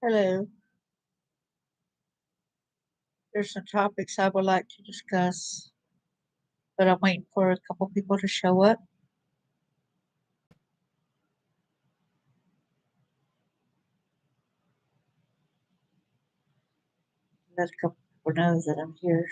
Hello. There's some topics I would like to discuss, but I'm waiting for a couple people to show up. Let a couple people know that I'm here.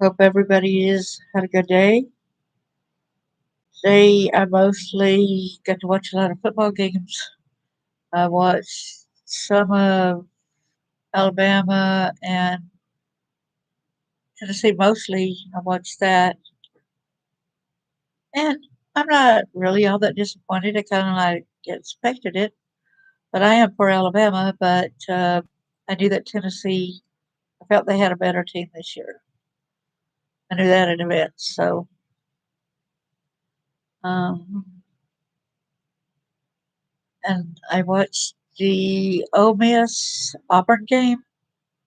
Hope everybody is had a good day. Today I mostly got to watch a lot of football games. I watched some of Alabama and Tennessee mostly. I watched that, and I'm not really all that disappointed. I kind of like expected it, but I am for Alabama. But I knew that Tennessee. I felt they had a better team this year. I knew that in advance. So, um, and I watched the Ole Miss Auburn game,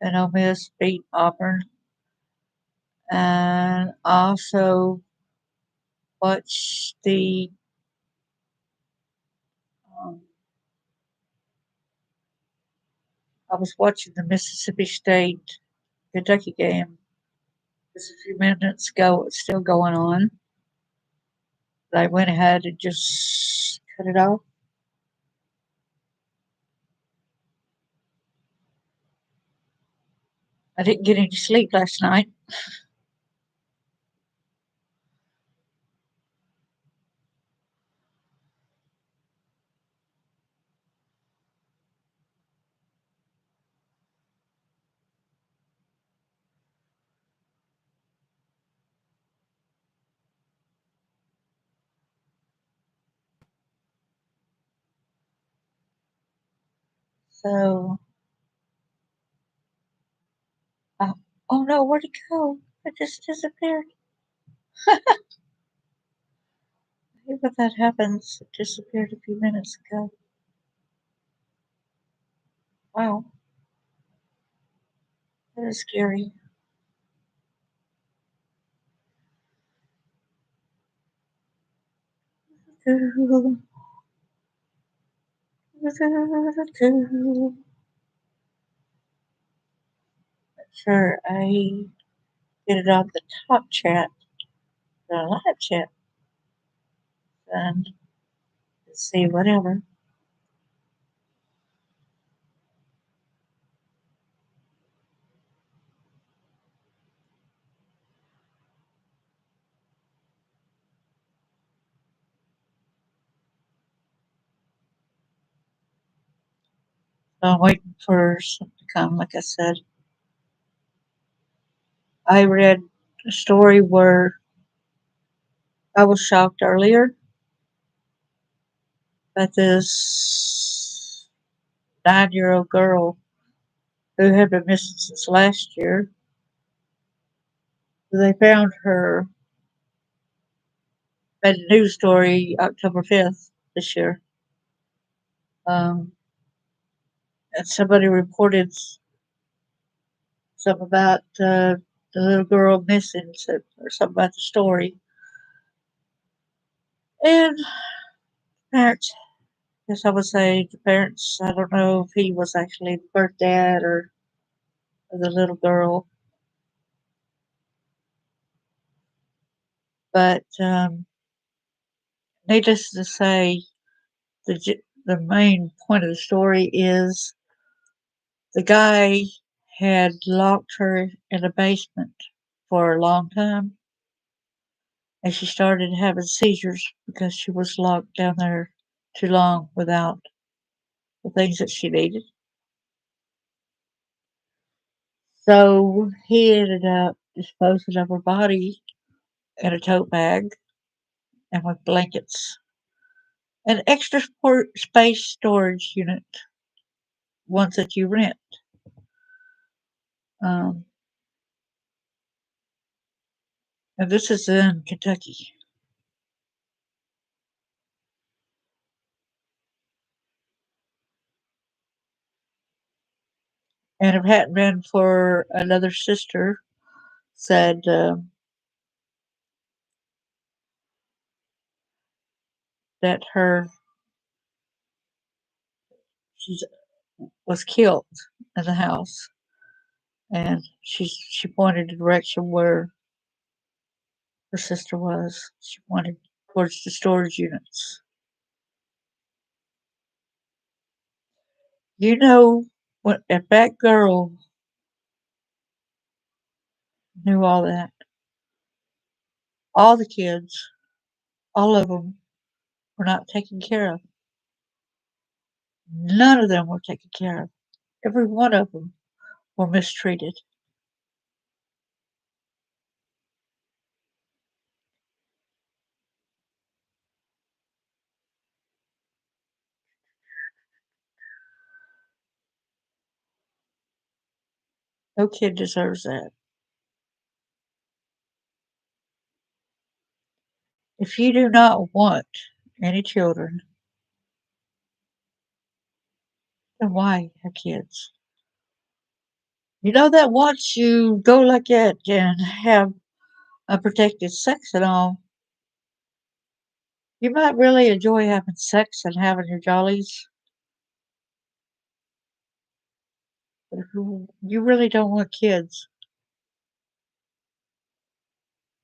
and Ole Miss beat Auburn, and also watched the um, I was watching the Mississippi State Kentucky game just a few minutes ago. It's still going on. But I went ahead and just cut it off. I didn't get any sleep last night, so uh, oh no, where'd it go? It just disappeared. But that happens. It disappeared a few minutes ago. Wow, that is scary. Sure, I get it on the top chat, the live chat, and let's see, whatever. So I'm waiting for something to come. Like I said, I read a story where I was shocked earlier that this 9-year-old girl who had been missing since last year, they found her at a news story October 5th this year. Um, and somebody reported something about the little girl missing, or something about the story. And parents, yes, I would say the parents, I don't know if he was actually the birth dad or the little girl, but needless to say, the main point of the story is the guy had locked her in a basement for a long time, and she started having seizures because she was locked down there too long without the things that she needed. So he ended up disposing of her body in a tote bag and with blankets. an extra space storage unit, ones that you rent. Um, and this is in Kentucky. And if it hadn't been for another sister said that her she was killed in the house, and she pointed the direction where her sister was. She pointed towards the storage units. You know, if that girl knew all that, all the kids, all of them were not taken care of. None of them were taken care of. Every one of them were mistreated. No kid deserves that. If you do not want any children, then why have kids? You know that once you go like that and have unprotected sex and all, you might really enjoy having sex and having your jollies. But if you really don't want kids,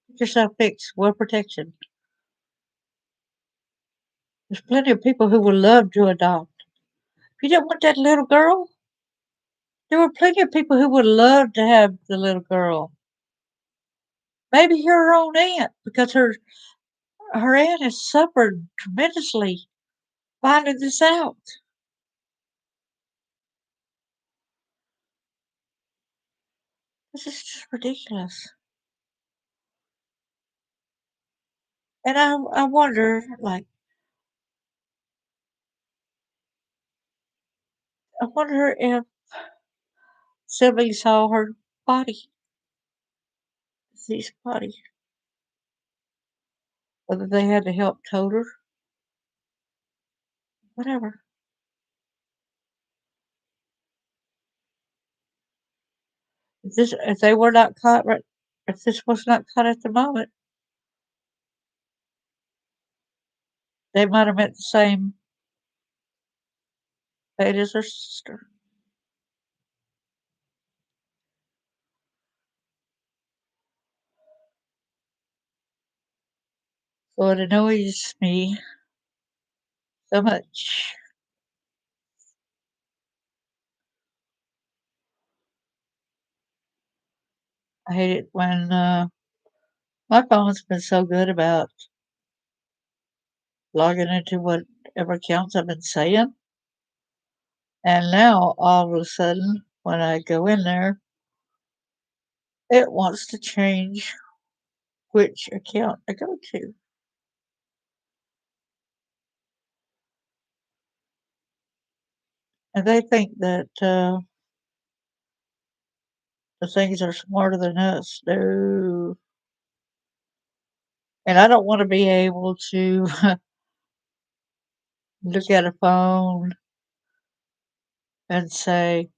get yourself fixed. Well protection. There's plenty of people who would love to adopt. If you don't want that little girl, there were plenty of people who would love to have the little girl. Maybe her own aunt, because her aunt has suffered tremendously finding this out. This is just ridiculous. And I wonder, like, I wonder if Sylvie saw her body, deceased body, whether they had to help tote her, whatever. If they were not caught, right, if this was not caught at the moment, they might have met the same fate as her sister. So it annoys me so much. I hate it when my phone's been so good about logging into whatever accounts I've been saying. And now all of a sudden, when I go in there, it wants to change which account I go to. And they think that the things are smarter than us. No. And I don't want to be able to look at a phone and say,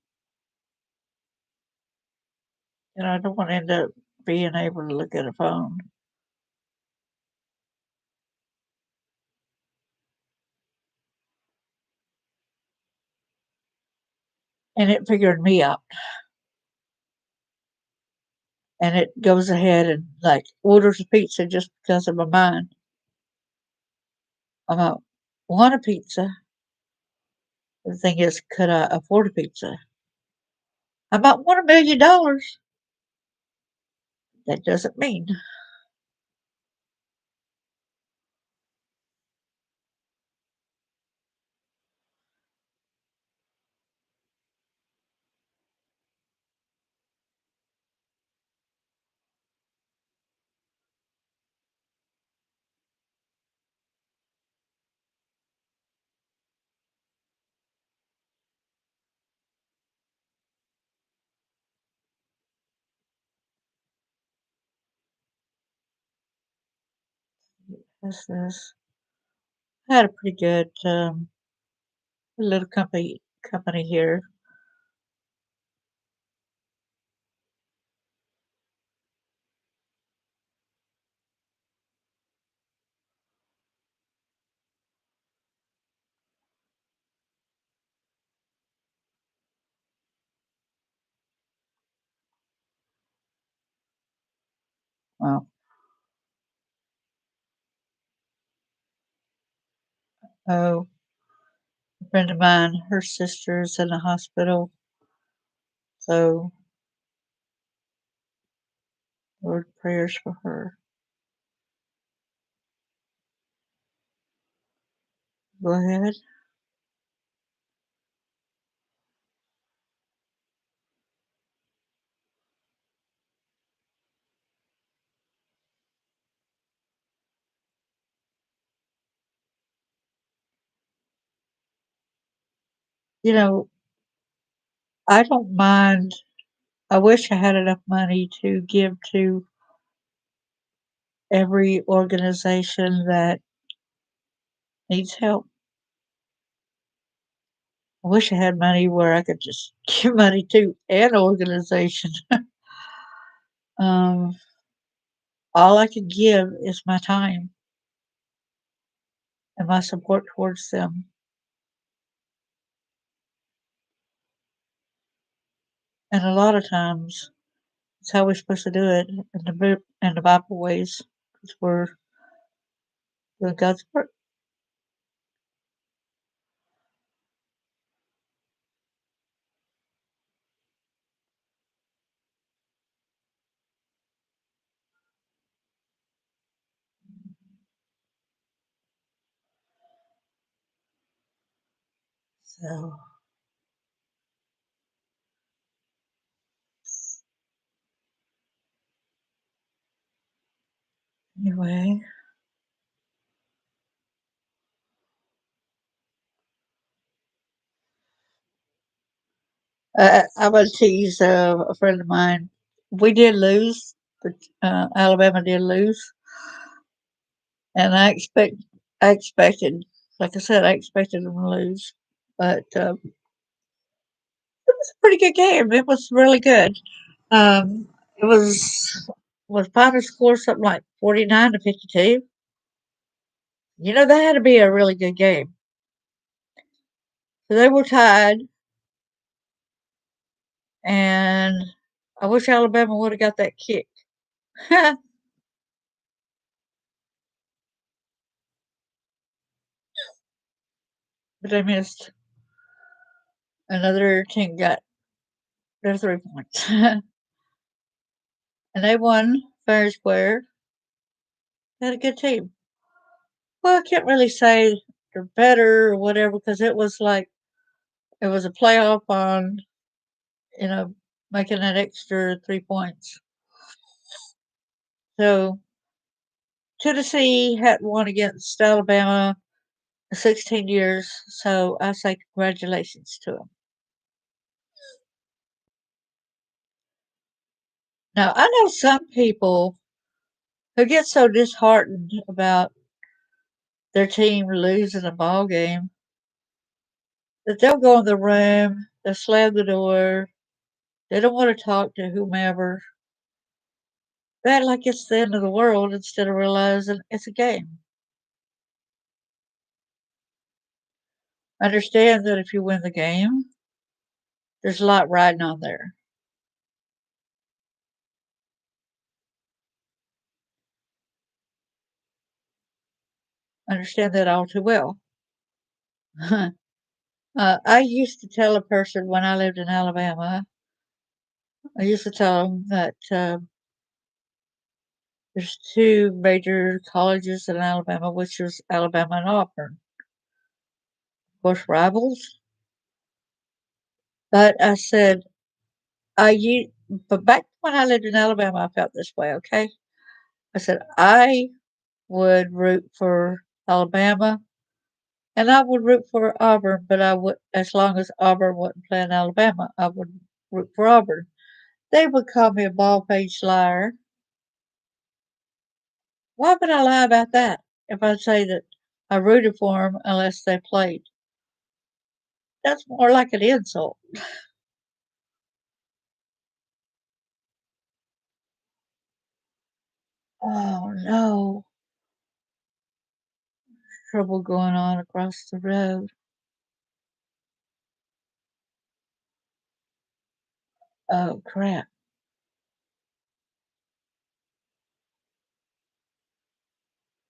I don't want to end up being able to look at a phone. And it figured me out. And it goes ahead and like orders a pizza just because of my mind. I'm out. Want a pizza. The thing is, could I afford a pizza? I might want $1 million. That doesn't mean. What's this? I had a pretty good little company here. Well, oh, a friend of mine, her sister's in the hospital, so Lord prayers for her. Go ahead. You know, I don't mind. I wish I had enough money to give to every organization that needs help. I wish I had money where I could just give money to an organization. Um, all I could give is my time and my support towards them. And a lot of times, it's how we're supposed to do it in the Bible ways, because we're doing God's work. So, anyway, I'm going to tease a friend of mine. We did lose, but Alabama did lose, and I expected, like I said, I expected them to lose, but it was a pretty good game. It was really good. It was final score something like 49-52. You know that had to be a really good game. So they were tied, and I wish Alabama would have got that kick, but they missed. Another team got their 3 points, and they won fair and square. They had a good team. Well, I can't really say they're better or whatever because it was a playoff on you know making that extra 3 points. So Tennessee hadn't won against Alabama in 16 years, so I say congratulations to them. Now, I know some people who get so disheartened about their team losing a ball game that they'll go in the room, they'll slam the door, they don't want to talk to whomever. They act like it's the end of the world instead of realizing it's a game. Understand that if you win the game, there's a lot riding on there. Understand that all too well. I used to tell a person when I lived in Alabama, I used to tell them that there's two major colleges in Alabama, which is Alabama and Auburn. Of course, rivals. But I said, but back when I lived in Alabama, I felt this way, okay? I said, I would root for Alabama and I would root for Auburn, but I would, as long as Auburn wasn't playing Alabama, I would root for Auburn. They would call me a bald faced liar. Why would I lie about that? if I say that I rooted for them unless they played. That's more like an insult. Oh no, trouble going on across the road. Oh crap.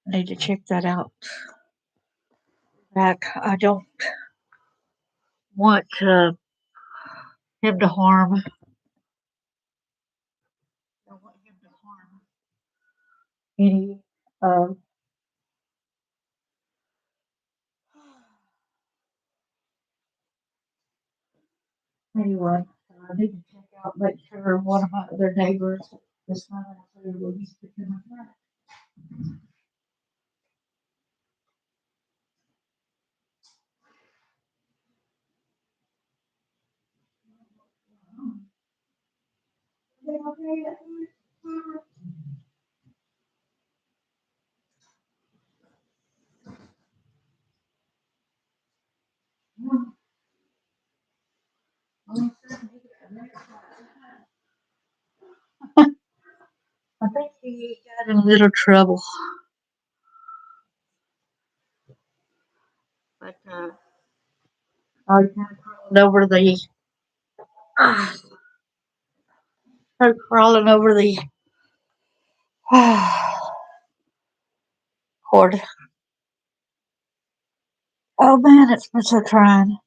I need to check that out. Back. I don't want him to harm. I don't want him to harm any of anyone. I need to check out, make sure one of my other neighbors is not actually released to come back. I think he got in a little trouble, but I kind of crawled over the ah, started crawling over the cord. Oh man, it's been so trying.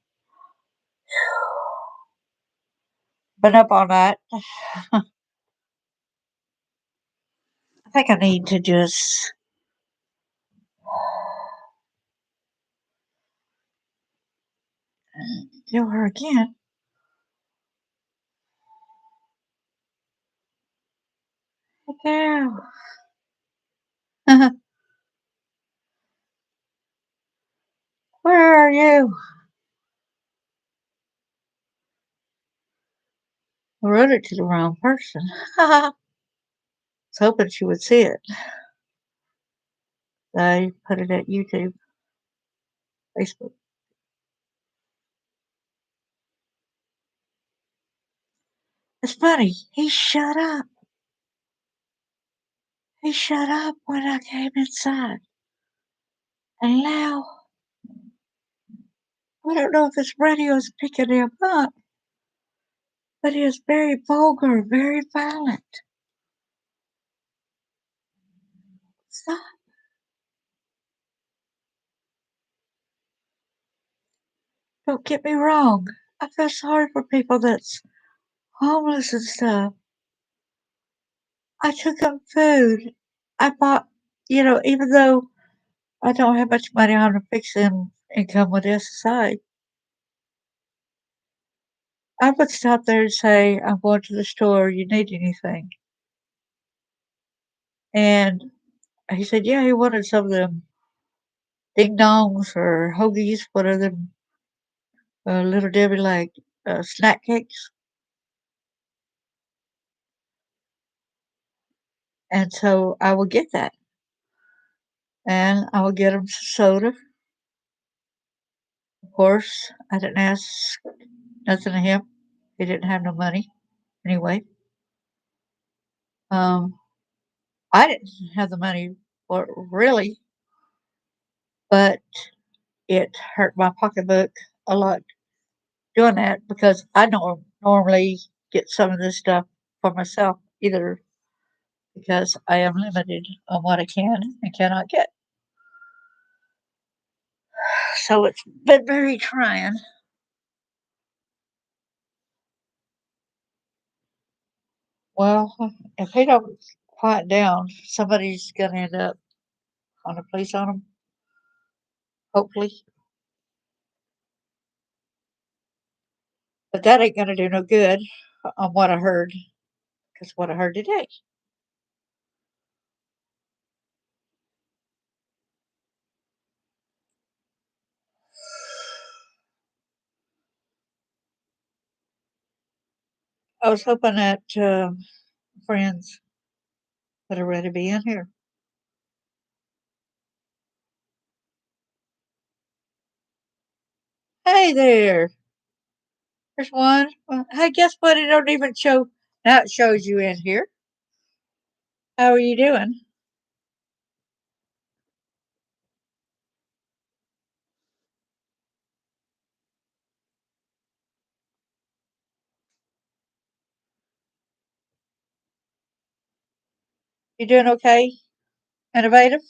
Been up all night. I think I need to just do her again. Girl. Where are you? I wrote it to the wrong person. I was hoping she would see it. I put it at YouTube, Facebook. It's funny. He shut up. He shut up when I came inside. And now, I don't know if this radio is picking him up, but he is very vulgar, very violent. Stop. Don't get me wrong. I feel sorry for people that's homeless and stuff. I took them food. I bought, even though I don't have much money on to fix them income with SSI, I would stop there and say, I'm going to the store. You need anything? And he said, yeah, he wanted some of them ding dongs or hoagies, what are them, little Debbie like snack cakes. And so I would get that. And I would get him some soda. Of course, I didn't ask nothing of him. He didn't have no money anyway. Um, I didn't have the money for really, but it hurt my pocketbook a lot doing that because I don't normally get some of this stuff for myself either because I am limited on what I can and cannot get. So it's been very trying. Well, if he don't quiet down, somebody's gonna end up on a police on him. Hopefully, but that ain't gonna do no good on what I heard. Because what I heard today, I was hoping that friends that are ready to be in here. Hey there. There's one. Well, hey, guess what? It don't even show. Now it shows you in here. How are you doing? You doing okay? Innovative?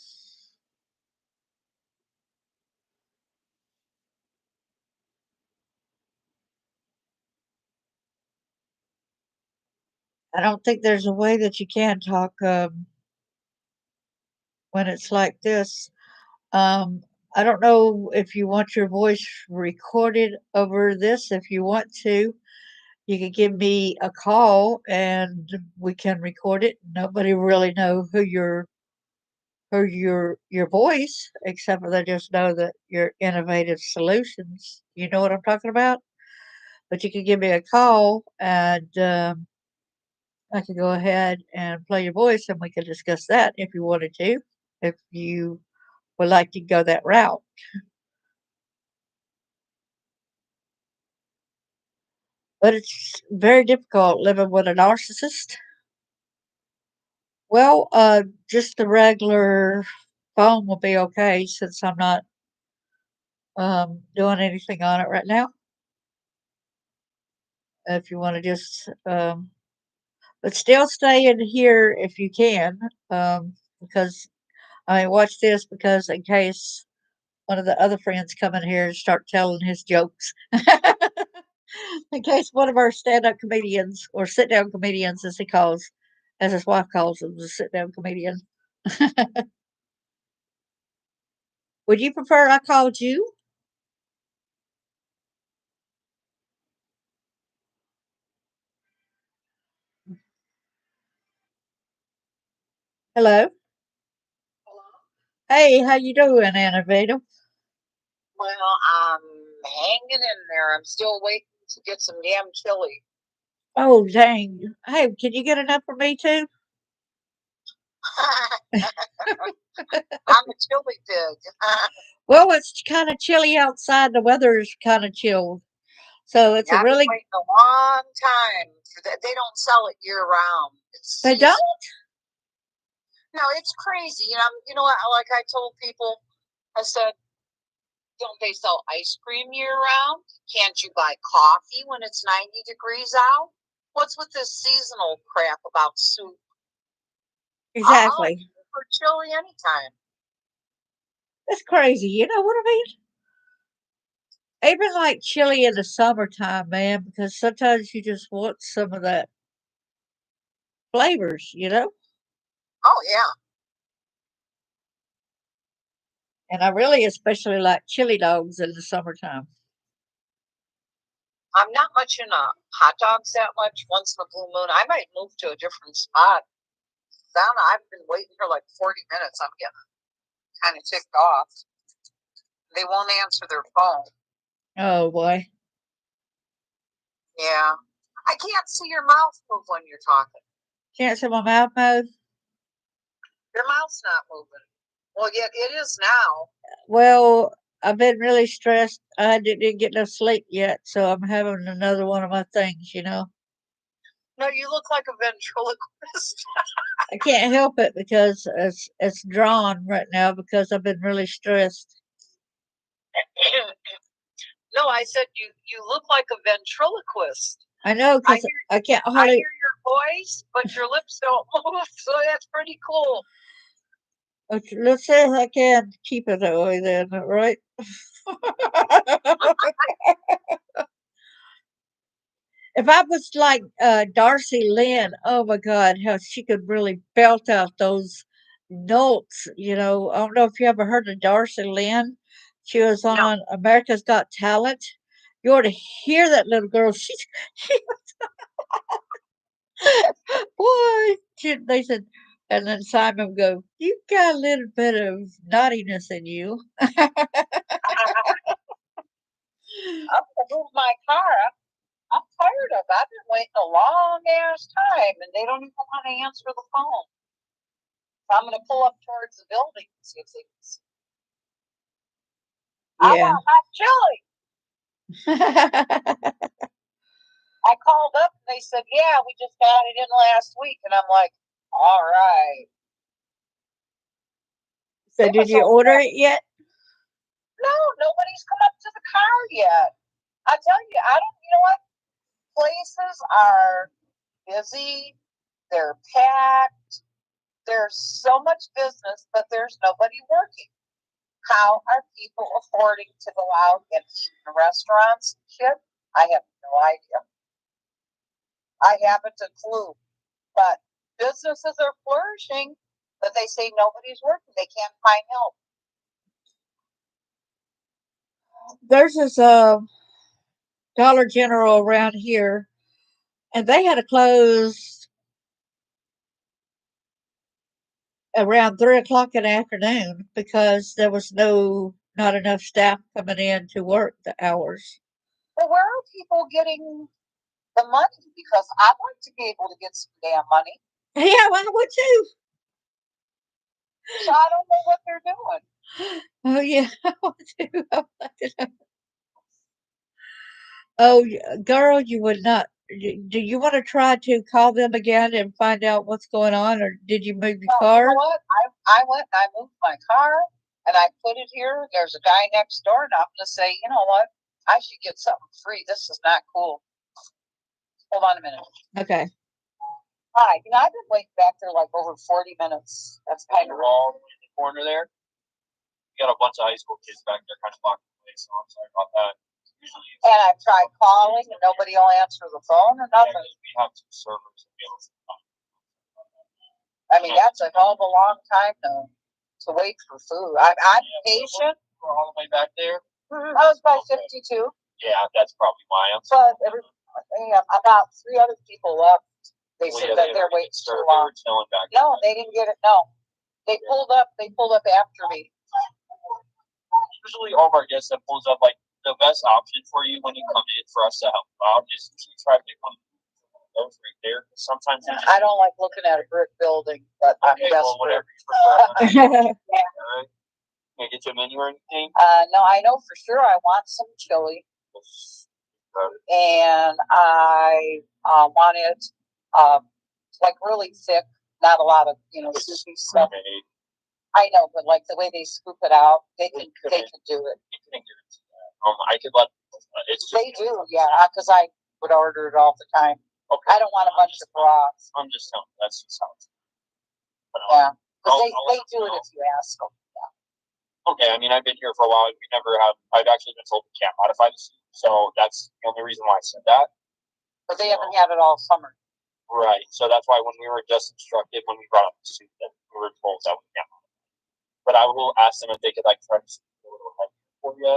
I don't think there's a way that you can talk when it's like this. Um, I don't know if you want your voice recorded over this. If you want to, you can give me a call and we can record it. Nobody really know who your voice, except for they just know that you're innovative solutions. You know what I'm talking about? But you can give me a call and I can go ahead and play your voice and we can discuss that if you wanted to, if you would like to go that route. But it's very difficult living with a narcissist. Well, just the regular phone will be okay since I'm not doing anything on it right now. If you want to just, but still stay in here if you can, because I mean, watch this because in case one of the other friends come in here and start telling his jokes. In case one of our stand-up comedians or sit-down comedians, as he calls, as his wife calls him, the sit-down comedian. Would you prefer I called you? Hello. Hey, how you doing, Anavita? Well, I'm hanging in there. I'm still waiting to get some damn chili. Oh, dang. Hey, can you get enough for me too? I'm a chili pig. Well, it's kind of chilly outside. The weather is kind of chilled. So it's a Yeah, I've been really, waiting a long time for that. They don't sell it year round. It's they don't? seasonal. No, it's crazy. You know what? Like I told people, I said, don't they sell ice cream year round? Can't you buy coffee when it's 90 degrees out? What's with this seasonal crap about soup? I'm Exactly. for chili anytime. That's crazy. You know what I mean? Even like chili in the summertime, man, because sometimes you just want some of that flavors, you know? Oh yeah. And I really especially like chili dogs in the summertime. I'm not much in hot dogs that much. Once in a blue moon, I might move to a different spot. Donna, I've been waiting for like 40 minutes. I'm getting kind of ticked off. They won't answer their phone. Oh boy. Yeah. I can't see your mouth move when you're talking. Can't see my mouth move. Your mouth's not moving. Well, yet it is now. Well, I've been really stressed. I didn't get no sleep yet, so I'm having another one of my things, you know. No, you look like a ventriloquist. I can't help it because it's drawn right now because I've been really stressed. No, I said you look like a ventriloquist. I know I because hear I can't I hardly. hear your voice, but your lips don't move, so that's pretty cool. Okay, let's say I can keep it that way then, right? If I was like Darcy Lynn, oh my God, how she could really belt out those notes. You know, I don't know if you ever heard of Darcy Lynn. She was No. on America's Got Talent. You ought to hear that little girl. She boy, they said, and then Simon would go, you got a little bit of naughtiness in you. I'm gonna move my car. I'm tired of it. I've been waiting a long ass time and they don't even want to answer the phone. So I'm gonna pull up towards the building and see if they can see. I Yeah. want hot chili. I called up and they said, yeah, we just got it in last week. And I'm like, all right. So It did was you so order fast. it yet? No, nobody's come up to the car yet. I tell you, you know what? Places are busy. They're packed. There's so much business, but there's nobody working. How are people affording to go out and eat in restaurants and shit? I have no idea. I haven't a clue. But businesses are flourishing, but they say nobody's working. They can't find help. There's this Dollar General around here, and they had to close around 3 o'clock in the afternoon because there was not enough staff coming in to work the hours. But where are people getting the money? Because I'd like to be able to get some damn money. Yeah, I would too. So I don't know what they're doing. Oh yeah, I would too. I would like to know. Oh, girl, you would not. Do you want to try to call them again and find out what's going on, or did you move your No, you car? know what? I went and I moved my car and I put it here. There's a guy next door, and I'm going to say, you know what? I should get something free. This is not cool. Hold on a minute. Okay. Hi. You know, I've been waiting back there like over 40 minutes. That's kind of wall in the corner there. You got a bunch of high school kids back there kind of blocking the place, so I'm sorry about that. Usually And I've tried calling and nobody will answer the phone or nothing. we have two servers and be able to I mean, that's a hell of a long time to wait for food. I'm patient. We're all the way back there. I was by Okay. 52, Yeah, that's probably why. I'm but about 3 other people left. They Well, said yeah, that they they're were waiting too they long. were chilling back No, they didn't get it. No, they pulled up. They pulled up after me. Usually all of our guests that pulls up, like, the best option for you when you come in for us to help out is to try to pick one of those right there. Sometimes you just, I don't like looking at a brick building, but I'm okay, well, desperate. whatever you prefer. Yeah. Alright. Can I get you a menu or anything? No, I know for sure I want some chili, and I want it like really thick, not a lot of soupy stuff. Okay. I know, but like the way they scoop it out, they can do it. You can get it. I could let. It's just, They do, yeah, because I would order it all the time. okay. I don't want a bunch of broths. I'm just telling you, that's just how it's. But, Yeah, because I'll they let do you it know. if you ask them. Okay, I mean, I've been here for a while. We never have. I've actually been told we can't modify the soup, so that's the only reason why I said that. But they haven't had it all summer. Right. So that's why when we were just instructed when we brought up the soup, that we were told that we can't modify. But I will ask them if they could like try to speak a little heavier for you.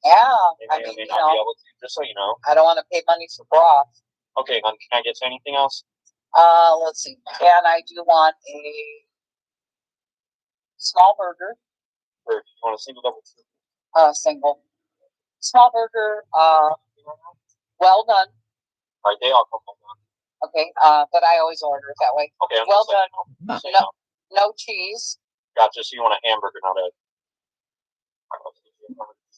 Yeah, They I may or mean, may not be able to. Just so you know. I don't want to pay money for broth. Okay, hon, can I get you anything else? Let's see. And I do want a small burger, Or if you want a single double two? single. Small burger, well done. All right, they all come on. Okay, but I always order it that way. Okay, I'm Well just letting done. you know. So, you No, know. no cheese. Gotcha. So you want a hamburger, not a.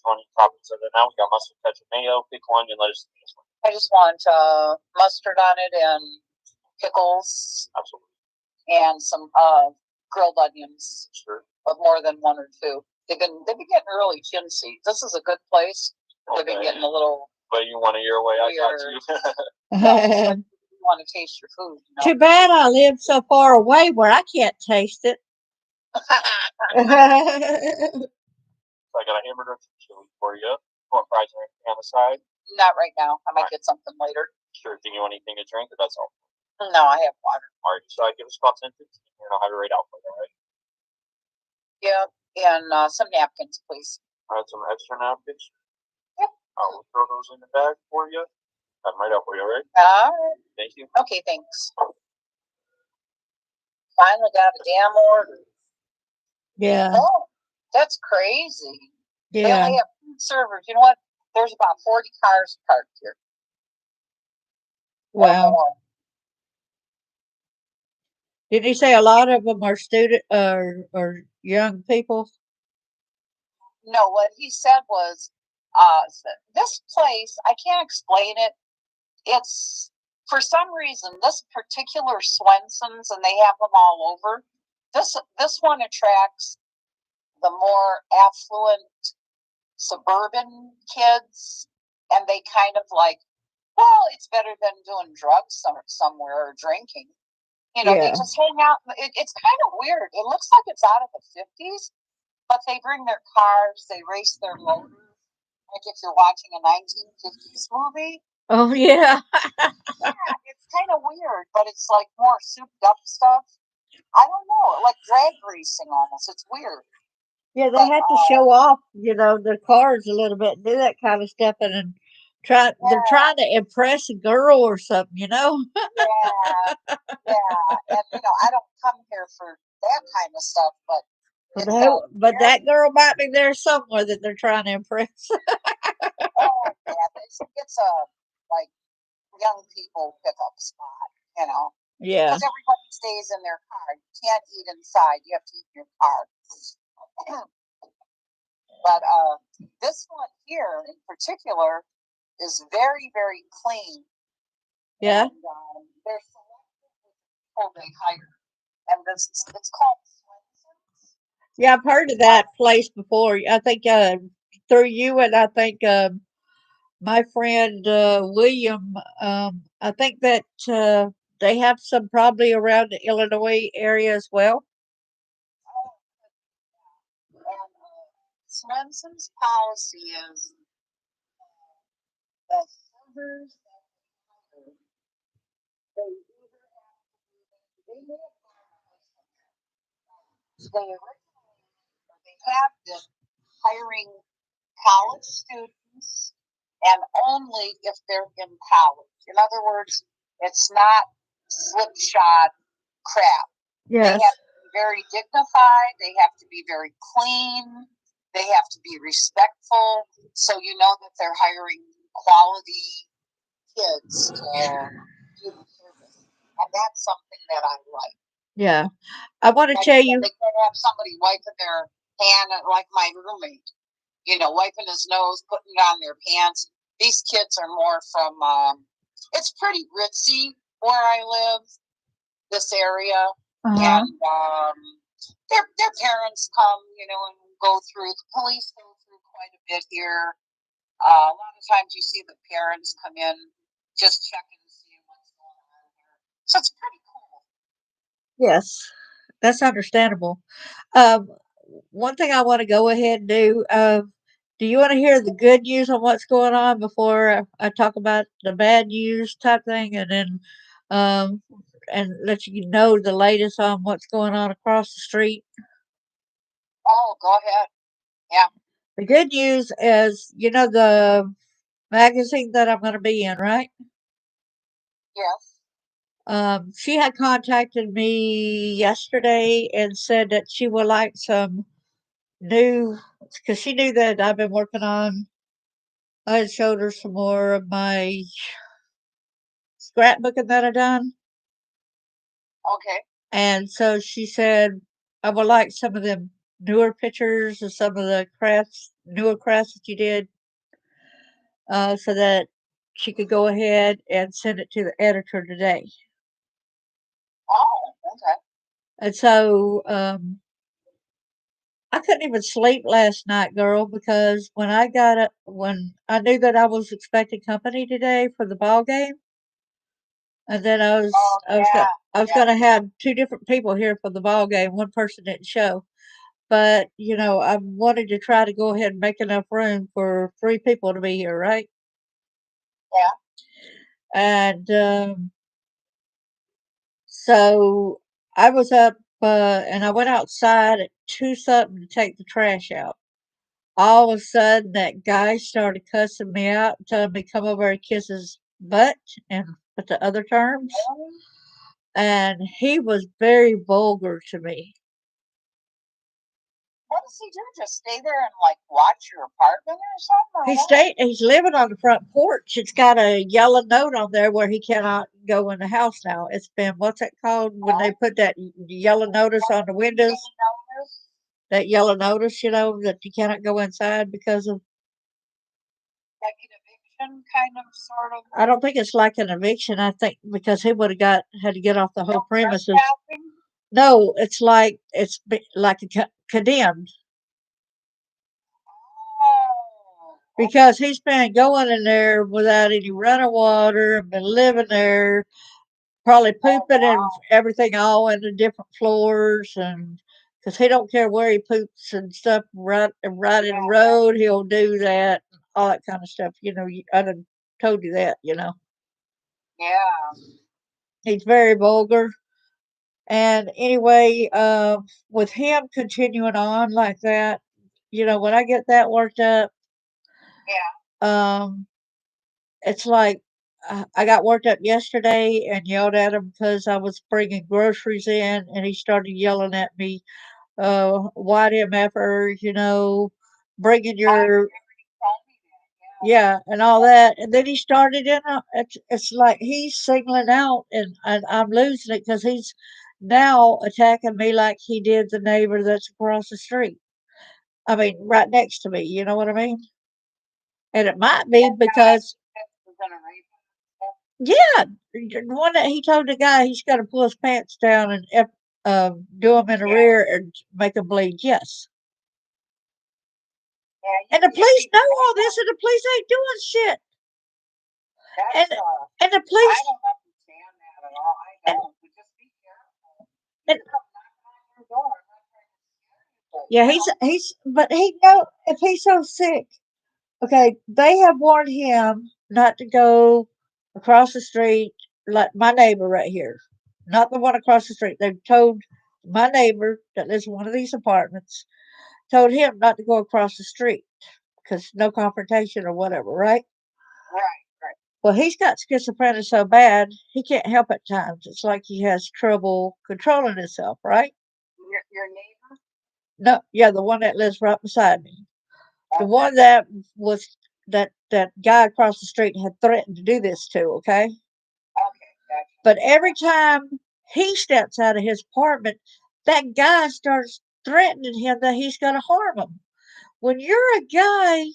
Funny toppings of it. Now we got mustard, ketchup, mayo, pickle, onion, lettuce. I just want mustard on it and pickles Absolutely. and some grilled onions, Sure. of more than one or two. They've been getting early chintzy. This is a good place. They've been Okay. getting a little. But you want it your way, I got you. You want to taste your food. Too bad I live so far away where I can't taste it. So I got a hamburger and some chili for you. You want fries or anything on the side? Not right now. I might get something later. Sure. Do you want anything to drink, or that's all? No, I have water. All right. So I give us about 10 15 and I'll have it right out for you, all right? Yeah, and some napkins, please. All right, some extra napkins. Yep. I'll throw those in the bag for you. Have them right out for you, all right? All right. Thank you. Okay, thanks. Finally got a damn order. Yeah, Oh, that's crazy. They yeah. only have 2 servers. You know what? There's about 40 cars parked here. Or Wow. more. Did you say a lot of them are or young people? No, what he said was This place, I can't explain it. It's for some reason this particular Swenson's, and they have them all over. This one attracts the more affluent suburban kids, and they kind of like, well, it's better than doing drugs somewhere or drinking. You know, they Yeah. just hang out. It's kind of weird. It looks like it's out of the 50s, but they bring their cars, they race their motors. Like if you're watching a 1950s movie. Oh, yeah. Yeah, it's kind of weird, but it's like more souped up stuff. I don't know, like drag racing almost. It's weird. Yeah, they But have to show off, their cars a little bit, do that kind of stuff, and then they're yeah, trying to impress a girl or something, yeah, yeah. And I don't come here for that kind of stuff, but But, it's but very, that girl might be there somewhere that they're trying to impress. oh yeah, it's a like young people pickup spot, Yeah. because everybody stays in their car. You can't eat inside; you have to eat in your car. But this one here in particular is very, very clean. Yeah. And they're selective with the people they hire. And it's called Swenson's. Yeah, I've heard of that place before. I think through you, and I think my friend William, I think that they have some probably around the Illinois area as well. And Swenson's policy is the servers that they hire, they either have to be, they may have they originally, or they have been hiring college students, and only if they're in college. In other words, it's not slipshod crap. They Yes. have to be very dignified. They have to be very clean. They have to be respectful. So you know that they're hiring quality kids to do the service. And that's something that I like. Yeah. I want to Like tell I said, you. they can't have somebody wiping their hand like my roommate. Wiping his nose, putting it on their pants. These kids are more from, it's pretty ritzy where I live, this area. Uh-huh. And their parents come, and go through. The police go through quite a bit here. A lot of times you see the parents come in, just checking to see what's going on here. So it's pretty cool. Yes, that's understandable. One thing I want to go ahead and do you want to hear the good news on what's going on before I talk about the bad news type thing, and then um, and let you know the latest on what's going on across the street? Oh, go ahead. Yeah. The good news is, the magazine that I'm going to be in, right? Yes. She had contacted me yesterday and said that she would like some new, because she knew that I've been working on. I had showed her some more of my scrapbooking that I done, Okay. and so she said I would like some of them newer pictures of some of the newer crafts that you did, so that she could go ahead and send it to the editor today. Oh, okay. And so I couldn't even sleep last night, girl, because when I knew that I was expecting company today for the ball game, and then Oh, yeah. I was Yeah. gonna have two different people here for the ball game. One person didn't show, but I wanted to try to go ahead and make enough room for three people to be here, right? Yeah. And so I was up, and I went outside at 2 something to take the trash out. All of a sudden, that guy started cussing me out, telling me come over and kiss his butt, and with the other terms. Really? And he was very vulgar to me. What does he do? Just stay there and like watch your apartment or something? Or what? He's living on the front porch. It's got a yellow note on there where he cannot go in the house now. It's been, what's it called when they put that yellow notice on the windows? That yellow notice, that you cannot go inside because of. Like an eviction, kind of, sort of. I don't think it's like an eviction. I think because he would have had to get off the whole No premises. trespassing? No, it's like like a condemned Oh. because he's been going in there without any running water and been living there, probably pooping and wow. everything all in the different floors and. Because he don't care where he poops and stuff, right in the Yeah. road, he'll do that, all that kind of stuff. You know, I done told you that. You know, Yeah. he's very vulgar. And anyway, with him continuing on like that, you know, when I get that worked up, Yeah. it's like I got worked up yesterday and yelled at him because I was bringing groceries in, and he started yelling at me, "White MFer, you know, bringing I your remember you told me that. Yeah. yeah and all that." And then he started in. It's like he's singling out, and I'm losing it because he's now attacking me like he did the neighbor that's across the street. I mean, right next to me. You know what I mean? And it might be because Was gonna rape him. yeah, the one that he told the guy he's got to pull his pants down and do him in the Yeah. rear and make him bleed. Yes. Yeah. And the police know all this, and the police ain't doing shit. That's, And and the I police don't understand that at all. I and, don't. But just be careful. and You come knocking on your door. I'm not trying to scare you, but yeah, he's but he know if he's so sick. Okay, they have warned him not to go across the street like my neighbor right here, not the one across the street. They've told my neighbor that lives in one of these apartments, told him not to go across the street because no confrontation or whatever, right? right. Well, he's got schizophrenia so bad he can't help at times. It's like he has trouble controlling himself, right? Your neighbor? No, yeah, the one that lives right beside me. The Okay. one that was that guy across the street had threatened to do this to, okay? Okay. Gotcha. But every time he steps out of his apartment, that guy starts threatening him that he's going to harm him. When you're a guy,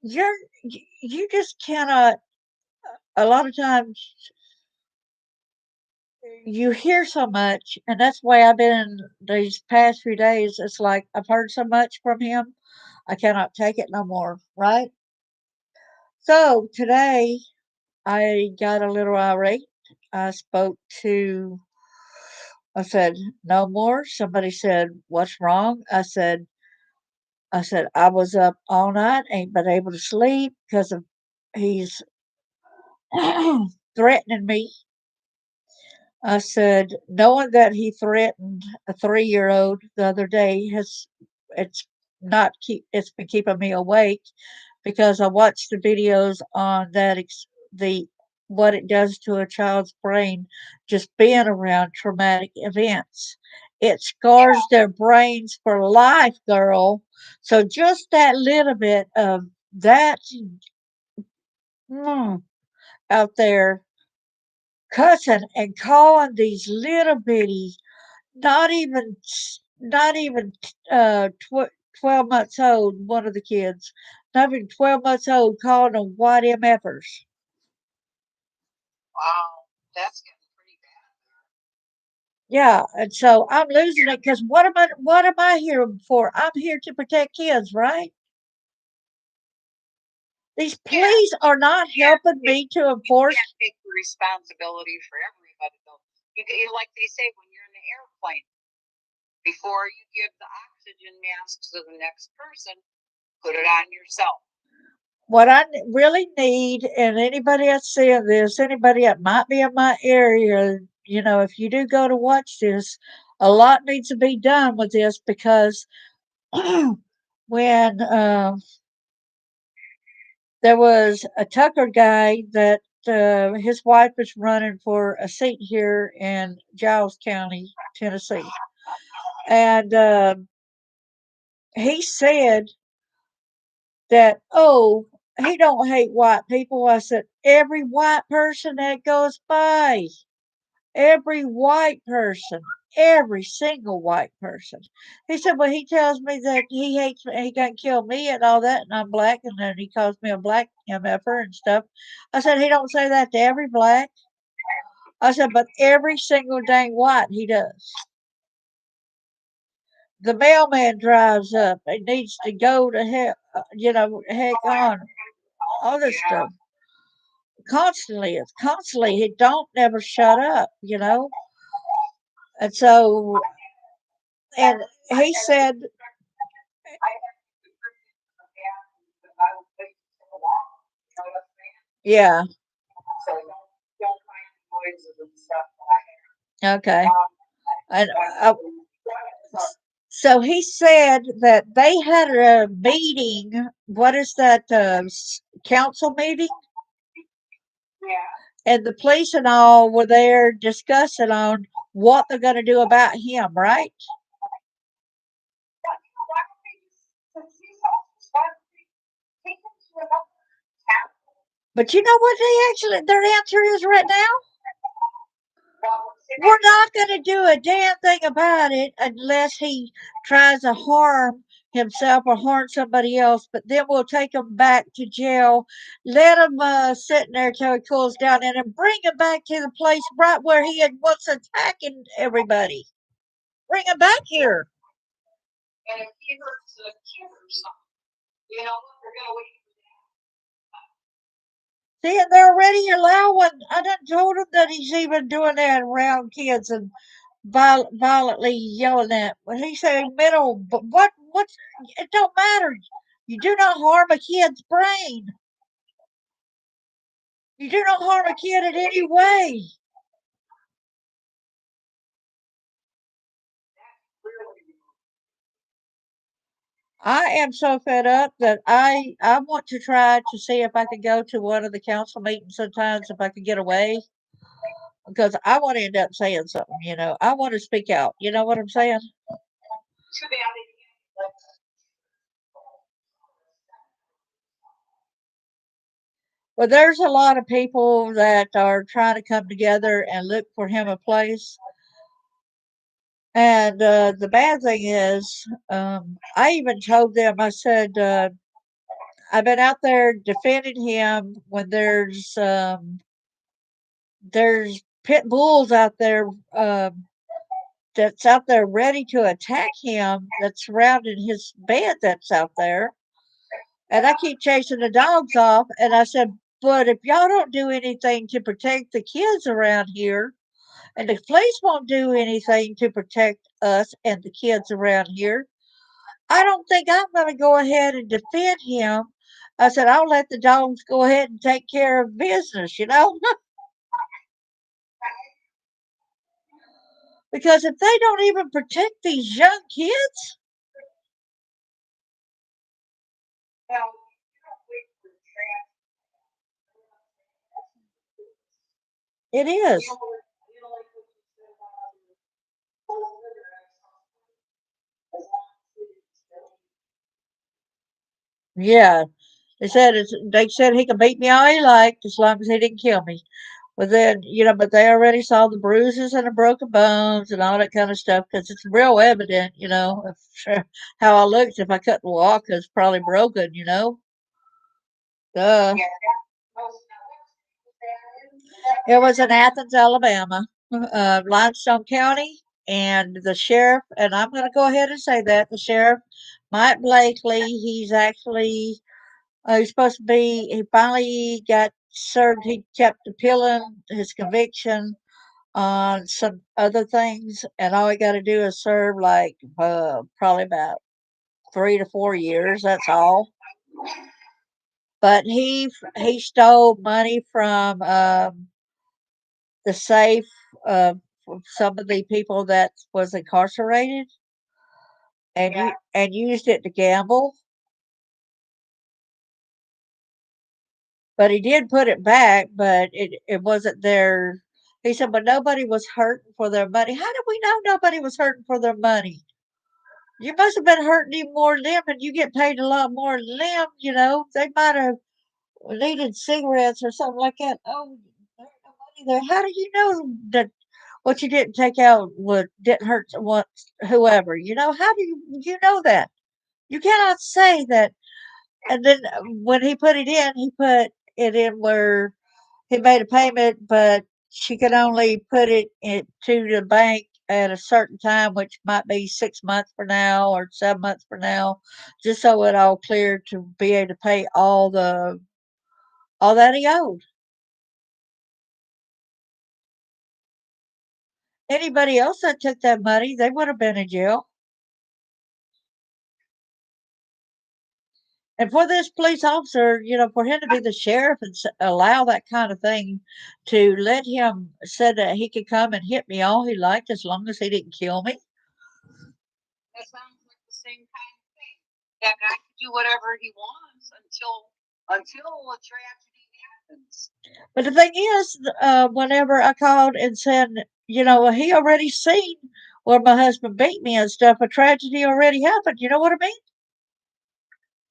you just cannot. A lot of times, you hear so much, and that's why I've been these past few days. It's like I've heard so much from him, I cannot take it no more. Right? So today I got a little irate. I spoke to. I said, "No more." Somebody said, "What's wrong?" I said, "I was up all night, ain't been able to sleep because of he's threatening me." I said, "Knowing that he threatened a 3-year-old the other day it's it's been keeping me awake because I watched the videos on the what it does to a child's brain just being around traumatic events. It scars their brains for life, girl. So just that little bit of that mm, out there cussing and calling these little bitty, not even, not even 12 months old, one of the kids, not even 12 months old, calling them white MFers. Wow. That's getting pretty bad. Yeah, and so I'm losing it because what am I here for? I'm here to protect kids, right? These police are not helping me to enforce. You can't take the responsibility for everybody, though. Like they say, when you're in the airplane, before you give the oxygen mask to the next person, put it on yourself. What I really need, and anybody that's seeing this, anybody that might be in my area, you know, if you do go to watch this, a lot needs to be done with this because when there was a Tucker guy that his wife was running for a seat here in Giles County, Tennessee, and he said that, oh, he don't hate white people. I said, every white person that goes by Every white person, every single white person. He said, well, he tells me that he hates me, he can't kill me and all that, and I'm black, and then he calls me a black MFer and stuff. I said, he don't say that to every black. I said, but every single dang white he does. The mailman drives up. It needs to go to hell, heck on. All this stuff. Constantly, it's constantly. He don't never shut up, And so, and he said, yeah, okay. And so he said that they had a meeting. What is that? Council meeting? And the police and all were there discussing on what they're going to do about him, right? But you know what their answer is right now? We're not going to do a damn thing about it unless he tries to harm himself or harm somebody else. But then we'll take him back to jail, let him sit in there till he cools down, and then bring him back to the place right where he was attacking everybody. Bring him back here. And if he hurts a kid or something, they're going to wait. See, and they're already allowing. I done told him that he's even doing that around kids and violently yelling at. But he said mental. But what's? It don't matter. You do not harm a kid's brain. You do not harm a kid in any way. I am so fed up that I want to try to see if I can go to one of the council meetings sometimes if I can get away. Because I want to end up saying something, I want to speak out. You know what I'm saying? Well, there's a lot of people that are trying to come together and look for him a place. And the bad thing is, I even told them, I said, I've been out there defending him when there's pit bulls out there that's out there ready to attack him, that's surrounding his bed that's out there. And I keep chasing the dogs off. And I said, but if y'all don't do anything to protect the kids around here, and the police won't do anything to protect us and the kids around here, I don't think I'm going to go ahead and defend him. I said, I'll let the dogs go ahead and take care of business, Because if they don't even protect these young kids, it is. Yeah. They said he could beat me all he liked as long as he didn't kill me. But then, but they already saw the bruises and the broken bones and all that kind of stuff because it's real evident, if, how I looked. If I couldn't walk, it's probably broken, Duh. It was in Athens, Alabama, Limestone County, and the sheriff, and I'm going to go ahead and say that the sheriff, Mike Blakely, he's supposed to be. He finally got served. He kept appealing his conviction on some other things, and all he got to do is serve like probably about 3 to 4 years. That's all. But he stole money from the safe of some of the people that was incarcerated, and used it to gamble. But he did put it back, but it wasn't there. He said, but nobody was hurting for their money. How did we know nobody was hurting for their money? You must have been hurting even more than them, and you get paid a lot more than them. They might have needed cigarettes or something like that. Oh, there's no money there. How do you know that what you didn't take out would didn't hurt what whoever. How do you know that? You cannot say that. And then when he put it in, he put it in where he made a payment, but she could only put it into the bank at a certain time, which might be 6 months from now or 7 months from now, just so it all cleared to be able to pay all that he owed. Anybody else that took that money, they would have been in jail. And for this police officer, for him to be the sheriff and allow that kind of thing to let him said that he could come and hit me all he liked as long as he didn't kill me. That sounds like the same kind of thing. That guy can do whatever he wants until a tragedy happens. But the thing is, whenever I called and said, he already seen where my husband beat me and stuff, a tragedy already happened. You know what I mean?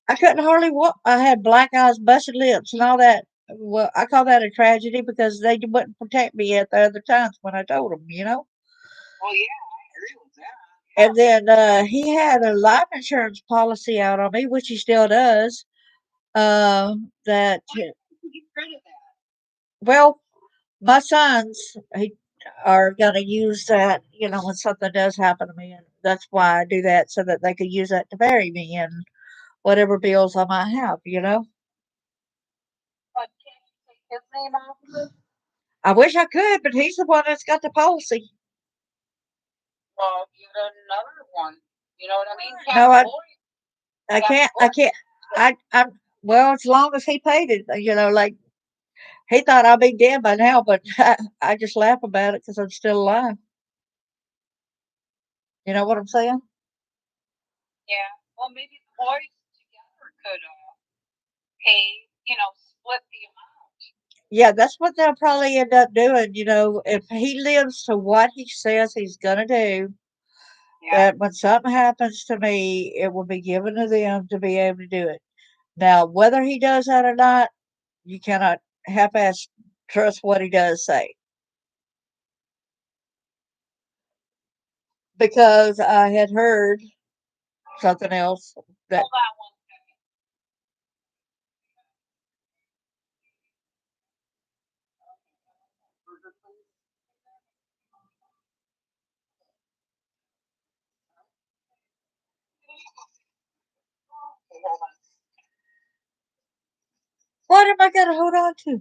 I couldn't hardly walk. I had black eyes, busted lips, and all that. Well, I call that a tragedy because they wouldn't protect me at the other times when I told them. Oh yeah, I agree with that. Yeah. And then he had a life insurance policy out on me, which he still does. That Why did you get rid of that? well, my sons are going to use that, when something does happen to me, and that's why I do that so that they could use that to bury me and whatever bills I might have. But can't you take his name off of it? I wish I could, but he's the one that's got the policy. Well, you got another one. You know what I mean? No, Captain Boyd. I Captain can't. I Boyd. can't. I'm well, as long as he paid it, like he thought I'd be dead by now, but I just laugh about it because I'm still alive. You know what I'm saying? Yeah. Well, maybe the boys together could pay. Split the amount. Yeah, that's what they'll probably end up doing. If he lives to what he says he's gonna do, Yeah. that when something happens to me, it will be given to them to be able to do it. Now, whether he does that or not, you cannot half-ass trust what he does say. Because I had heard something else that Hold on one second. Okay, hold on. what am I gonna hold on to? No. I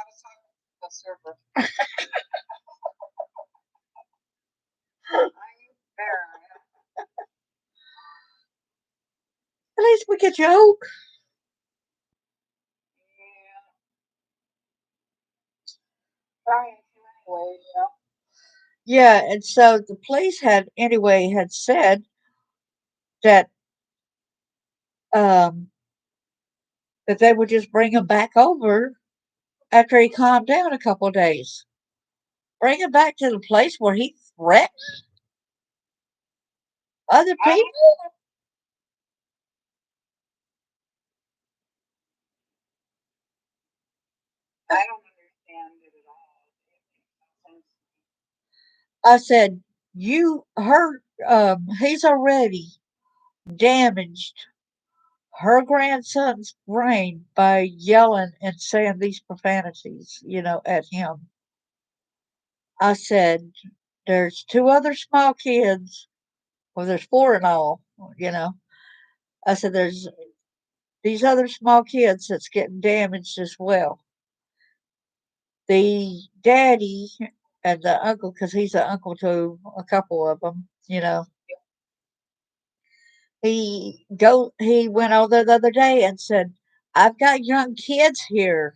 was talking to the server. At least we could joke. Yeah. Right. Anyway, Yeah, and so the police had said that um that they would just bring him back over after he calmed down a couple of days. Bring him back to the place where he threatened other people. I don't understand it at all. It makes no sense. I said, you heard, he's already damaged her grandson's brain by yelling and saying these profanities, at him. I said, there's two other small kids. Well, there's four in all, you know. I said, there's these other small kids that's getting damaged as well. The daddy and the uncle, because he's an uncle to a couple of them. He went over the other day and said, I've got young kids here.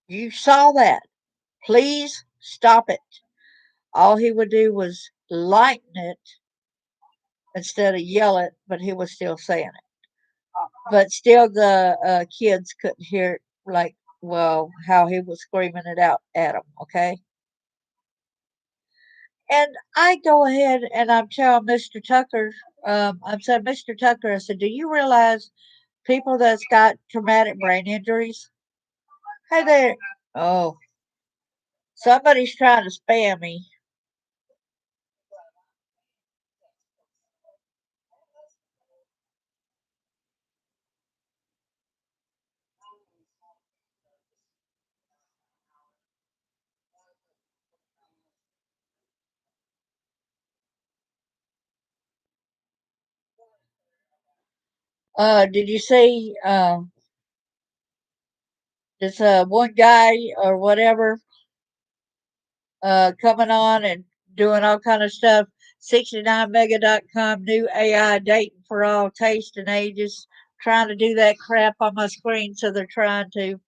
You saw that. Please stop it. All he would do was lighten it instead of yell it, but he was still saying it. But still, the kids couldn't hear it like, well, how he was screaming it out at them, okay? And I go ahead and I'm telling Mr. Tucker, I'm saying, Mr. Tucker, I said, do you realize people that's got traumatic brain injuries? Hey there. Oh, Somebody's trying to spam me. Did you see this one guy or whatever coming on and doing all kind of stuff? 69mega.com, new AI dating for all taste and ages. Trying to do that crap on my screen, so they're trying to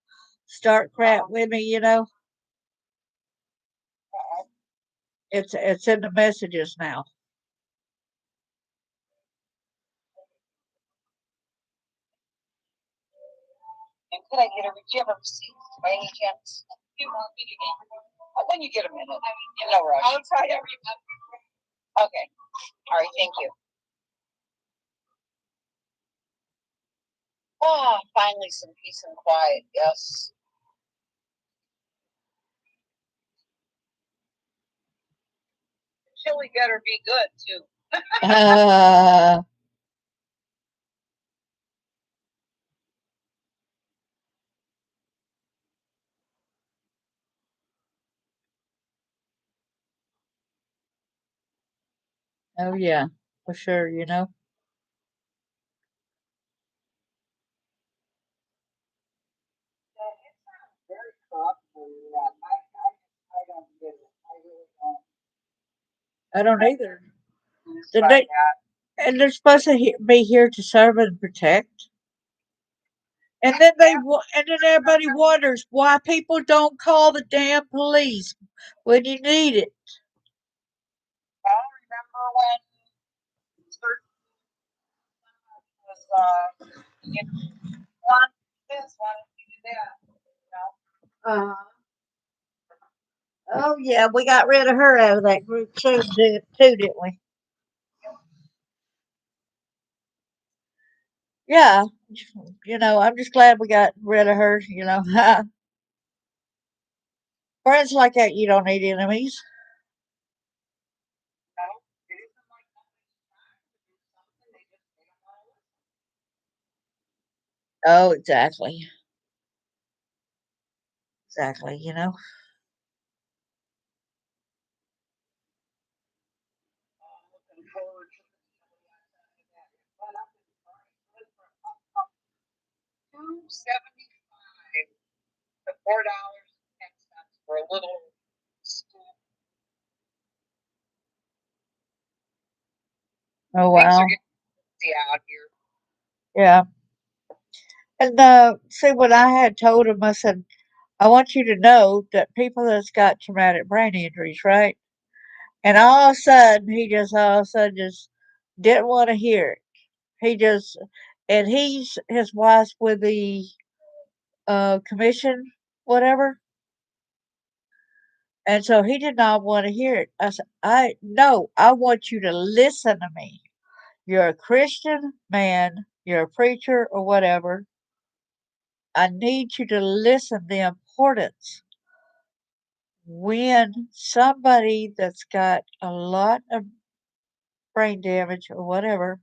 start crap with me. It's in the messages now. And could I get a receipt by any chance? You want me to get when you get a minute. I mean, no rush. I'll try to remember. Okay. All right. Thank you. Ah, finally some peace and quiet. Yes. Chili better be good too. Oh yeah, for sure. Very thoughtful. I don't get it. I really don't. I don't either. Just Did like they? that. And they're supposed to be here to serve and protect. And then and then everybody wonders why people don't call the damn police when you need it. Well, remember when certain was you want this, wanted to do that, you know? Oh yeah, we got rid of her out of that group too, didn't we? Yeah, I'm just glad we got rid of her. Friends like that, you don't need enemies. No, it isn't like nobody's trying to do something. They don't want to Oh, exactly, exactly. looking forward to that. Went up in price. $2.75 to $4.10 for a little scoop. Oh Things wow, are getting out here. yeah. And see, when I had told him, I said, I want you to know that people that's got traumatic brain injuries, right? And all of a sudden, he just all of a sudden just didn't want to hear it. He just, and his wife's with the commission, whatever, and so he did not want to hear it. I said, I no, I want you to listen to me. You're a Christian man, you're a preacher or whatever. I need you to listen the importance when somebody that's got a lot of brain damage or whatever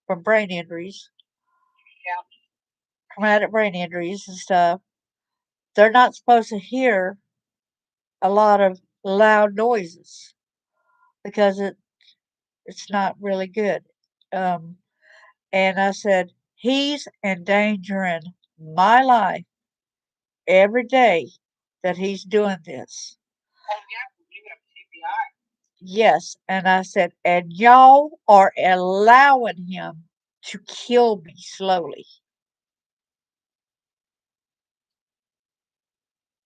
from brain injuries, Yeah. traumatic brain injuries and stuff, they're not supposed to hear a lot of loud noises because it's not really good. Um, and I said, he's endangering my life every day that he's doing this. Oh yeah, you have TBI. Yes. And I said, and y'all are allowing him to kill me slowly.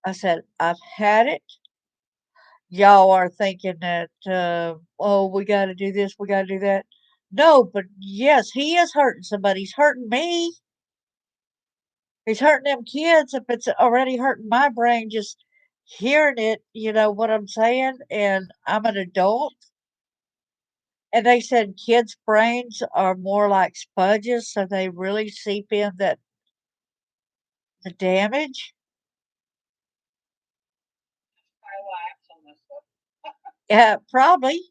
I said, I've had it. Y'all are thinking that, oh, we got to do this, we got to do that. No, but yes, he is hurting somebody. He's hurting me. He's hurting them kids. If it's already hurting my brain, just hearing it, you know what I'm saying? And I'm an adult. And they said kids' brains are more like sponges, so they really seep in the damage. Yeah, probably.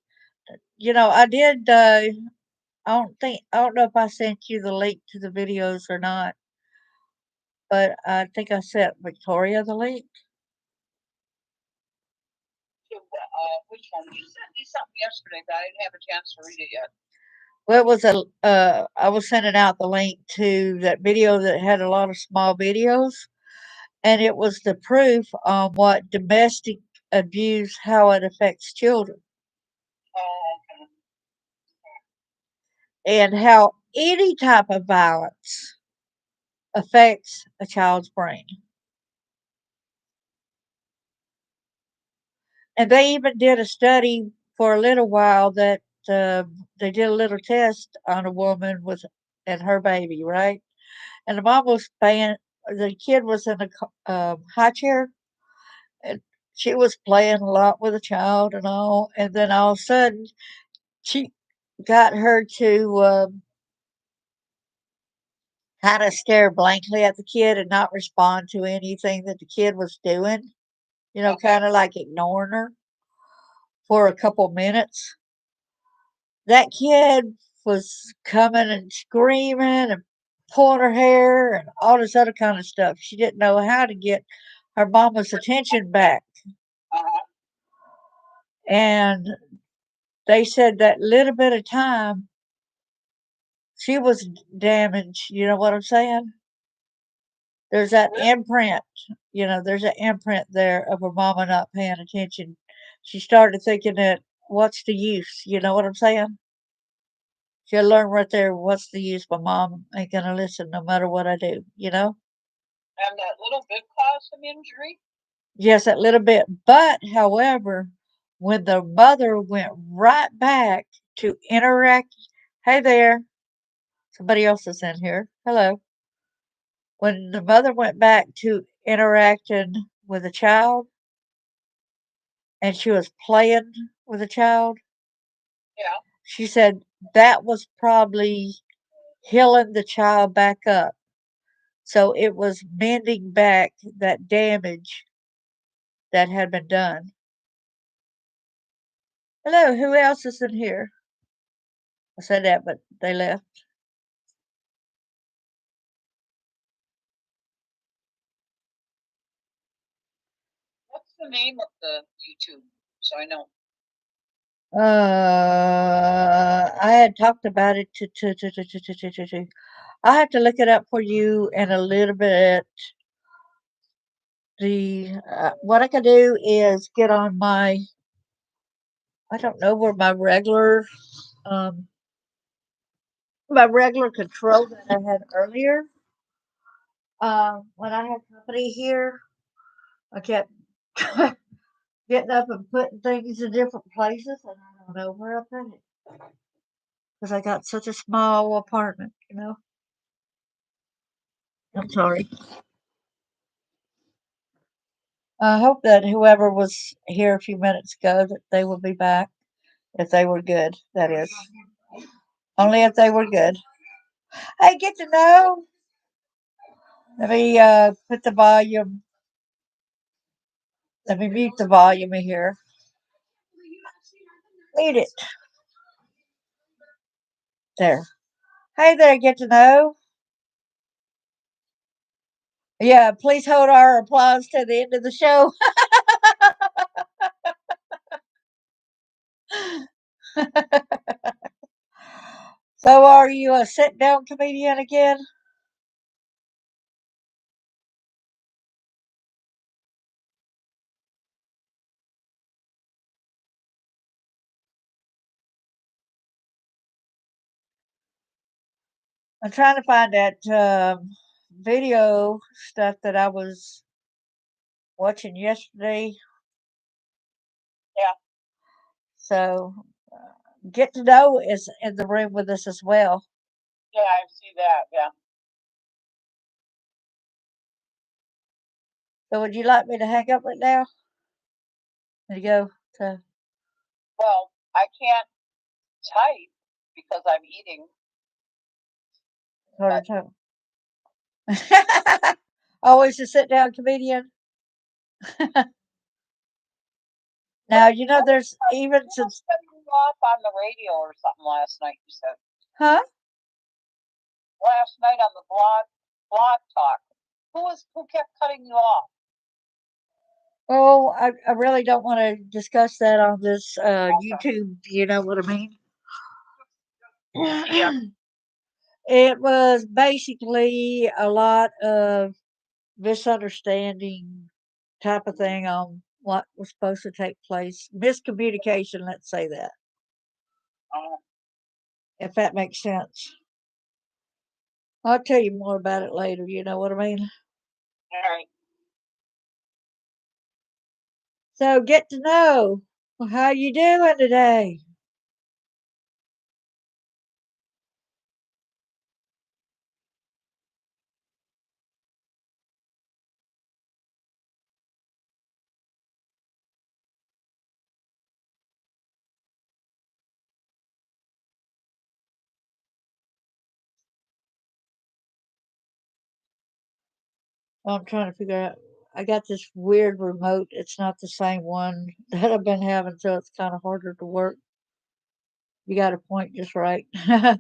I did. I don't know if I sent you the link to the videos or not, but I think I sent Victoria the link. Which one? You sent me something yesterday, but I didn't have a chance to read it yet. Well, it was I was sending out the link to that video that had a lot of small videos, and it was the proof on what domestic abuse, how it affects children, Oh, okay. and how any type of violence affects a child's brain. And they even did a study for a little while that they did a little test on a woman with and her baby, right? And the mom was playing. The kid was in a high chair, and she was playing a lot with the child and all. And then all of a sudden, she got her to kind of stare blankly at the kid and not respond to anything that the kid was doing. Kind of like ignoring her for a couple minutes. That kid was coming and screaming and pulling her hair and all this other kind of stuff. She didn't know how to get her mama's attention back. And they said that little bit of time, she was damaged. You know what I'm saying? There's that imprint, there's an imprint there of her mama not paying attention. She started thinking that, what's the use? You know what I'm saying? She learned right there, what's the use? My mom ain't going to listen no matter what I do, And that little bit caused some injury? Yes, that little bit. But, however, when the mother went right back to interact, hey there, somebody else is in here. Hello. When the mother went back to interacting with the child and she was playing with the child, Yeah. she said that was probably healing the child back up. So it was mending back that damage that had been done. Hello, who else is in here? I said that, but they left. What's the name of the YouTube? So I know. I had talked about it I have to look it up for you in a little bit. The what I can do is get on I don't know where um my regular control that I had earlier. When I had company here, I kept getting up and putting things in different places, and I don't know where I put it because I got such a small apartment. I'm sorry. I hope that whoever was here a few minutes ago that they will be back if they were good. That is only if they were good. Hey, get to know. Let me put the volume. Let me mute the volume in here. Mute it. There. Hey there, get to know. Yeah, please hold our applause to the end of the show. So, are you a sit down comedian again? I'm trying to find that video stuff that I was watching yesterday. Yeah. So, get to know is in the room with us as well. Yeah, I see that. Yeah. So, would you like me to hang up right now? And go to. Well, I can't type because I'm eating. Hard to Always a sit down comedian. Now, you know, there's even since, Cutting you off on the radio or something last night. You said huh? last night on the blog talk. Who kept cutting you off? Oh, I really don't want to discuss that on this YouTube. You know what I mean? Yeah. It was basically a lot of misunderstanding type of thing on what was supposed to take place. Miscommunication, let's say that, Oh, if that makes sense. I'll tell you more about it later. You know what I mean? all right. So get to know how you doing today. Well, I'm trying to figure out. I got this weird remote. It's not the same one that I've been having, so it's kind of harder to work. You got to point just right. Yeah.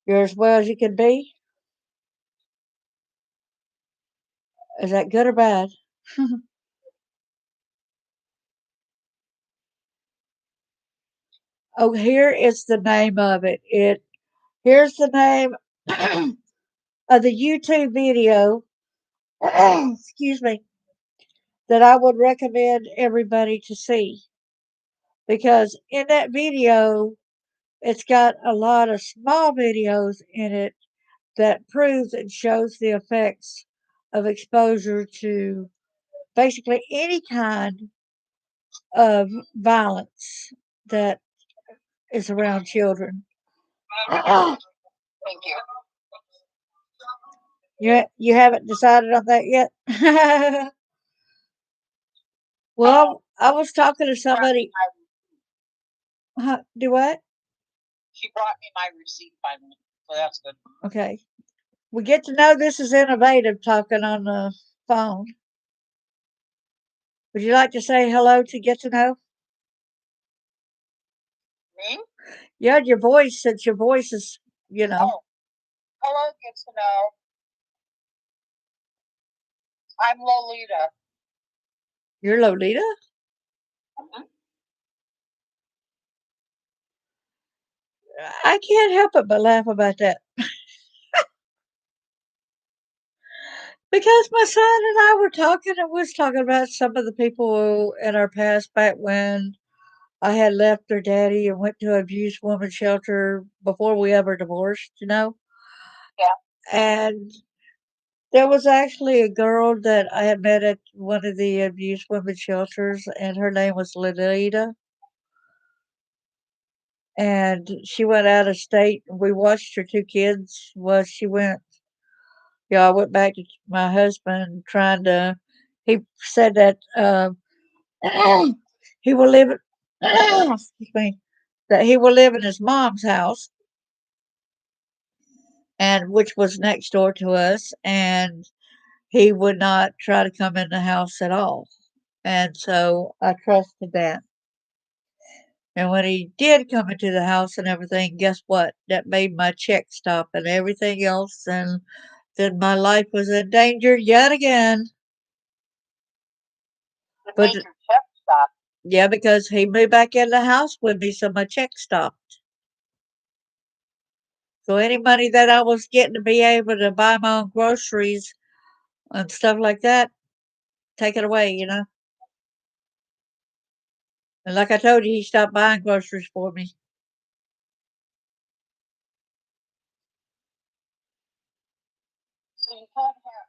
You're as well as you can be. Is that good or bad? Oh, here is the name of it. Here's the name of the YouTube video. Excuse me, that I would recommend everybody to see because in that video, it's got a lot of small videos in it that proves and shows the effects of exposure to basically any kind of violence that is around children. Thank you. You haven't decided on that yet? Well, I was talking to somebody. Do what? She brought me my receipt finally, so that's good. Okay. We get to know this is innovative talking on the phone. Would you like to say hello to get to know? Me? Yeah, your voice, since your voice is, you know. Oh, hello, get to know. I'm Lolita. You're Lolita? Mhm. I can't help it but laugh about that. Because my son and I were talking and was talking about some of the people in our past back when I had left their daddy and went to an abused woman shelter before we ever divorced, you know? Yeah. And there was actually a girl that I had met at one of the abused women shelters, and her name was Lolita. And she went out of state. And we watched her two kids. Well, she went. Yeah, I went back to my husband trying to. He said that he will live. Excuse me. That he will live in his mom's house, and which was next door to us, and he would not try to come in the house at all. And so I trusted that. And when he did come into the house and everything, guess what? That made my check stop and everything else, and then my life was in danger yet again. It But made your check stop. yeah, because he moved back in the house with me, so my check stopped. So any money that I was getting to be able to buy my own groceries and stuff like that, take it away, you know. And like I told you, he stopped buying groceries for me. So you can't have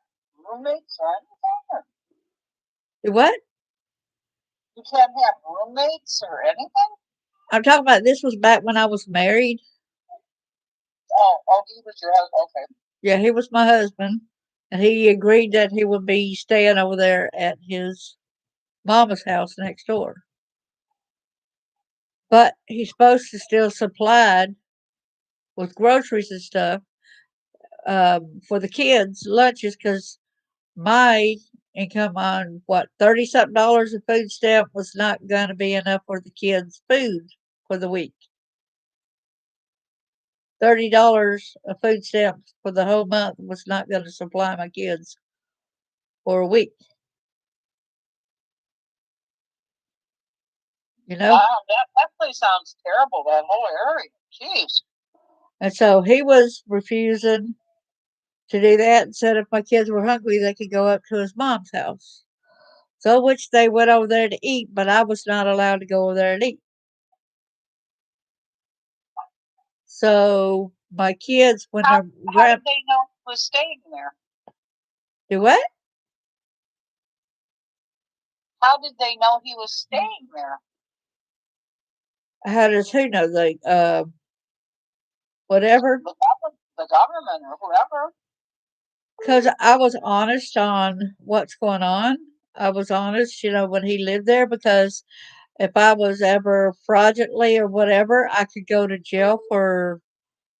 roommates or anything? What? You can't have roommates or anything? I'm talking about this was back when I was married. Oh, he was your husband. Okay. Yeah, he was my husband, and he agreed that he would be staying over there at his mama's house next door. But he's supposed to still supplied with groceries and stuff for the kids lunches because my income on what 30 something dollars of food stamp was not going to be enough for the kids' food for the week. $30 of food stamps for the whole month was not going to supply my kids for a week. You know? Wow, that place sounds terrible, that whole area. Jeez. And so he was refusing to do that and said if my kids were hungry, they could go up to his mom's house. So, which they went over there to eat, but I was not allowed to go over there and eat. So, my kids, when How their did they know he was staying there? do what? How did they know he was staying there? How does who know? Whatever. The government or whoever. Because I was honest on what's going on. I was honest, when he lived there, because if I was ever fraudulently or whatever, I could go to jail for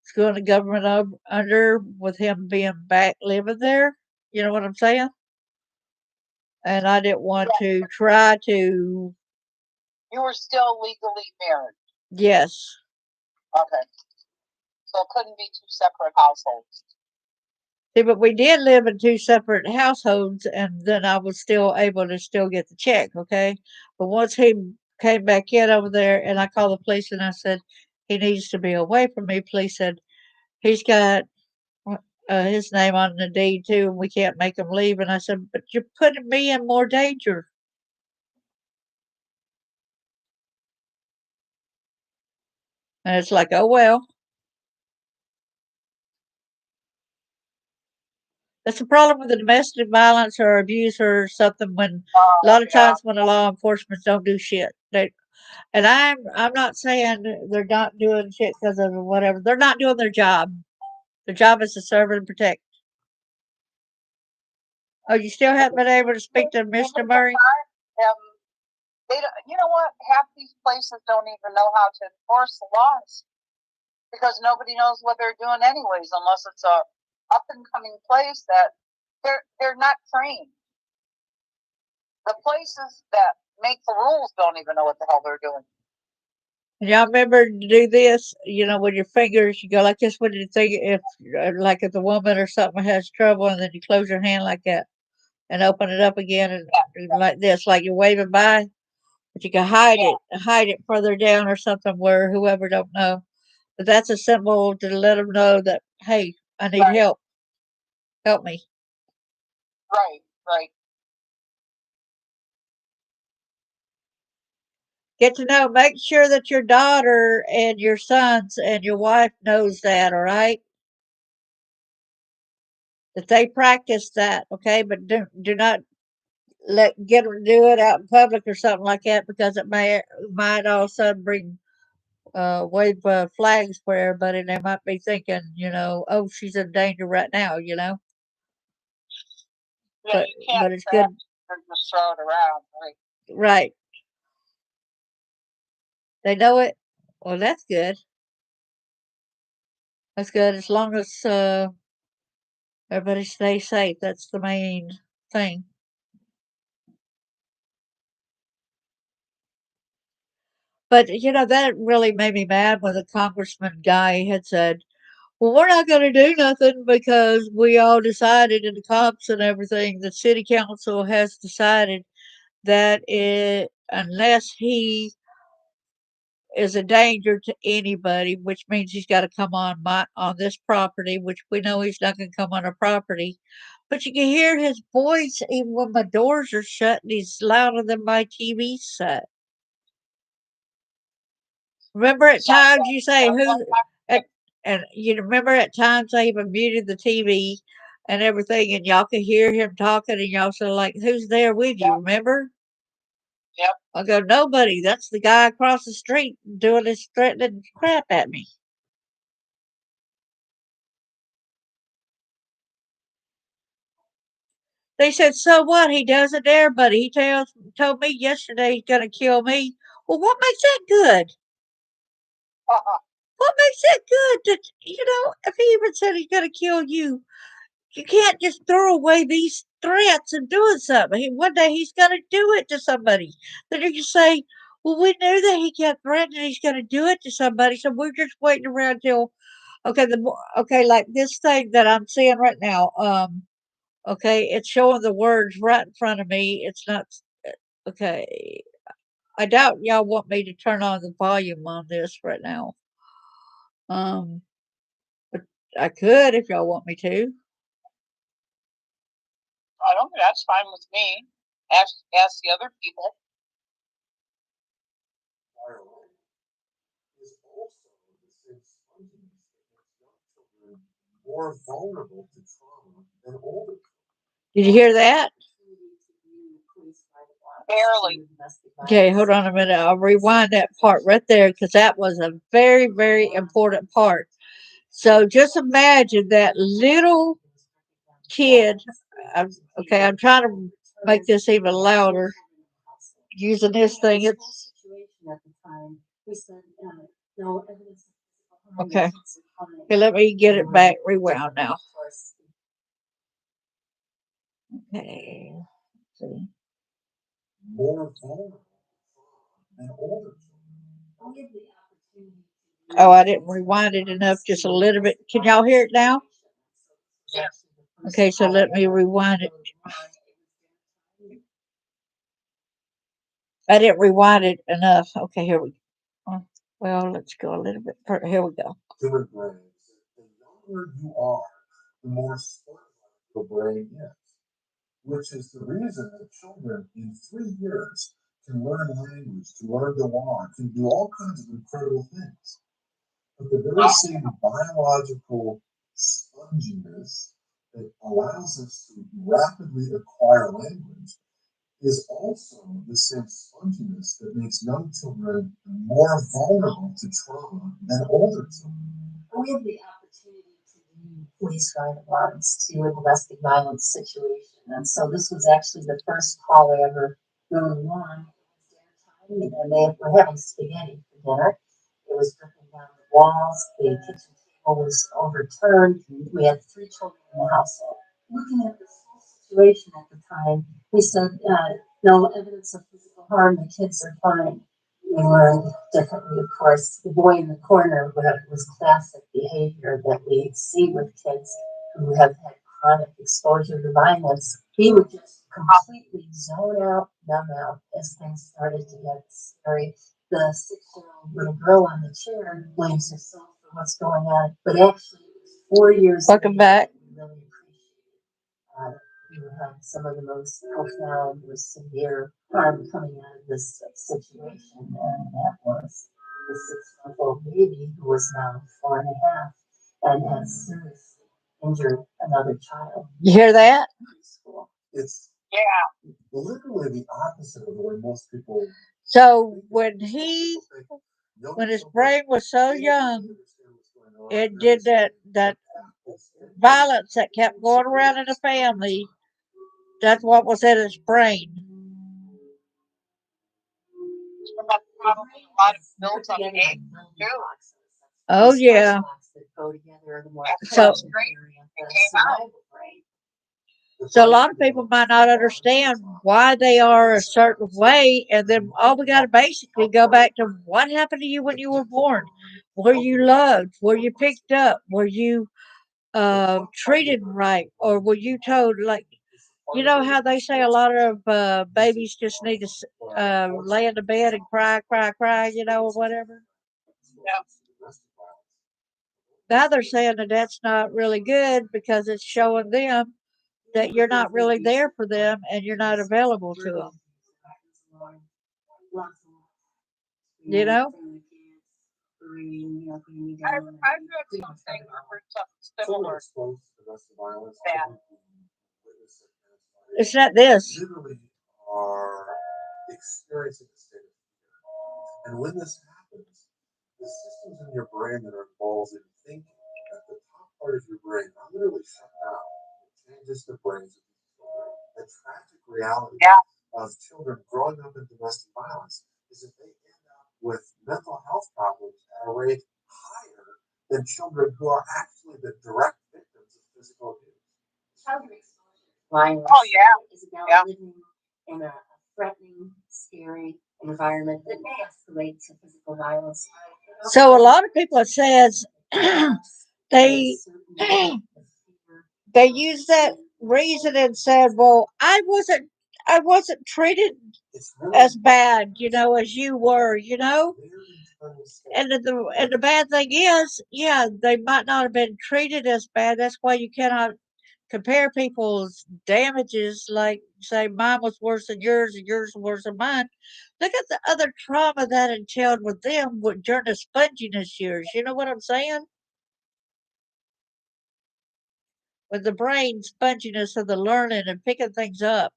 screwing the government under with him being back living there. You know what I'm saying? And I didn't want to try to. You were still legally married. Yes. Okay. So it couldn't be two separate households. See, but we did live in two separate households, and then I was still able to still get the check, okay? But once he came back in over there, and I called the police, and I said, he needs to be away from me. Police said, he's got his name on the deed, too, and we can't make him leave. And I said, but you're putting me in more danger. And it's like, oh, well. That's the problem with the domestic violence or abuse or something when a lot of times when the law enforcement don't do shit. And I'm not saying they're not doing shit because of whatever. They're not doing their job. Their job is to serve and protect. Oh, you still haven't been able to speak to Mr. Murray? You know what? Half these places don't even know how to enforce the laws because nobody knows what they're doing anyways, unless it's a up and coming place that they're not trained. The places that make the rules don't even know what the hell they're doing. And y'all remember to do this, with your fingers, you go like this when you think like if the woman or something has trouble, and then you close your hand like that and open it up again and like this, like you're waving by, but you can hide it further down or something where whoever don't know. But that's a symbol to let them know that, hey, I need help. Help me. Right. Get to know, make sure that your daughter and your sons and your wife knows that, all right? That they practice that, okay? But do not get them to do it out in public or something like that because it might all of a sudden bring wave flags for everybody. And they might be thinking, oh, she's in danger right now, Yeah, but you can't it's good. Just throw it around, right? Right. They know it. Well, that's good. That's good as long as everybody stays safe. That's the main thing. But that really made me mad when the congressman guy had said, "Well, we're not going to do nothing because we all decided, and the cops and everything, the city council has decided that unless he is a danger to anybody, which means he's got to come on this property, which we know he's not going to come on our property." But you can hear his voice even when my doors are shut, and he's louder than my TV set. Remember at times you say and you remember at times I even muted the TV and everything, and y'all could hear him talking, and y'all said like, "Who's there with you?" Remember? Yep. I go, "Nobody. That's the guy across the street doing this threatening crap at me." They said, "So what? He does it to everybody. He told me yesterday he's gonna kill me." Well, what makes that good? What makes it good? That if he even said he's gonna kill you, you can't just throw away these threats and doing something. One day he's gonna do it to somebody. Then you can say, "Well, we knew that he kept threatening he's gonna do it to somebody, so we're just waiting around till." Okay, okay, like this thing that I'm seeing right now. Okay, it's showing the words right in front of me. It's not okay. I doubt y'all want me to turn on the volume on this right now. Um, but I could if y'all want me to. I don't. That's fine with me. Ask the other people. Is also the same sponginess that makes young children more vulnerable to trauma than older children. Did you hear that? Barely. Okay, hold on a minute. I'll rewind that part right there because that was a very, very important part. So just imagine that little kid. Okay, I'm trying to make this even louder using this thing. It's okay. Okay, let me get it back rewound now. Okay, let's see. More vulnerable than older children. Oh, I didn't rewind it enough, just a little bit. Can y'all hear it now? Yeah. Okay, so let me rewind it. I didn't rewind it enough. Okay, here we go. Well, let's go a little bit further. Here we go. Human brains. The younger you are, the more sponge your brain is, which is the reason that children in 3 years can learn language, can learn to walk, can do all kinds of incredible things. But the very same biological sponginess that allows us to rapidly acquire language is also the same sponginess that makes young children more vulnerable to trauma than older children. We have the opportunity to do police response to a domestic violence situation. And so this was actually the first call I ever really won. It was dinner time, and they were having spaghetti for dinner. It was dripping down the walls. The kitchen table was overturned. We had 3 children in the household. Looking at this whole situation at the time, we said, no evidence of physical harm. The kids are fine. We learned differently, of course. The boy in the corner was classic behavior that we see with kids who have had chronic exposure to violence. He would just completely zone out, numb out as things started to get scary. The 6-year-old little girl on the chair blames herself for what's going on, but actually, it was 4 years. Welcome back. We really appreciate we had some of the most profound or severe harm coming out of this situation, and that was the 6-month-old baby who was now 4.5 and had seriously injured another child. You hear that? In preschool. It's Yeah. literally the opposite of the way most people. So when his brain was so young, it did that violence that kept going around in the family. That's what was in his brain. And that's probably a lot of built up anger too. Oh yeah. So So a lot of people might not understand why they are a certain way, and then all we got to basically go back to what happened to you when you were born. Were you loved? Were you picked up? Were you treated right? Or were you told, like, you know how they say a lot of babies just need to lay in the bed and cry, cry, cry, or whatever? Yeah. Now they're saying that that's not really good because it's showing them that you're not really there for them and you're not available to them. You know? I've read something or heard something similar. That. It's not this. Literally are experiencing a state of fear. And when this happens, the systems in your brain that are involved in thinking at the top part of your brain are literally shut down. It changes the brains of these children. The tragic reality of children growing up in domestic violence is that they end up with mental health problems at a rate higher and children who are actually the direct victims of physical abuse. Child exposure to violence. Oh, yeah. Is now Yeah. living in a threatening, scary environment that may escalate to physical violence. So a lot of people says they they use that reason and said, "Well, I wasn't treated It's really as bad, as you were, very unstable. And the bad thing is, yeah, they might not have been treated as bad. That's why you cannot compare people's damages. Like, say, mine was worse than yours, and yours was worse than mine. Look at the other trauma that entailed with them during the sponginess years. You know what I'm saying? With the brain sponginess of the learning and picking things up.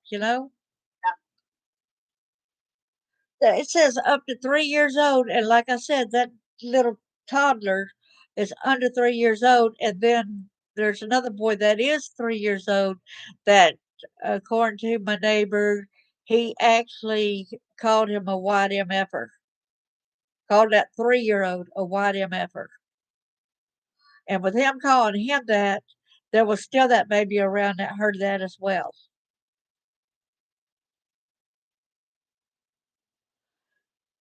It says up to 3 years old, and like I said, that little toddler is under 3 years old, and then there's another boy that is 3 years old that, according to my neighbor, he actually called him a white MFer. Called that 3-year-old a white MFer. And with him calling him that, there was still that baby around that heard that as well.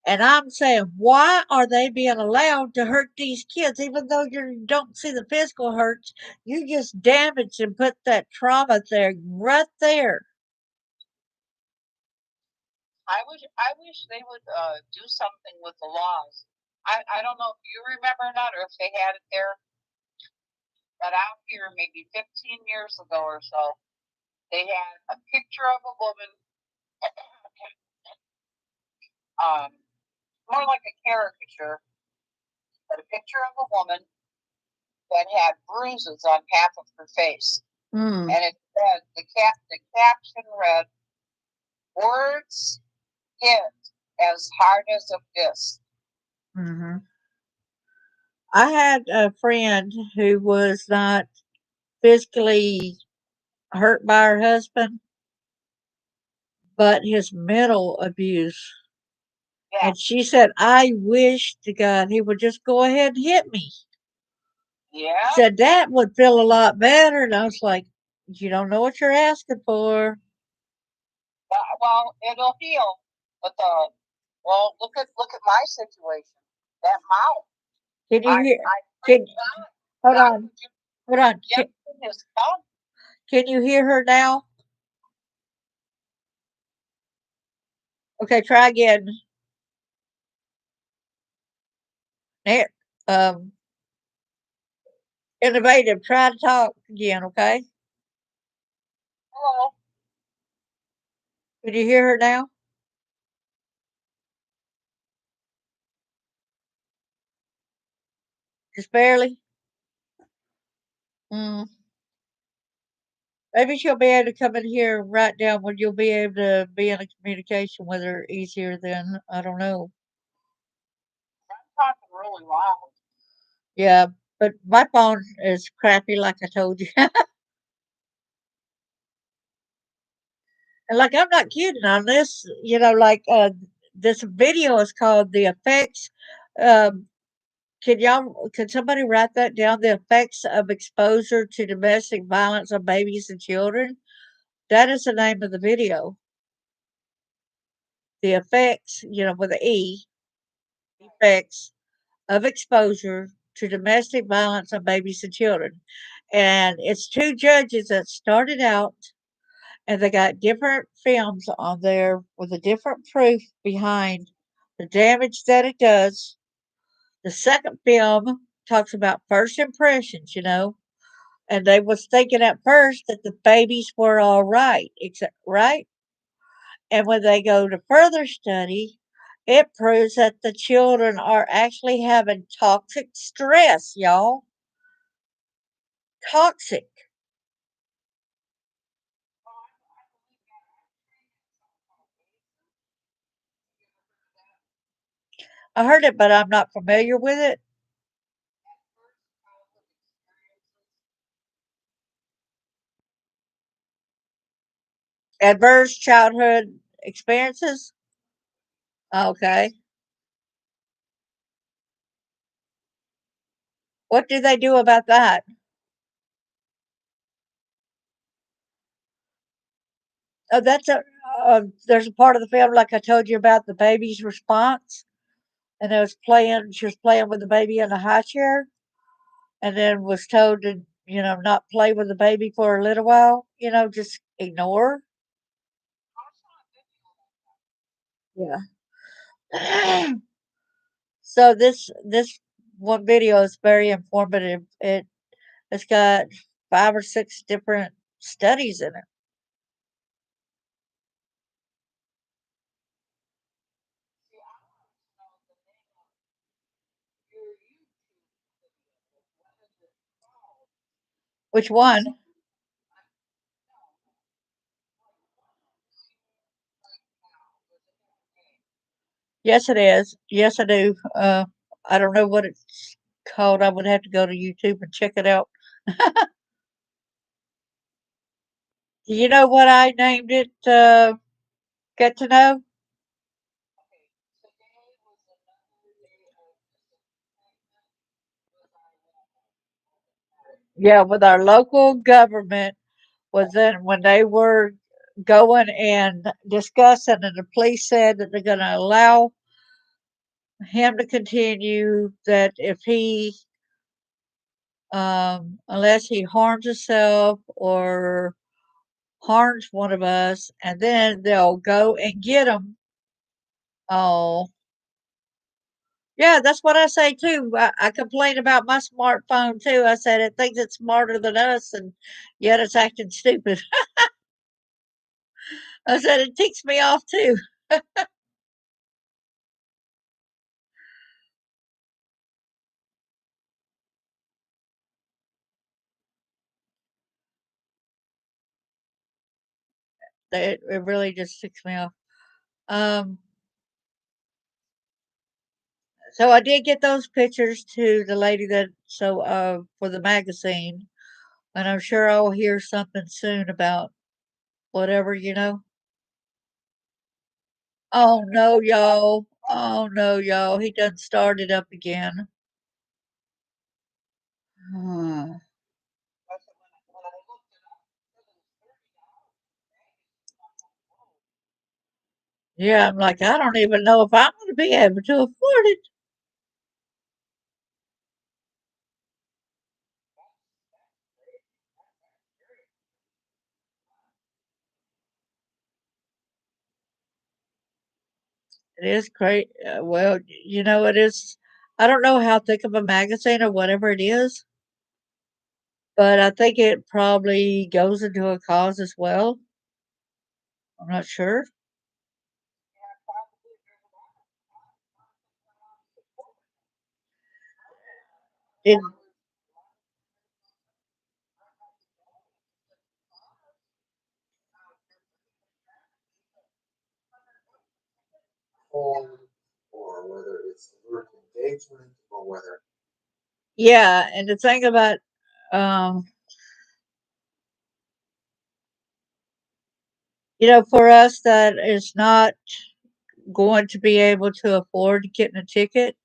And I'm saying, why are they being allowed to hurt these kids, even though you don't see the physical hurts? You just damage and put that trauma there, right there. I wish they would do something with the laws. I don't know if you remember or not, or if they had it there, but out here maybe 15 years ago or so, they had a picture of a woman, more like a caricature, but a picture of a woman that had bruises on half of her face, Mm. and it said the caption read, "Words hit as hard as a fist." Hmm. I had a friend who was not physically hurt by her husband, but his mental abuse. Yeah, And she said, I wish to God he would just go ahead and hit me. yeah. Said that would feel a lot better. And I was like, you don't know what you're asking for. Well, it'll heal, but look at my situation. That mouth. Can you hear? I Can, hold God, on. Hold on. get in his tongue. Can you hear her now? Okay, try again. There. Um, Innovative. Try to talk again, okay? Hello. Can you hear her now? Just barely? Mm. Maybe she'll be able to come in here and write down when you'll be able to be in a communication with her easier than, I don't know. I'm talking really loud. Yeah, but my phone is crappy, like I told you. And like, I'm not kidding on this, this video is called The Effects. Um, can somebody write that down? The effects of exposure to domestic violence on babies and children. That is the name of the video. The effects, with the E, effects of exposure to domestic violence on babies and children. And it's two judges that started out, and they got different films on there with a different proof behind the damage that it does. The second film talks about first impressions, and they was thinking at first that the babies were all right, except right. And when they go to further study, it proves that the children are actually having toxic stress, y'all. Toxic. I heard it, but I'm not familiar with it. Adverse childhood experiences. Okay. What do they do about that? Oh, that's there's a part of the film, like I told you about the baby's response, and she was playing with the baby in a high chair, and then was told to, not play with the baby for a little while, just ignore. Yeah. So this one video is very informative. It's got 5 or 6 different studies in it. Which one? Yes, it is. Yes, I do. I don't know what it's called. I would have to go to YouTube and check it out. Do you know what I named it? Get to know? Yeah, with our local government was then when they were going and discussing, and the police said that they're going to allow him to continue. That if he, unless he harms himself or harms one of us, and then they'll go and get him. Oh, yeah, that's what I say too. I complain about my smartphone too. I said it thinks it's smarter than us, and yet it's acting stupid. I said it ticks me off too. It really just ticks me off. Um, so I did get those pictures to the lady for the magazine, and I'm sure I'll hear something soon about whatever. Oh no, y'all. Oh no, y'all. He done started up again. Yeah, I'm like, I don't even know if I'm going to be able to afford it. It is great. Well, it is. I don't know how thick of a magazine or whatever it is, but I think it probably goes into a cause as well. I'm not sure. It, Home, or whether it's alert engagement, or whether yeah, and the thing about, um, for us that is not going to be able to afford getting a ticket,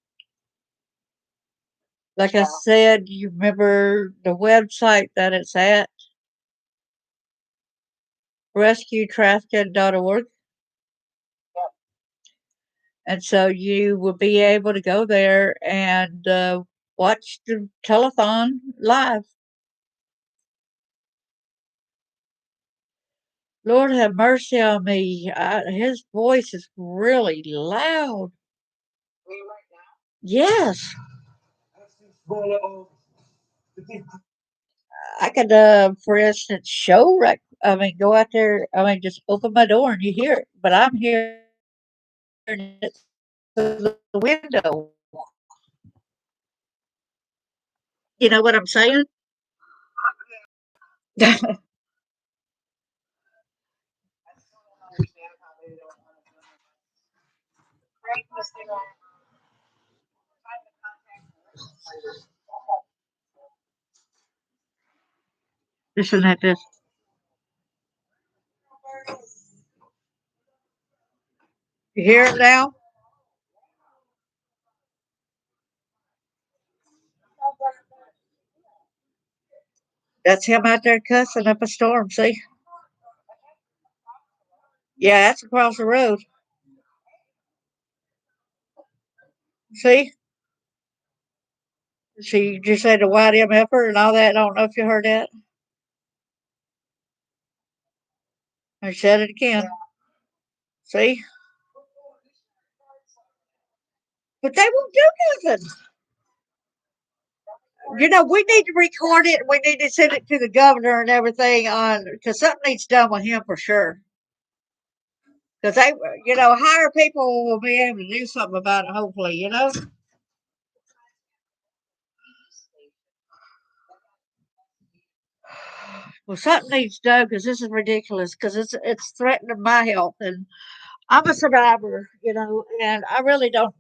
like I said, you remember the website that it's at, rescuetraffic.org. And so you will be able to go there and watch the telethon live. Lord have mercy on me. His voice is really loud. Yes. I could, for instance, go out there. I mean, just open my door and you hear it. But I'm hearing it through the window. You know what I'm saying? Listen at this. You hear it now? That's him out there cussing up a storm, see? Yeah, that's across the road. See? She just said the white MFer and all that. I don't know if you heard that. I said it again. See? But they won't do nothing. You know, we need to record it. We need to send it to the governor and everything on because something needs done with him for sure. Because they, higher people will be able to do something about it. Hopefully, Well, something needs done because this is ridiculous. Because it's threatening my health, and I'm a survivor, and I really don't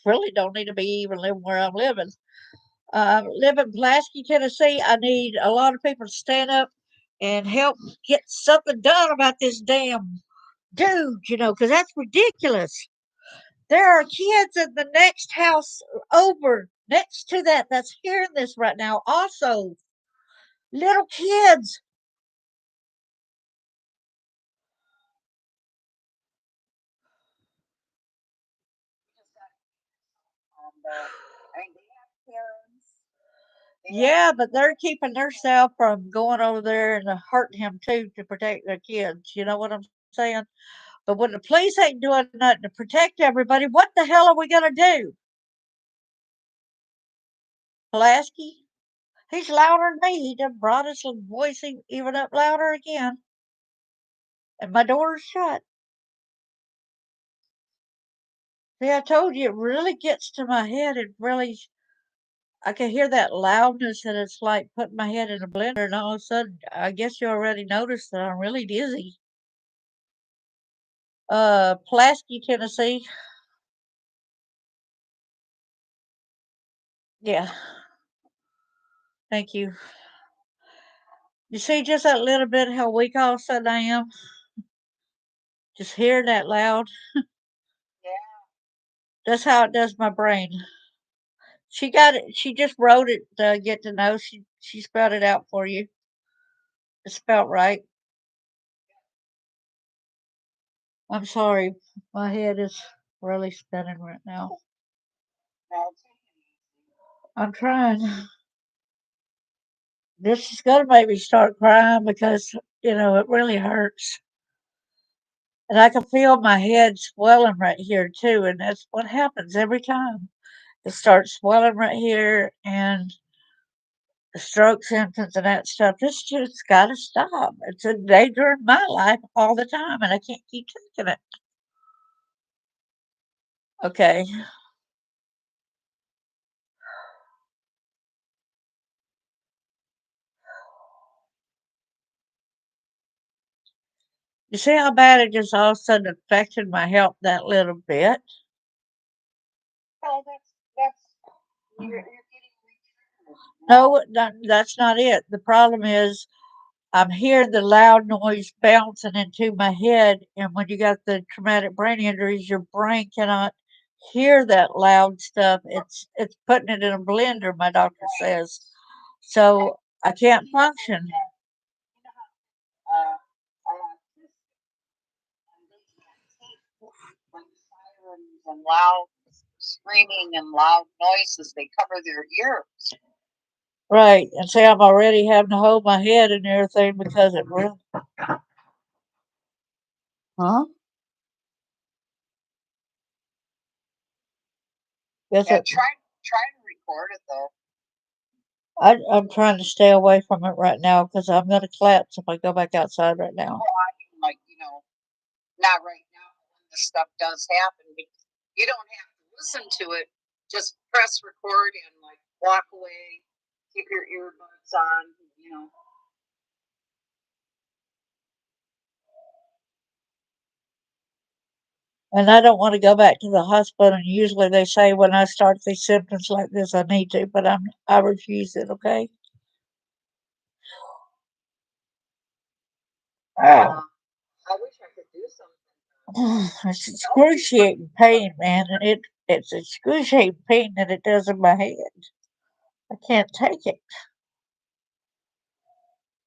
really don't need to be even living where I'm living. Live in Pulaski, Tennessee. I need a lot of people to stand up and help get something done about this damn dude, because that's ridiculous. There are kids in the next house over, next to that's hearing this right now. Also, little kids. Yeah, but they're keeping themselves from going over there and hurting him too to protect their kids. You know what I'm saying? But when the police ain't doing nothing to protect everybody, what the hell are we gonna do? Pulaski? He's louder than me. He done brought his voice even up louder again. And my door's shut. See, I told you it really gets to my head. I can hear that loudness and it's like putting my head in a blender and all of a sudden I guess you already noticed that I'm really dizzy. Pulaski, Tennessee. Yeah. Thank you. You see just that little bit how weak all of a sudden I am? Just hearing that loud. Yeah. That's how it does my brain. She got it. She just wrote it to get to know. She spelled it out for you. It's spelled right. I'm sorry. My head is really spinning right now. I'm trying. This is gonna make me start crying because it really hurts. And I can feel my head swelling right here too, and that's what happens every time. It starts swelling right here, and the stroke symptoms and that stuff. This just got to stop. It's a danger in my life all the time, and I can't keep taking it. Okay. You see how bad it just all of a sudden affected my health that little bit? Well, you're No, that's not it. The problem is I'm hearing the loud noise bouncing into my head, and when you got the traumatic brain injuries, your brain cannot hear that loud stuff. It's putting it in a blender, my doctor says. So I can't function. uh, like sirens and loud screaming and loud noises, they cover their ears. Right. And see, I'm already having to hold my head and everything because it really. Huh? Yes, Yeah, try to record it though. I'm trying to stay away from it right now because I'm going to collapse if I go back outside right now. Well, I mean, like, not right now when this stuff does happen. You don't have to listen to it. Just press record and like walk away. Keep your earbuds on. And I don't want to go back to the hospital. And usually they say when I start these symptoms like this, I need to, but I refuse it. Okay. I wish I could do something. It's excruciating pain, man, and it's excruciating pain that it does in my head. I can't take it.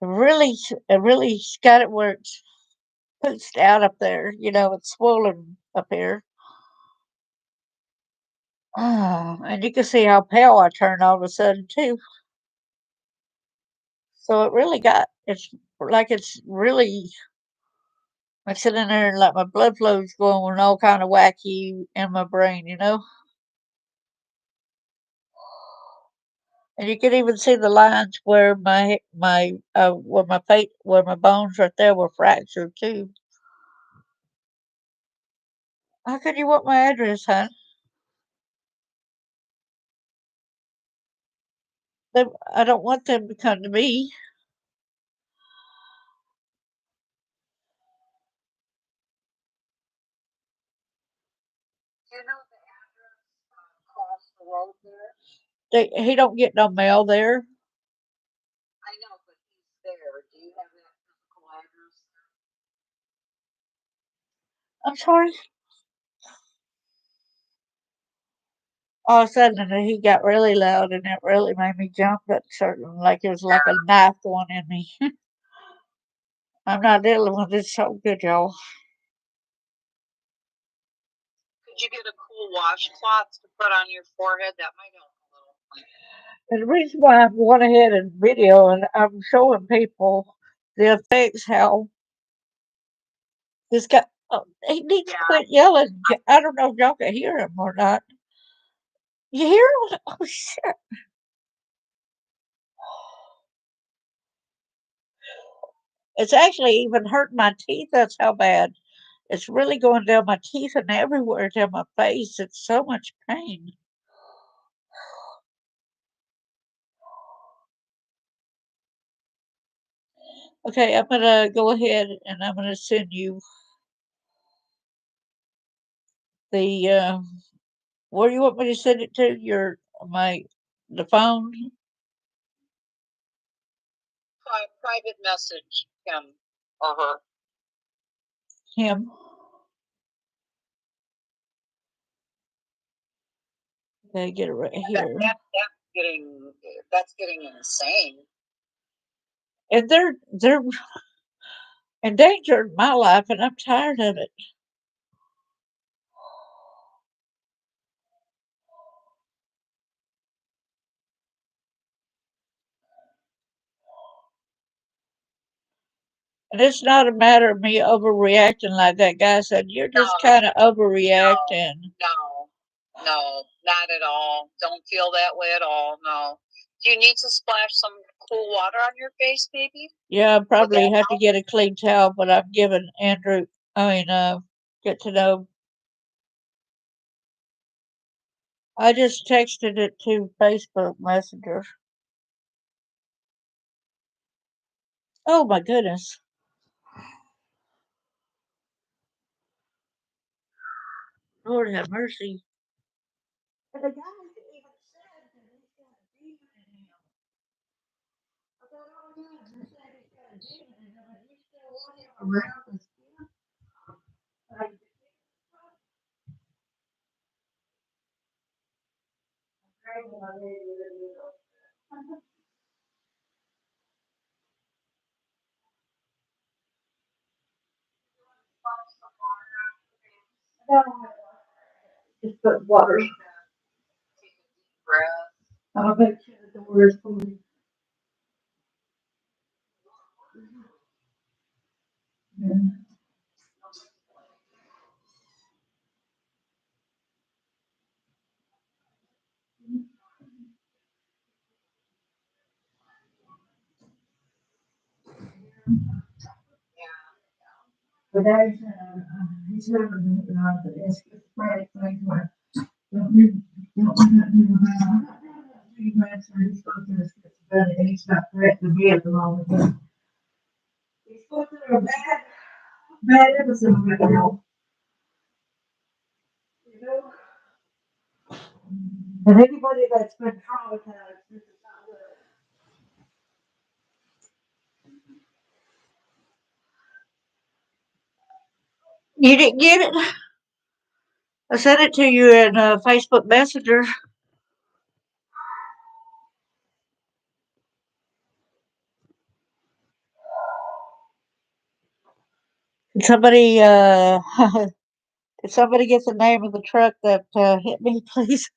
It really got it where it's pushed out up there. It's swollen up here. And you can see how pale I turned all of a sudden too. So it's really I'm sitting there and like my blood flow's going all kind of wacky in my brain. And you can even see the lines where where my bones right there were fractured too. How could you want my address, hon? I don't want them to come to me. Do you know the address across the road there? He don't get no mail there. I know, but he's there. Do you have that physical address? I'm sorry. All of a sudden, he got really loud, and it really made me jump. Like it was like a knife going in me. I'm not dealing with this so good, y'all. Could you get a cool washcloth to put on your forehead? That might help a little. And the reason why I'm going ahead and video and I'm showing people the effects, how this guy, he needs to quit yelling. I don't know if y'all can hear him or not. You hear him? Oh, shit. It's actually even hurting my teeth. That's how bad. It's really going down my teeth and everywhere down my face. It's so much pain. Okay, I'm gonna go ahead and I'm gonna send you the where do you want me to send it to? The phone? Private message him or her. Him. Okay, get it right here. That's getting insane. And they're endangering my life, and I'm tired of it. And it's not a matter of me overreacting like that guy said. You're just kind of overreacting. No, not at all. Don't feel that way at all. No. Do you need to splash some cool water on your face, maybe? Yeah, I probably have to get a clean towel, but I'm giving Andrew, get to know. I just texted it to Facebook Messenger. Oh my goodness. Lord have mercy. And the guy even said that he's got a demon in him. I thought, oh my God, they said he's got a demon in him, and you still want him around this kid? Like, just put water. Take a deep breath. I'll make sure the door is fully. Yeah. But he's never been the schizophrenic thing where don't he's supposed to be schizophrenic and he's not correct to be at the moment. But he's supposed to have a bad episode right now. You know? And anybody that's been traumatized, this is not good. You didn't get it? I sent it to you in Facebook Messenger. Did somebody, did somebody get the name of the truck that hit me, please?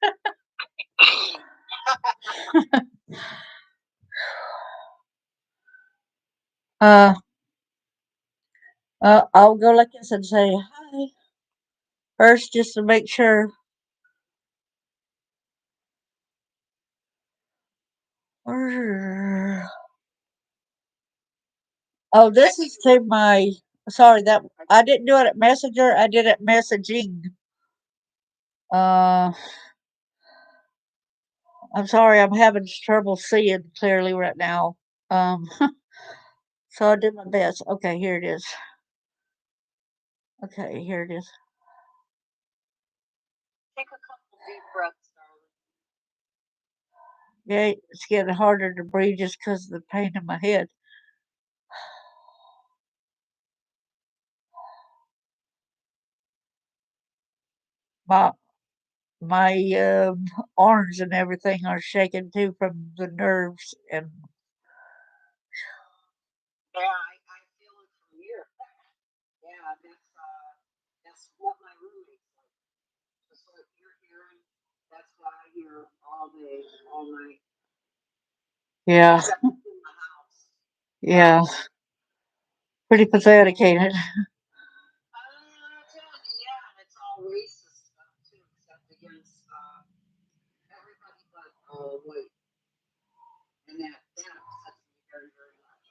uh, I'll go like this and say hi first, just to make sure. Oh, this is to my. Sorry, that I didn't do it at Messenger. I did it messaging. Uh, I'm sorry. I'm having trouble seeing clearly right now. Um, so I did my best. Okay, here it is. Okay, here it is. Take a couple deep breaths, darling. Yeah, it's getting harder to breathe just because of the pain in my head. My my arms and everything are shaking too from the nerves and Yeah, I feel it from here. Yeah, that's what my roommate's like. Just what you're hearing, that's what I hear all day, all night. yeah, Except it's in the house. yeah, pretty pathetic, ain't it? I'm telling you, yeah, and it's all racist stuff too, except against everybody but white. And that upsets me very, very much.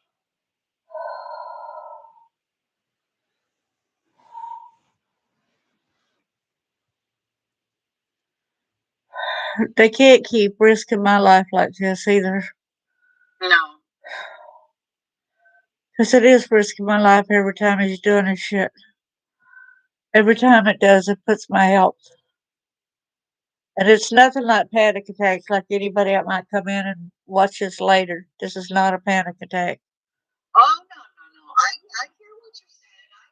They can't keep risking my life like this either. No. Because it is risking my life every time he's doing his shit. Every time it does, it puts my health. And it's nothing like panic attacks like anybody that might come in and watch this later. This is not a panic attack. Oh no, no, no. I hear what you're saying. I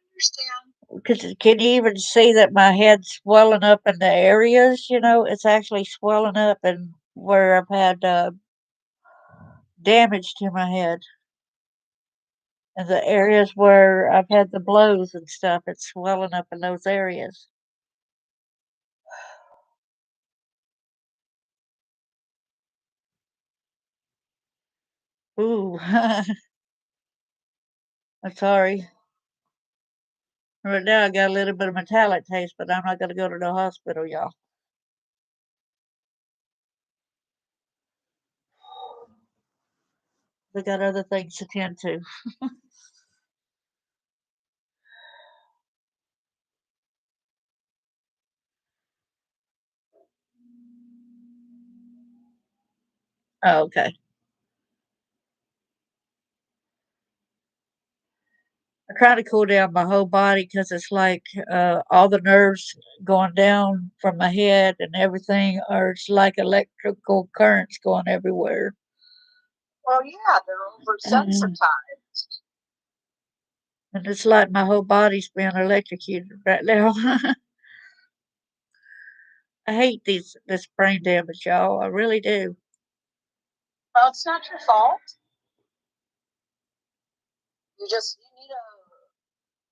understand. Because can you even see that my head's swelling up in the areas? You know, it's actually swelling up and where I've had damage to my head. And the areas where I've had the blows and stuff, it's swelling up in those areas. Ooh, I'm sorry. Right now I got a little bit of metallic taste, but I'm not going to go to the hospital, y'all. We got other things to tend to. Oh, okay. I try to cool down my whole body because it's like all the nerves going down from my head and everything, or it's like electrical currents going everywhere. Well, yeah, they're And oversensitized. it's like my whole body's being electrocuted right now. I hate this brain damage, y'all. I really do. Well, it's not your fault. You need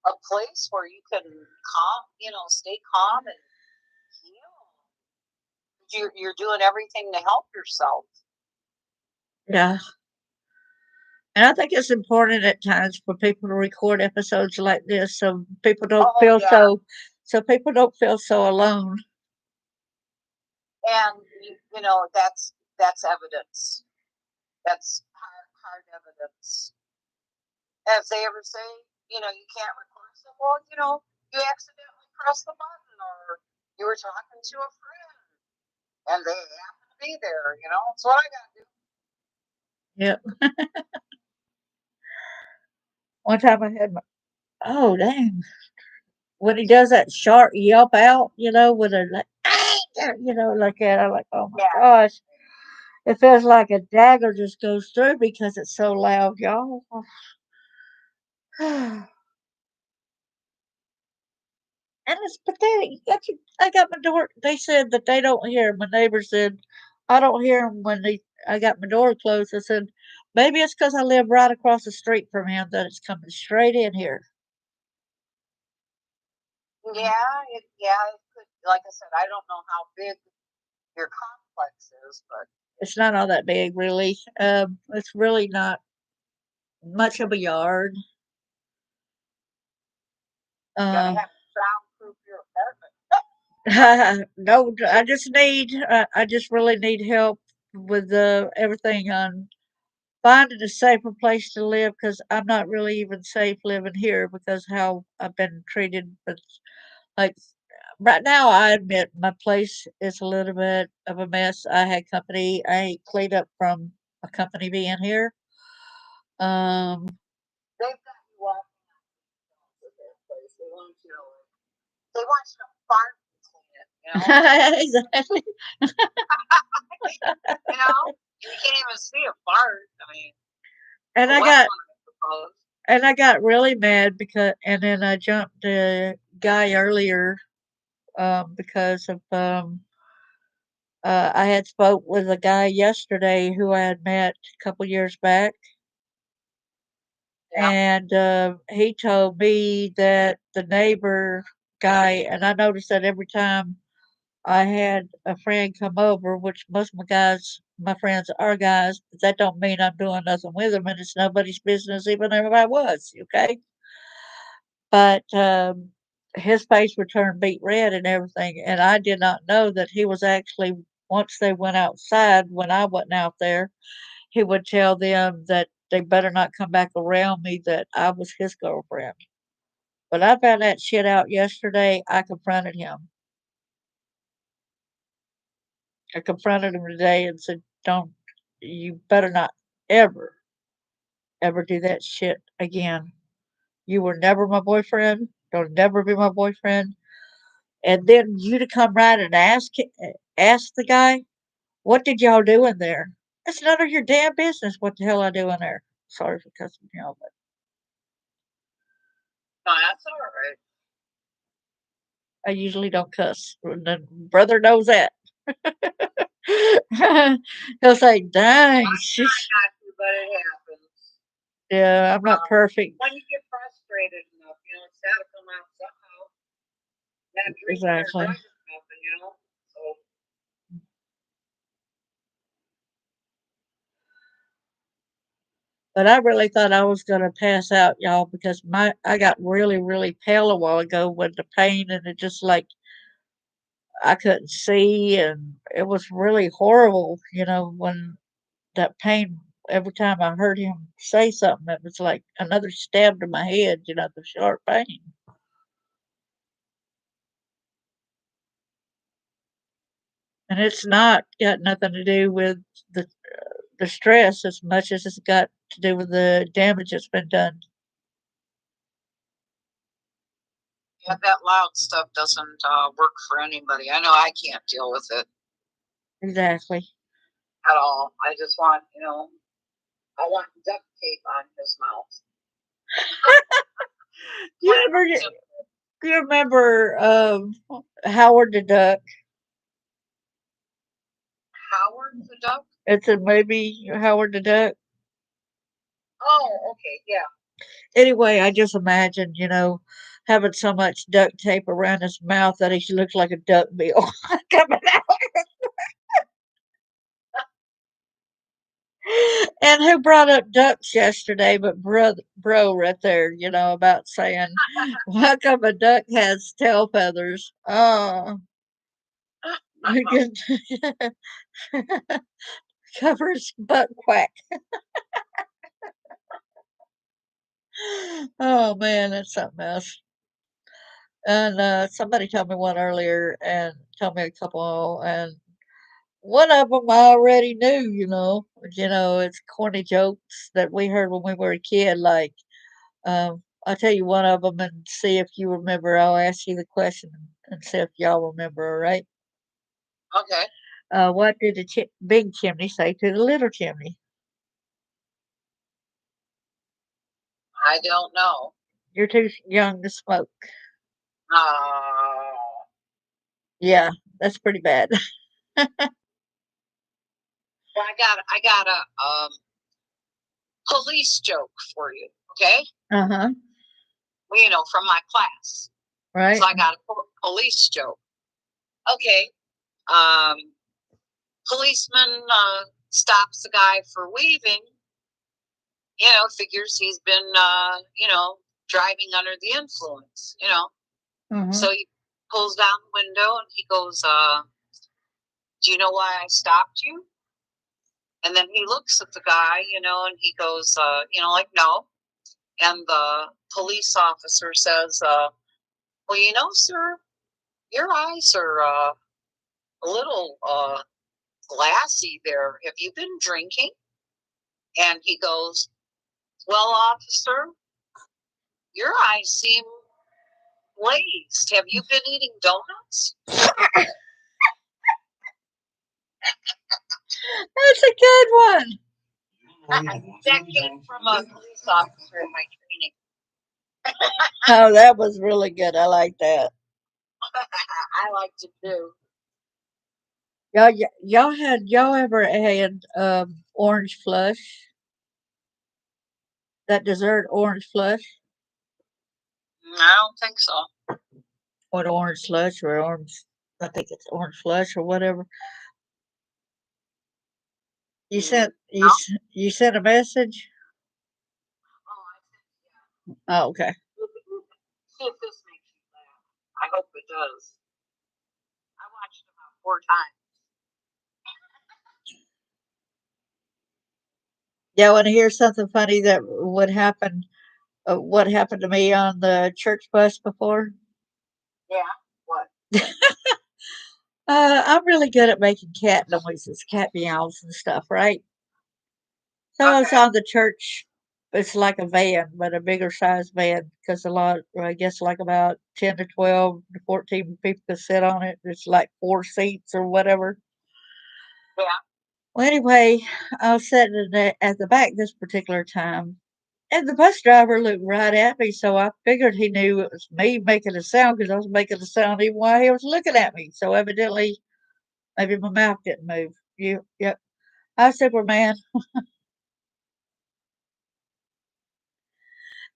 a place where you can stay calm and heal. You're doing everything to help yourself. Yeah. And I think it's important at times for people to record episodes like this so people don't Oh feel yeah, so people don't feel so alone. and that's evidence. That's hard evidence. As they ever say, you can't record someone. Well, you accidentally pressed the button, or you were talking to a friend, and they happen to be there. It's what I got to do. Yep. One time I had my oh dang. When he does that sharp yelp out, with a like like that, I'm like, oh my Yeah. gosh. It feels like a dagger just goes through because it's so loud, y'all. And it's pathetic. I got my door. They said that they don't hear 'em. My neighbor said, I don't hear him when I got my door closed. I said, maybe it's because I live right across the street from him that it's coming straight in here. Yeah, it could, like I said, I don't know how big your complex is, but It's not all that big, really. It's really not much of a yard. you gotta Uh, have to soundproof your apartment. no, I just really need help with everything on finding a safer place to live because I'm not really even safe living here because how I've been treated. But like right now, I admit my place is a little bit of a mess. I had company. I ain't cleaned up from a company being here. Um, They've got you walking with their place. They want you to fart and clean it, exactly. You can't even see a fart. I mean, And a I wet got one, I suppose. and I got really mad and then I jumped the guy earlier because of I had spoke with a guy yesterday who I had met a couple years back, Yeah. and he told me that the neighbor guy, and I noticed that every time I had a friend come over, which most of my friends are guys, but that don't mean I'm doing nothing with them, and it's nobody's business, even if I was, okay? But his face would turn beet red and everything, and I did not know that he was actually once they went outside when I wasn't out there, he would tell them that they better not come back around me that I was his girlfriend. But I found that shit out yesterday. I confronted him. I confronted him today and said, "Don't you better not ever, ever do that shit again. You were never my boyfriend. Don't never be my boyfriend." And then you to come right and ask the guy, "What did y'all do in there?" It's none of your damn business what the hell I do in there. Sorry for cussing you out, but No, that's all right. I usually don't cuss. And the brother knows that. He'll say, "Dang, I she's try not to, but it happens. yeah, I'm not perfect." When you get frustrated enough, it's got to come out somehow. Not drinking or Exactly. drugging nothing. So But I really thought I was gonna pass out, y'all, because I got really, really pale a while ago with the pain, and it just like I couldn't see, and it was really horrible, when that pain. Every time I heard him say something, it was like another stab to my head, the sharp pain. And it's not got nothing to do with the the stress as much as it's got to do with the damage that's been done. yeah, that loud stuff doesn't work for anybody. I know I can't deal with it Exactly. at all. I just want, I want duct tape on his mouth. Do you ever do you remember Howard the Duck? Howard the Duck? It's a movie, Howard the Duck. Oh, okay, yeah. Anyway, I just imagine, having so much duct tape around his mouth that he looks like a duck bill coming out. And who brought up ducks yesterday but bro right there, about saying, how come a duck has tail feathers? Oh, covers butt quack. Oh man, that's something else. And somebody told me one earlier and told me a couple, and one of them I already knew, it's corny jokes that we heard when we were a kid. Like, I'll tell you one of them and see if you remember. I'll ask you the question and see if y'all remember, all right? Okay. What did the big chimney say to the little chimney? I don't know. You're too young to smoke. Uh, Yeah, that's pretty bad. well, I got a police joke for you. Okay. Uh huh. Well, from my class. Right. So I got a police joke. Okay. Policeman stops the guy for weaving. You know, figures he's been, driving under the influence, Mhm. So he pulls down the window and he goes, do you know why I stopped you? And then he looks at the guy, and he goes, like, no. And the police officer says, well, sir, your eyes are a little glassy there. Have you been drinking? And he goes, well, officer, your eyes seem glazed. Have you been eating donuts? That's a good one. That came from a police officer in my training. Oh, that was really good. I like that. I liked it too. Y'all ever had orange flush? That dessert orange flush? I don't think so. Or orange slush or orange, I think it's orange flush or whatever. You sent No? you sent a message? Oh, okay. See if this makes you laugh. I hope it does. I watched it about 4 times. Yeah, want to hear something funny that would happen? What happened to me on the church bus before? Yeah. What? I'm really good at making cat noises, cat meows and stuff, right? So I was Okay. on the church. It's like a van, but a bigger size van because I guess like about 10 to 12 to 14 people could sit on it. It's like 4 seats or whatever. Yeah. Well, anyway, I was sitting at the back this particular time, and the bus driver looked right at me, so I figured he knew it was me making a sound because I was making a sound even while he was looking at me. So evidently, maybe my mouth didn't move. Yep. I was Superman.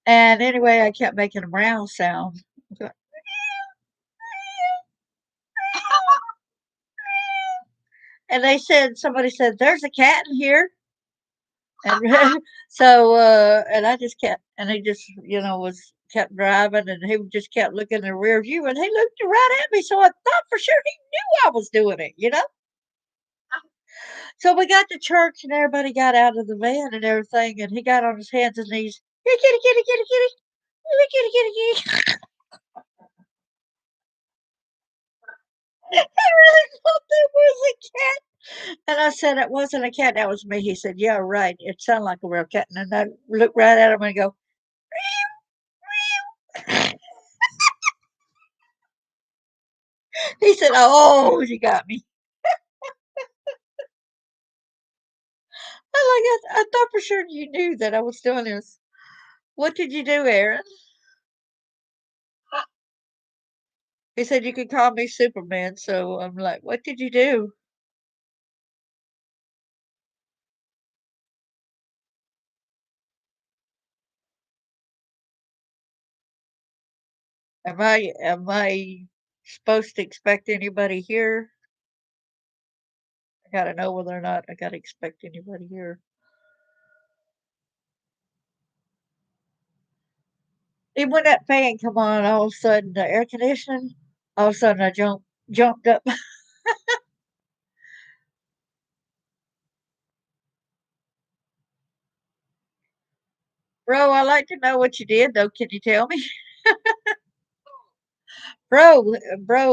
And anyway, I kept making a meow sound. And somebody said, there's a cat in here. And and I just kept, and he just, kept driving and he just kept looking in the rear view and he looked right at me. So I thought for sure he knew I was doing it. So we got to church and everybody got out of the van and everything. And he got on his hands and knees. Here, kitty, kitty, kitty, kitty. Here, kitty, kitty, kitty. I really thought that was a cat. And I said, it wasn't a cat, that was me. He said, yeah, right. It sounded like a real cat. And then I looked right at him and go, he said, oh, you got me. I thought for sure you knew that I was doing this. What did you do, Aaron? He said, you could call me Superman. So I'm like, what did you do? Am I supposed to expect anybody here? I gotta know whether or not I gotta expect anybody here. Even when that fan come on, all of a sudden the air conditioning, all of a sudden I jumped up. Bro, I'd like to know what you did though. Can you tell me? Bro,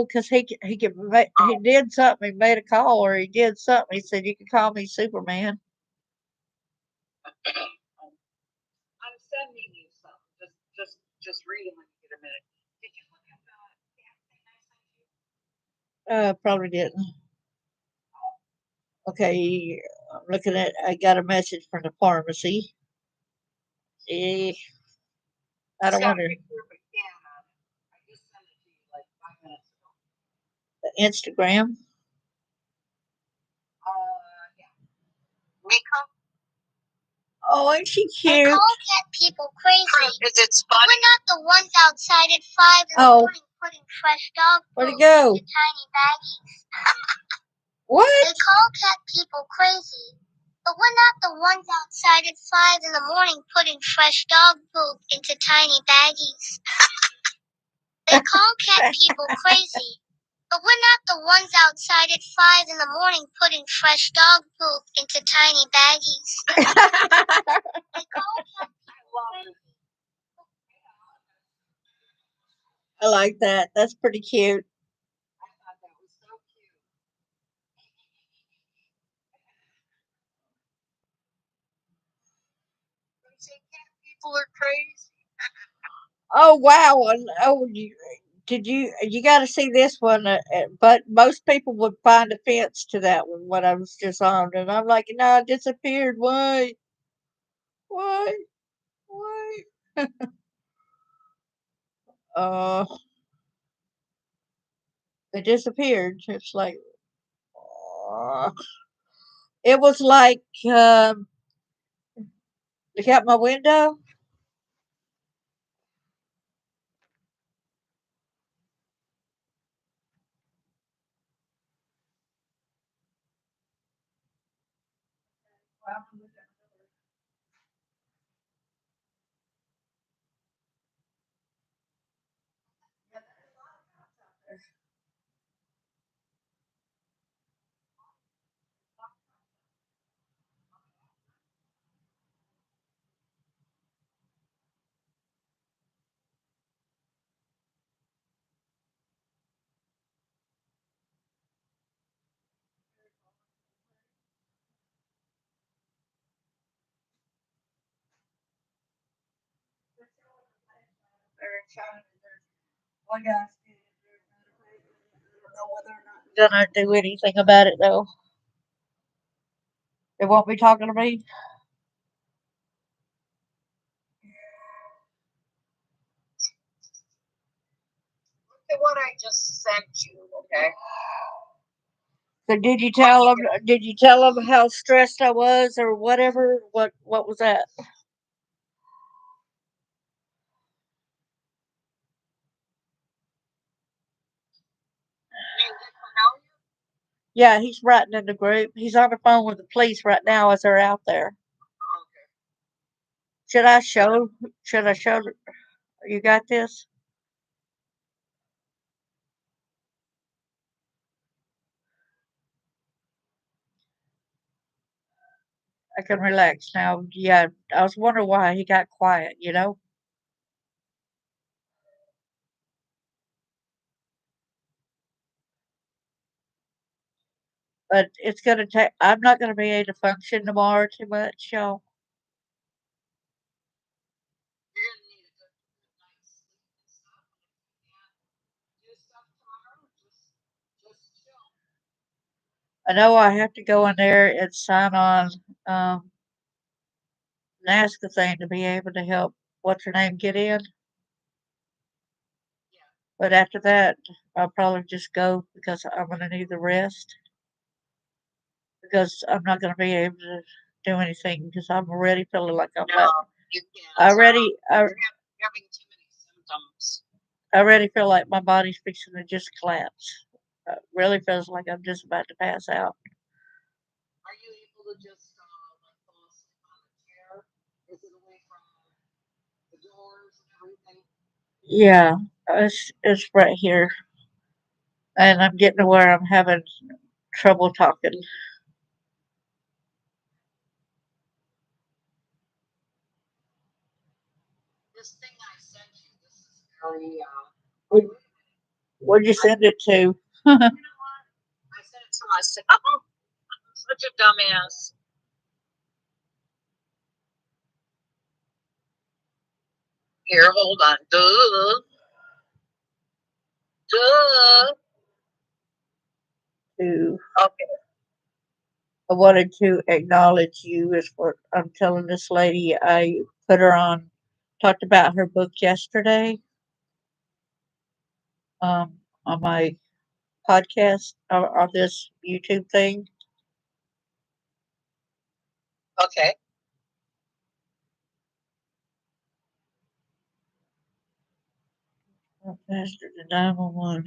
because he did something. He made a call or he did something. He said you can call me Superman. I'm sending you some. Just read them when you get a minute. Did you look at the thing I sent you? Probably didn't. Okay, I'm looking at. I got a message from the pharmacy. Eh, I don't want to. I just sent it to you like 5 minutes ago. Instagram. Yeah. Miko? Oh, ain't she They cute? call cat people crazy. Is it funny? We're not the ones outside at 5 in the Oh, morning putting fresh dog Where'd it food go? into tiny baggies. What? They call cat people crazy, but we're not the ones outside at 5 in the morning putting fresh dog food into tiny baggies. They call cat people crazy, but we're not the ones outside at 5 in the morning putting fresh dog poop into tiny baggies. They call cat people crazy. I like that. That's pretty cute. I thought that was so cute. They say cat people are crazy. Oh wow! And oh, you got to see this one? But most people would find offense to that one when I was just on, and I'm like, no, it disappeared. Why? Why? Why? Uh, it disappeared. It's like, uh, it was like, look out my window. Gonna do anything about it though. They won't be talking to me. Look at what I just sent you, okay? So did you tell them? Did you tell them how stressed I was or whatever? What was that? Did Nick know you? Yeah, he's writing in the group. He's on the phone with the police right now as they're out there. Okay. Should I show? Should I show? You got this? I can relax now. Yeah, I was wondering why he got quiet. But it's gonna take. I'm not gonna be able to function tomorrow too much, y'all. You're gonna need a good night's sleep and stuff. And if you can't do stuff tomorrow, just chill. I know I have to go in there and sign on um, NASCA thing to be able to help what's her name get in. Yeah. But after that, I'll probably just go because I'm gonna need the rest. Because I'm not gonna be able to do anything because I'm already feeling like I'm No, like you can't. I already I, You're having too many symptoms. I already feel like my body's fixing to just collapse. Really feels like I'm just about to pass out. Are you able to just like fall asleep on the chair? Is it away from the doors and everything? Yeah, it's right here, and I'm getting to where I'm having trouble talking. This thing I sent you, this is very What, what'd you send it to? you know what? I sent it to myself. I'm such a dumbass. Here, hold on. Duh. Duh. To Okay. I wanted to acknowledge you is what I'm telling this lady. I put her on, talked about her book yesterday on my podcast or this YouTube thing. Okay. Faster to 911.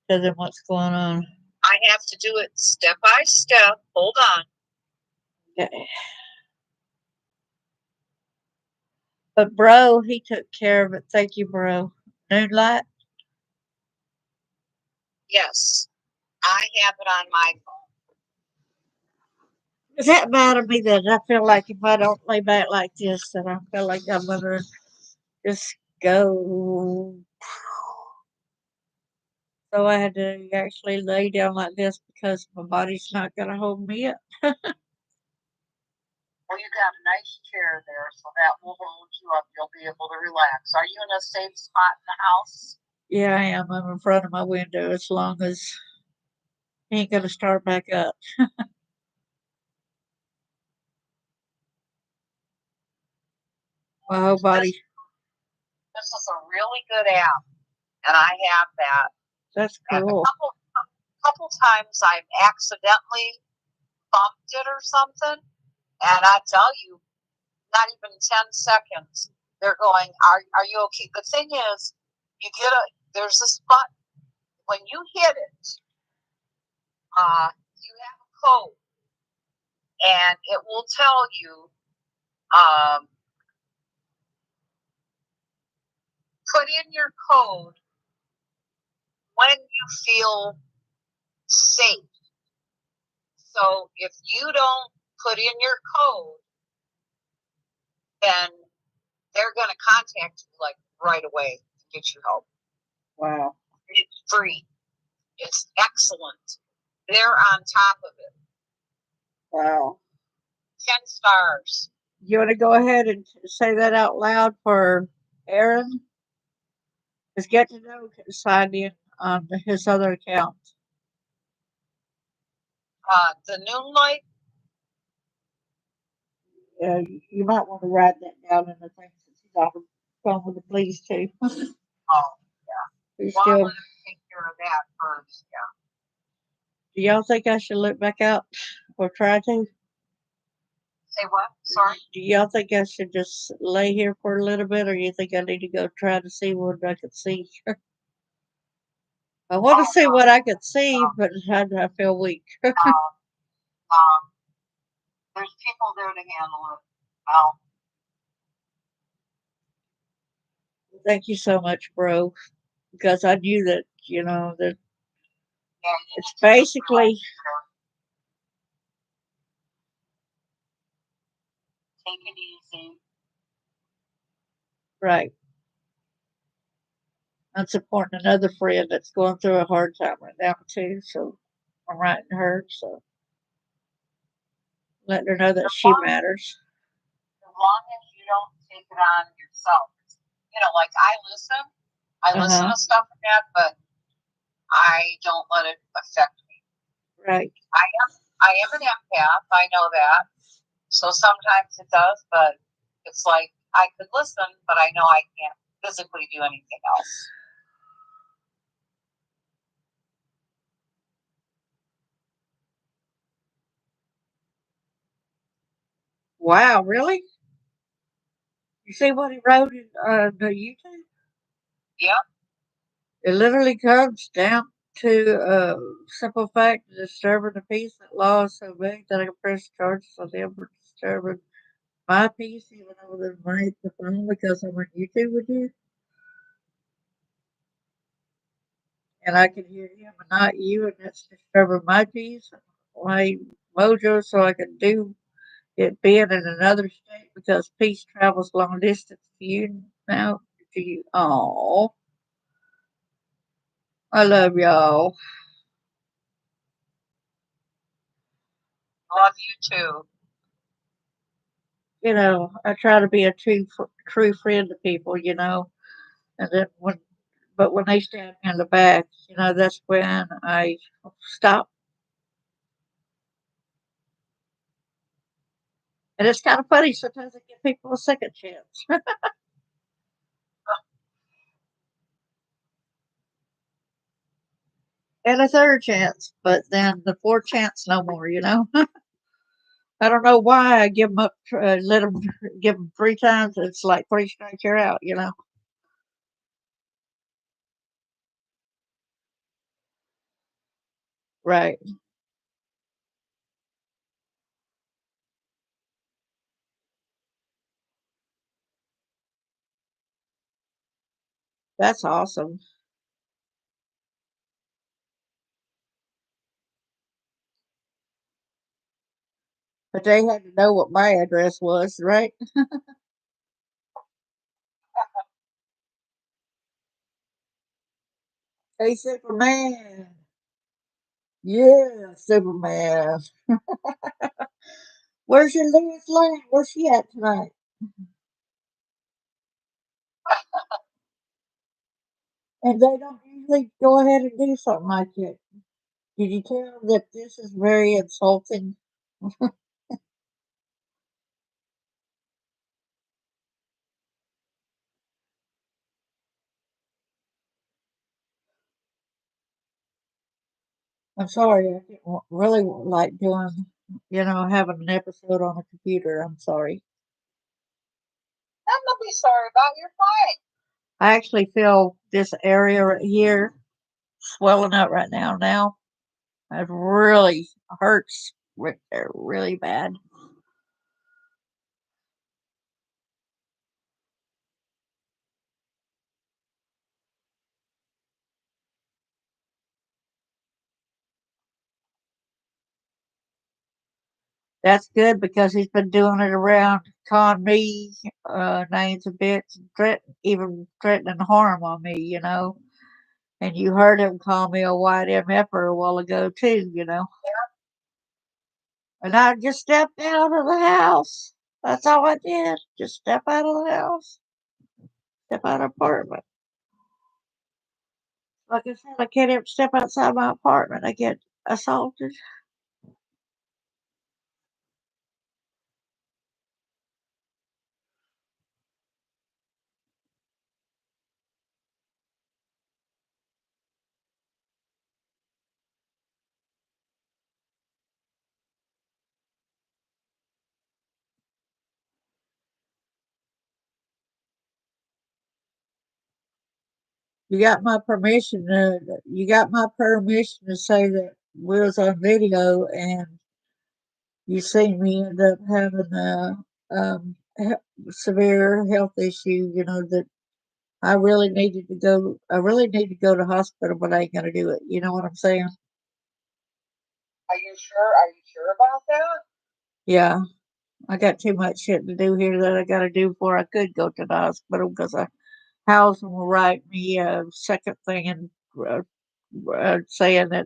Tell them what's going on. I have to do it step by step. Hold on. Okay. But bro, he took care of it. Thank you, bro. Moonlight. Yes, I have it on my phone. Does that matter to me that I feel like if I don't lay back like this, that I feel like I'm gonna just go. So I had to actually lay down like this because my body's not gonna hold me up. Well, you got a nice chair there, so that will hold you up. You'll be able to relax. Are you in a safe spot in the house? Yeah, I am. I'm in front of my window as long as he ain't gonna start back up. My whole body. This is a really good app, and I have that. That's And cool. a couple times I've accidentally bumped it or something, and I tell you, not even 10 seconds, they're going, are you okay? The thing is, there's this button. When you hit it, you have a code, and it will tell you, put in your code when you feel safe. So if you don't put in your code, then they're going to contact you like right away to get you help. Wow. It's free. It's excellent. They're on top of it. Wow. 10 stars. You want to go ahead and say that out loud for Aaron? Just get to know signed in on his other account. The Noonlight. You might want to write that down in the thing since he's on the phone with the police too. Oh, He's well, I'm still. going to take care of that first. Yeah. Do y'all think I should look back out or try to? Say what? Sorry. Do y'all think I should just lay here for a little bit, or you think I need to go try to see what I could see? I want to see what I could see, but I feel weak. There's people there to handle it. Thank you so much, bro, because I knew that that it's basically Take it easy. right. I'm supporting another friend that's going through a hard time right now too, so I'm writing her, so letting her know that she matters. As long as you don't take it on yourself. Like I listen to stuff like that, but I don't let it affect me. Right. I am an empath. I know that. So sometimes it does, but it's like I could listen, but I know I can't physically do anything else. Wow, really? You see what he wrote in the YouTube? Yep. It literally comes down to a simple fact of disturbing the peace that law is so big that I can press charges on them for disturbing my peace, even though they're made the phone because I'm on YouTube with you. And I can hear him and not you, and that's disturbing my peace, my mojo, so I can do it being in another state because peace travels long distance to you now. To you. Oh, I love y'all. Love you too. I try to be a true friend to people, and then when they stab me in the back, that's when I stop. And it's kind of funny sometimes I give people a second chance. And a third chance, but then the fourth chance, no more. I don't know why I give them up, give them 3 times. It's like 3 strikes, you're out. Right. That's awesome. But they had to know what my address was, right? Hey, Superman. Yeah, Superman. Where's your Lois Lane? Where's she at tonight? And they don't usually go ahead and do something like that. Did you tell them that this is very insulting? I'm sorry, I didn't really like doing, having an episode on a computer. I'm sorry. I'm not be sorry about. You're fine. I actually feel this area right here swelling up right now. Now it really hurts right there, really bad. That's good because he's been doing it around calling me names and bits, and even threatening harm on me. And you heard him call me a white MFer a while ago too. And I just stepped out of the house. That's all I did. Just step out of the house, step out of the apartment. Like I said, I can't even step outside my apartment. I get assaulted. You got my permission to say that we was on video and you seen me end up having a severe health issue. That I really need to go to hospital, but I ain't gonna do it. You know what I'm saying? Are you sure? Are you sure about that? Yeah, I got too much shit to do here that I gotta do before I could go to the hospital because I Housing will write me a second thing and saying that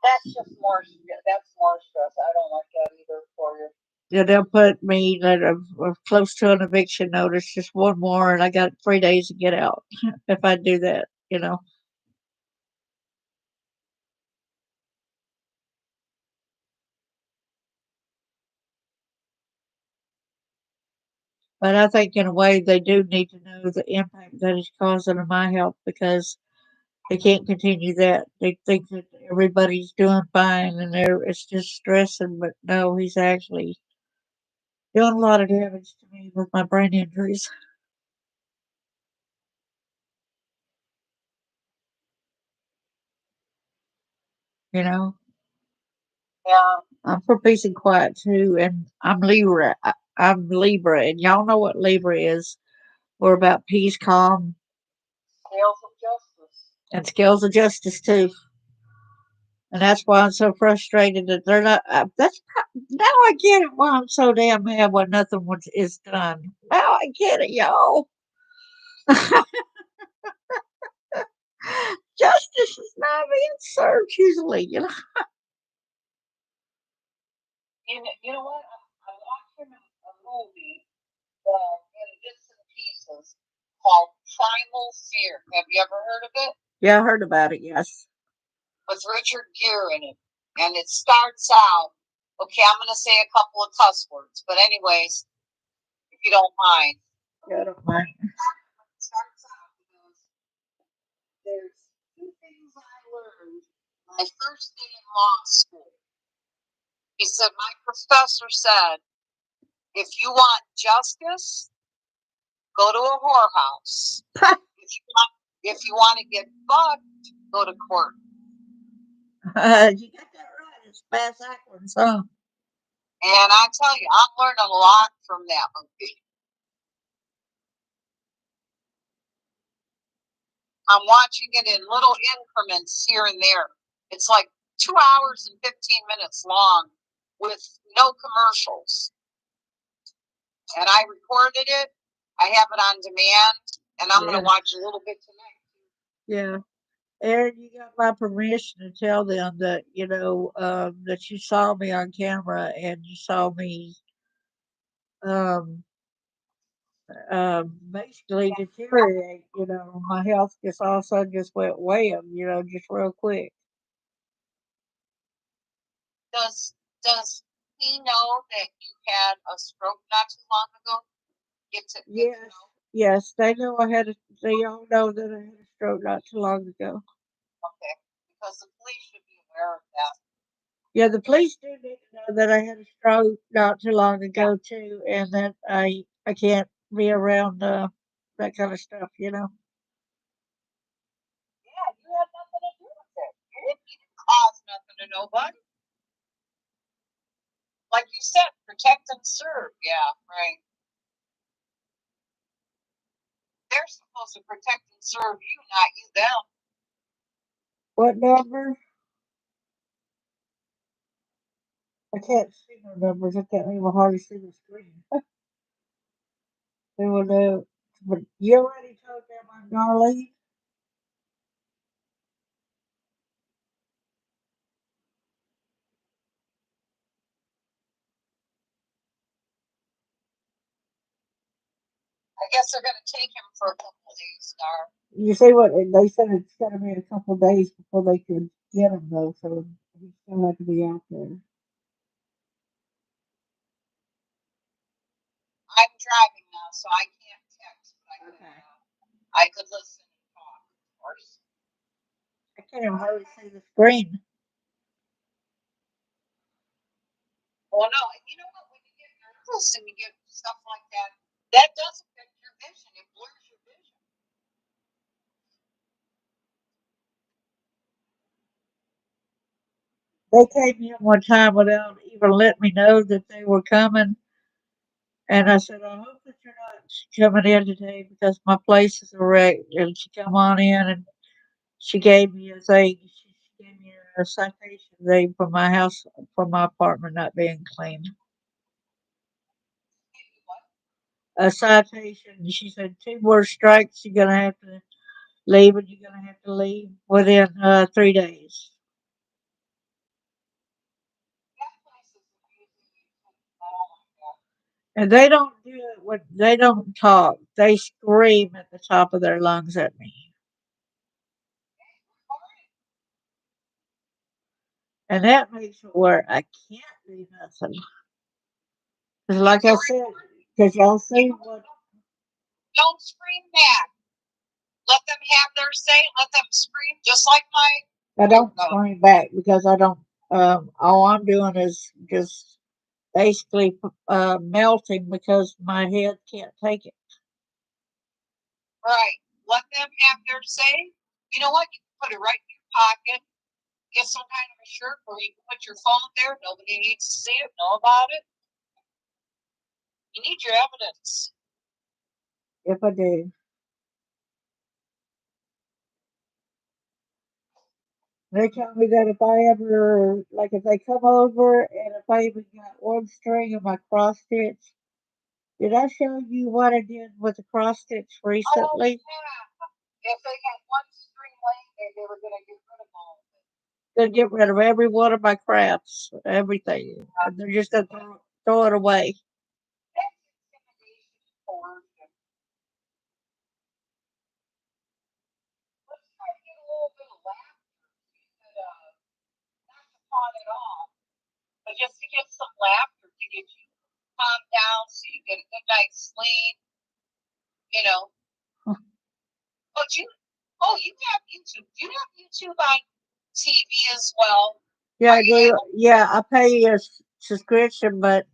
That's just more. That's more stress. I don't like that either for you. they'll put me that I'm close to an eviction notice, just one more, and I got 3 days to get out if I do that. But I think in a way they do need to know the impact that it's causing on my health because they can't continue that. They think that everybody's doing fine and it's just stressing, but no, he's actually doing a lot of damage to me with my brain injuries. You know, Yeah. I'm for peace and quiet too, and I'm Libra. I'm Libra, and y'all know what Libra is. We're about peace, calm, Scales of justice. and scales of justice too. And that's why I'm so frustrated that they're not. Now I get it why I'm so damn mad when nothing is done. Now I get it, y'all. Justice is not being served usually. You know what? I'm watching a movie in bits and pieces called Primal Fear. Have you ever heard of it? Yeah, I heard about it. Yes. With Richard Gere in it. And it starts out, okay, I'm going to say a couple of cuss words, but anyways, if you don't mind. Yeah, I don't mind. It starts out because there's two things I learned my first day in law school. He said, my professor said, if you want justice, go to a whorehouse. if you want to get fucked, go to court. You got that right. It's Bass Ackland's, huh? And I tell you, I'm learning a lot from that movie. I'm watching it in little increments here and there. It's like 2 hours and 15 minutes long with no commercials. And I recorded it. I have it on demand, and I'm going Yeah. to watch a little bit tonight. Yeah. Aaron, you got my permission to tell them that, that you saw me on camera and you saw me um, basically deteriorate. My health just all of a sudden just went wham, just real quick. Does he know that you had a stroke not too long ago? Get to Yes, know? yes, they all know that I had a stroke not too long ago. Okay, because the police should be aware of that. Yeah, the police do need to know that I had a stroke not too long ago too, and that I can't be around that kind of stuff. Yeah, you had nothing to do with it. You didn't cause nothing to nobody. Like you said, protect and serve. Yeah, right. They're supposed to protect and serve you, not you them. What number? I can't see no numbers. I can't even hardly see the screen. They will know. But you already told them I'm Darlene. I guess they're going to take him for a couple of days, Star. You see what they said? It's going to be a couple of days before they can get him though, so he still have to be out there. I'm driving now, so I can't text, but I could listen and talk, of course. I can't even hardly see the screen. Well, no, and you know what? When you get nervous and you get stuff like that, that does affect your vision. It blurs your vision. They came in one time without even letting me know that they were coming. And I said, I hope that you're not coming in today because my place is a wreck. And she come on in and she gave me a thing. She gave me a citation thing for my house, for my apartment not being clean. A citation. She said, 2 more strikes, you're going to have to leave, and you're going to have to leave within 3 days. And they don't do it when they don't talk. They scream at the top of their lungs at me. And that makes it where I can't do nothing. Because like I said, because y'all see what... Don't scream back. Let them have their say. Let them scream just like my... I don't scream back because I don't... all I'm doing is just basically melting because my head can't take it. Right. Let them have their say. You know what? You can put it right in your pocket. Get some kind of a shirt where you can put your phone there. Nobody needs to see it, know about it. You need your evidence. If I do. They tell me that if I ever, like if they come over and if I even got one string of my cross stitch, did I show you what I did with the cross stitch recently? Oh, yeah. If they had one string laying there, they were going to get rid of all of it. Gonna get rid of every one of my crafts, everything. And they're just gonna throw it away. That's intimidation and coercion. Let's try to get a little bit of laughter. Not to pawn it off, but just to get some laughter to get you calm down so you get a good night's sleep. You know. But you have YouTube. You have YouTube on TV as well. Yeah, I do. Yeah, I pay a subscription, but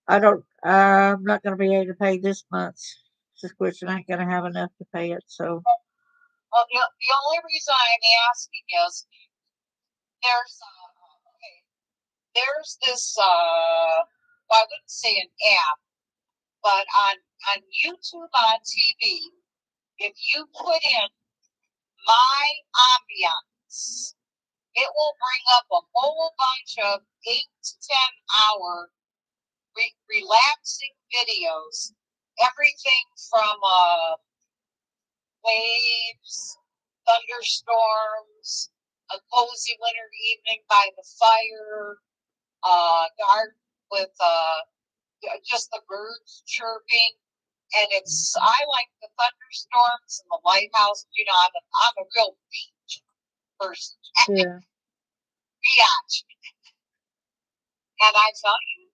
I don't. I'm not gonna be able to pay this month's subscription. I ain't gonna have enough to pay it. So. Well, the only reason I'm asking is there's okay, there's this well, I wouldn't say an app, but on YouTube on TV, if you put in My Ambiance, it will bring up a whole bunch of 8 to 10 hour relaxing videos. Everything from waves, thunderstorms, a cozy winter evening by the fire, garden with just the birds chirping. And I like the thunderstorms and the lighthouse. You know, I'm a real beach person. Yeah. Biatch. And I tell you,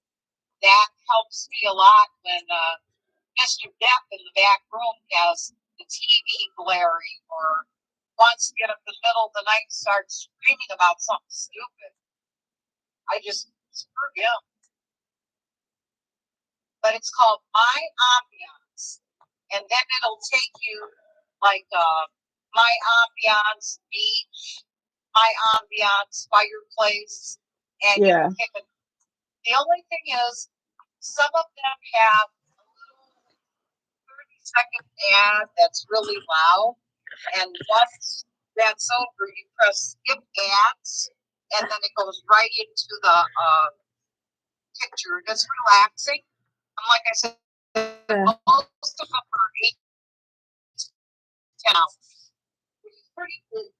that helps me a lot when Mr. Depp in the back room has the TV blaring or wants to get up in the middle of the night and start screaming about something stupid. I just screw him. But it's called My Ambiance. And then it'll take you like My Ambiance Beach, My Ambiance Fireplace, and you can pick the only thing is, some of them have a little 30-second ad that's really loud, and once that's over, you press skip ads, and then it goes right into the picture. And it's relaxing. And like I said, most of them are 8 to 10 hours, which is pretty good.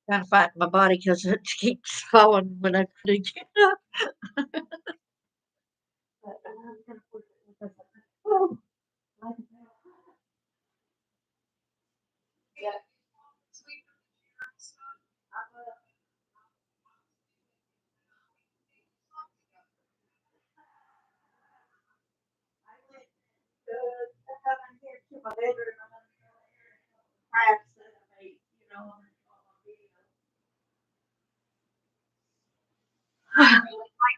Trying to fight my body because it keeps falling when I try to get up.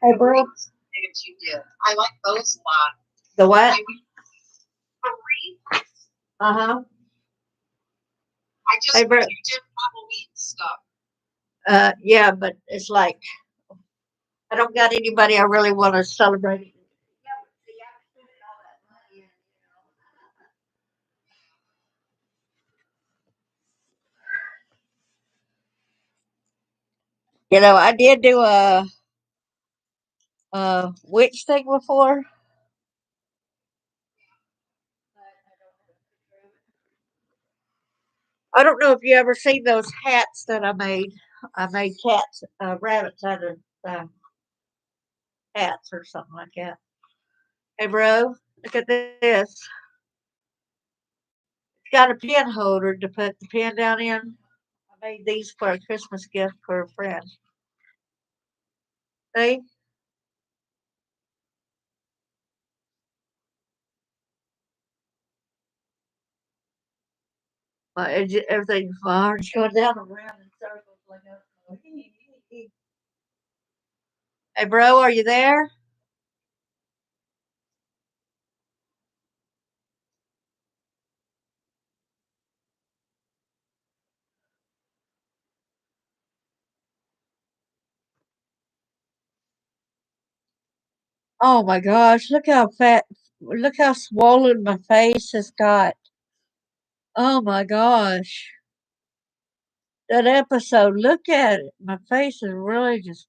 Hey, bro. That you did. I like those a lot. The what? Marie, Uh-huh. I just Hey, bro. you did Halloween stuff. Yeah, but it's like I don't got anybody I really want to celebrate it. You know, I did do a witch thing before. I don't know if you ever seen those hats that I made. I made cats, rabbits out of hats or something like that. Hey, bro, look at this. It's got a pen holder to put the pen down in. I made these for a Christmas gift for a friend. See? Everything's fine. It's going down around in circles like that. Hey, bro, are you there? Oh my gosh, look how swollen my face has got. Oh my gosh. That episode, look at it. My face is really just,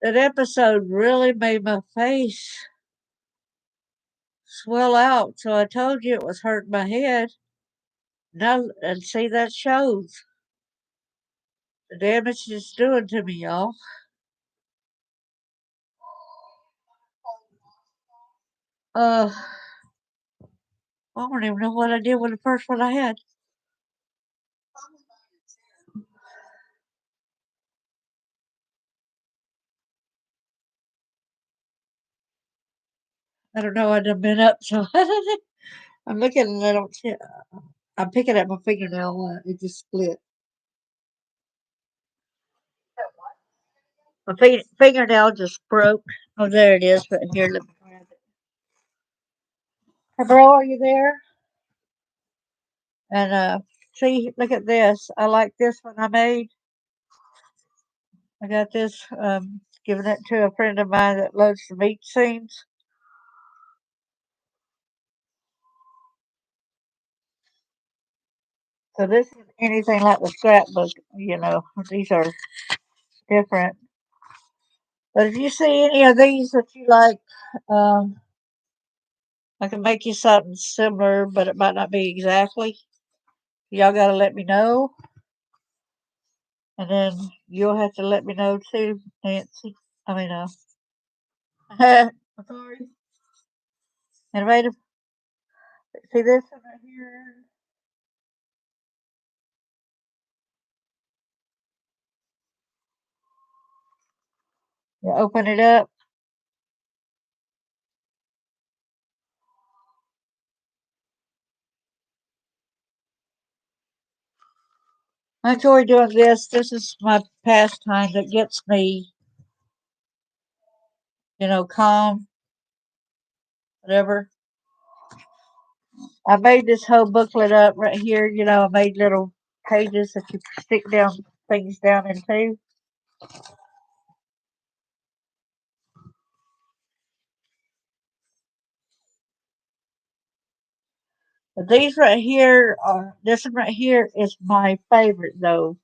that episode really made my face swell out. So I told you it was hurting my head. Now, and see, that shows the damage it's doing to me, y'all. I don't even know what I did with the first one I had. I don't know. I've been up, so I'm looking and I don't see. I'm picking at my fingernail. It just split. My fingernail just broke. Oh, there it is. But here, let me grab it. Hey, bro, are you there? And See, look at this. I like this one I made. I got this, giving it to a friend of mine that loves the meat scenes. So this is anything like the scrapbook, these are different. But if you see any of these that you like, um, I can make you something similar, but it might not be exactly. Y'all got to let me know. And then you'll have to let me know too, Nancy. I mean, Authority, Innovative. See this one right here? You open it up. I enjoy doing this. This is my pastime that gets me, calm, whatever. I made this whole booklet up right here. I made little pages that you stick down things down into. But these right here this one right here is my favorite though.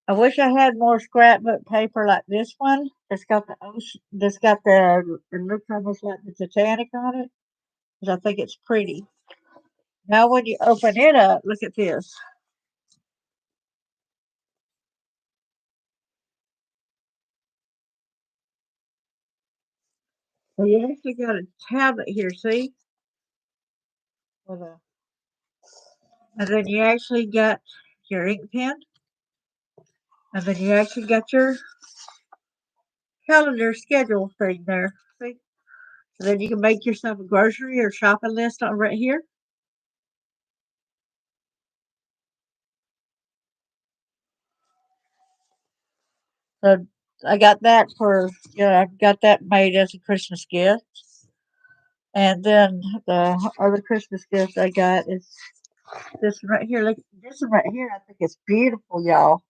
I wish I had more scrapbook paper like this one. It's got the ocean. It's got it looks almost like the Titanic on it. 'Cause I think it's pretty. Now when you open it up, look at this. So you actually got a tablet here, see? With a, and then you actually got your ink pen, and then you actually got your calendar schedule thing there. See? So then you can make yourself a grocery or shopping list on right here. So I got that I got that made as a Christmas gift. And then the other Christmas gift I got is this one right here. Look, this one right here. I think it's beautiful, y'all.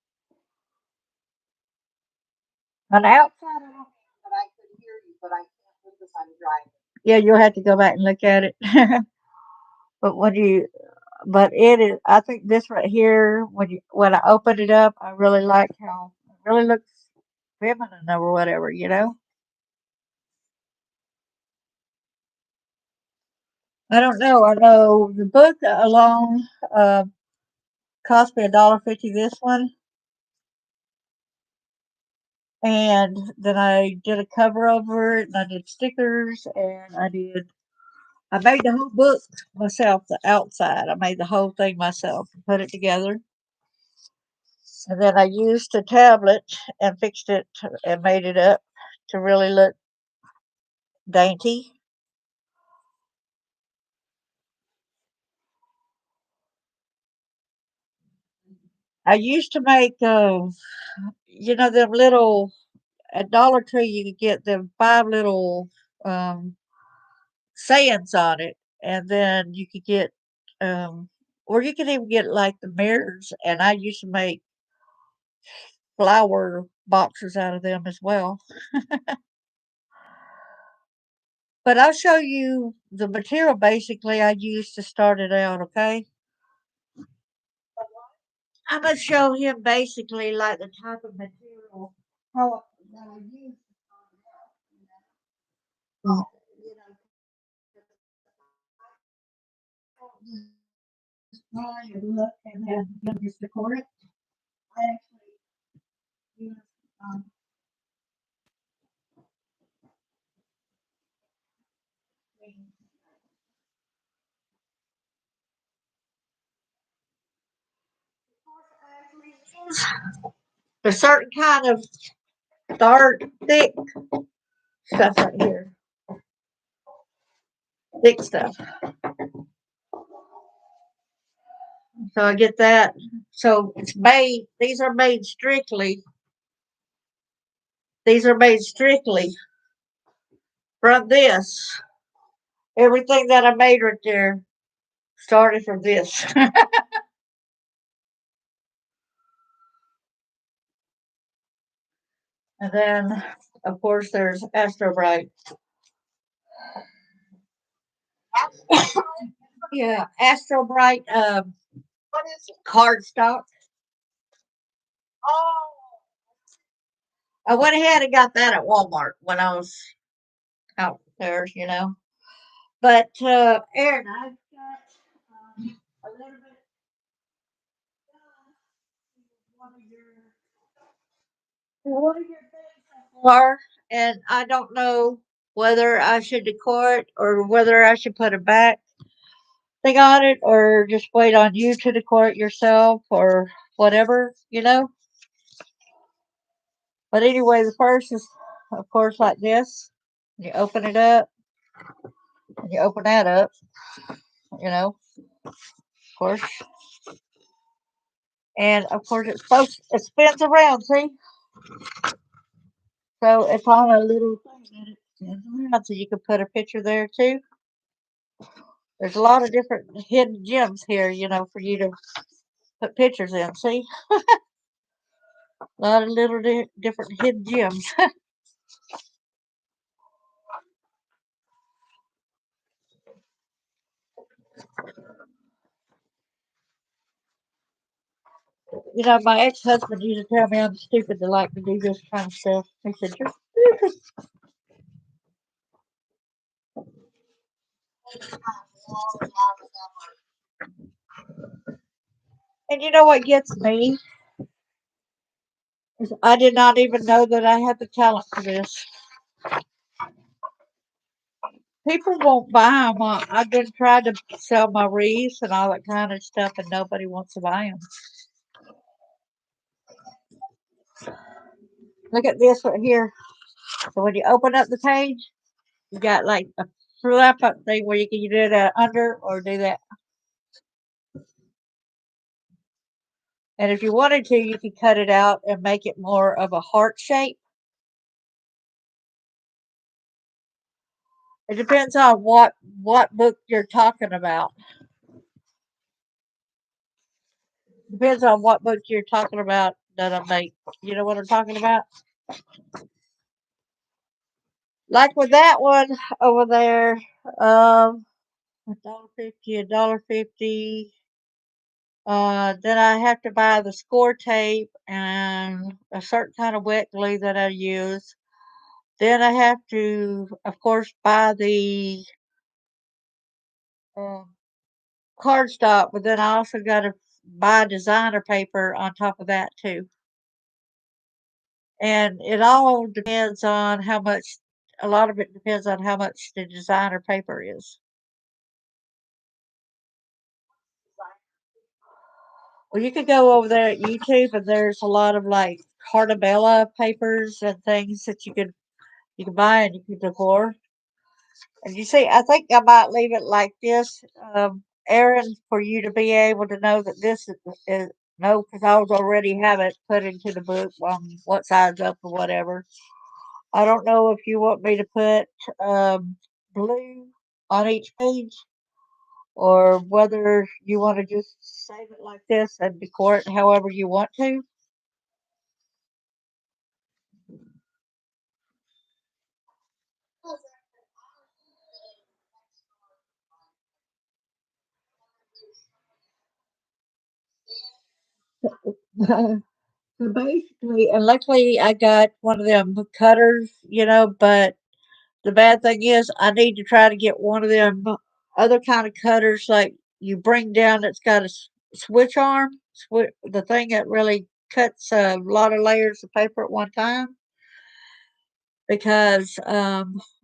On the outside, I don't know, but I could hear you, but I can't because I'm driving. Yeah, you'll have to go back and look at it. but when you, but it is. I think this right here, when I open it up, I really like how it really looks feminine or whatever. I don't know. I know the book alone cost me $1.50. This one, and then I did a cover over it, and I did stickers, and I made the whole book myself. The outside, I made the whole thing myself, and put it together, and then I used a tablet and fixed it and made it up to really look dainty. I used to make, them little at Dollar Tree. You could get them 5 little um, sayings on it, and then you could get, or you could even get like the mirrors. And I used to make flower boxes out of them as well. But I'll show you the material basically I used to start it out. Okay, I'm gonna show him basically like the type of material how that I used to start it out. You know, just try and look and then just record it. I actually use um, a certain kind of dark, thick stuff right here. Thick stuff. So I get that. So these are made strictly, from this. Everything that I made right there started from this. And then, of course, there's Astro Bright. Yeah, Astro Bright What is it? cardstock. Oh, I went ahead and got that at Walmart when I was out there, you know. But Aaron, I've got a little bit one of your things so far, and I don't know whether I should decor it or whether I should put a back thing on it or just wait on you to decor it yourself or whatever, you know. But anyway, the first is, of course, like this. You open it up, and you open that up, you know, of course. And of course, it spins around, see? So it's on a little thing and it spins around, so you can put a picture there too. There's a lot of different hidden gems here, you know, for you to put pictures in. See? A lot of little different hidden gems. You know, my ex-husband used to tell me I'm stupid to like to do this kind of stuff. He said, "You're stupid." And you know what gets me? Is I did not even know that I had the talent for this. People won't buy them. I've been trying to sell my wreaths and all that kind of stuff, and nobody wants to buy them. Look at this right here. So when you open up the page, you got like a flap up thing where you can do that under or do that. And if you wanted to, you could cut it out and make it more of a heart shape. It depends on what book you're talking about. Depends on what book you're talking about that I make. You know what I'm talking about? Like with that one over there, $1.50, $1.50. Then I have to buy the score tape and a certain kind of wet glue that I use. Then I have to, of course, buy the um, cardstock, but then I also got to buy designer paper on top of that too. And it all depends on how much. A lot of it depends on how much the designer paper is. Well, you could go over there at YouTube, and there's a lot of like Cartabella papers and things that you can buy and you can decor. And you see, I think I might leave it like this, Aaron, for you to be able to know that is no, because I was already have it put into the book on what side's up or whatever. I don't know if you want me to put blue on each page or whether you want to just save it like this and decor it however you want to. So basically, and luckily I got one of them cutters, you know, but the bad thing is I need to try to get one of them other kind of cutters like you bring down that's got a switch arm, the thing that really cuts a lot of layers of paper at one time because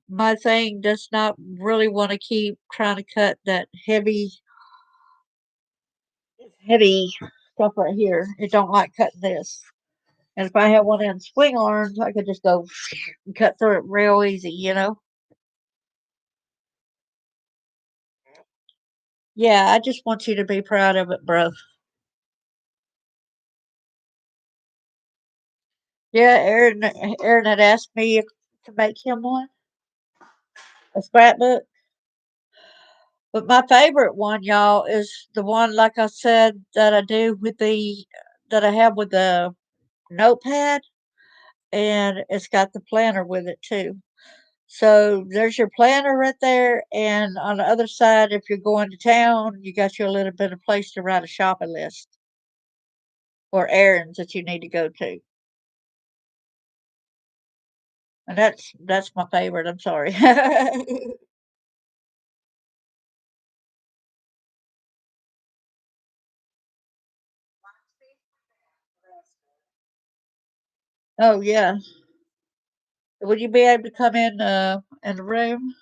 my thing does not really want to keep trying to cut that heavy stuff right here. It don't like cutting this. And if I had one of them swing arms, I could just go and cut through it real easy, you know? Yeah, I just want you to be proud of it, bro. Yeah, Aaron had asked me to make him one, a scrapbook. But my favorite one, y'all, is the one like I said that I have with the notepad. and it's got the planner with it too. So there's your planner right there, and on the other side, if you're going to town, you got your little bit of place to write a shopping list or errands that you need to go to. And that's my favorite. I'm sorry. Oh yeah. Would you be able to come in the room?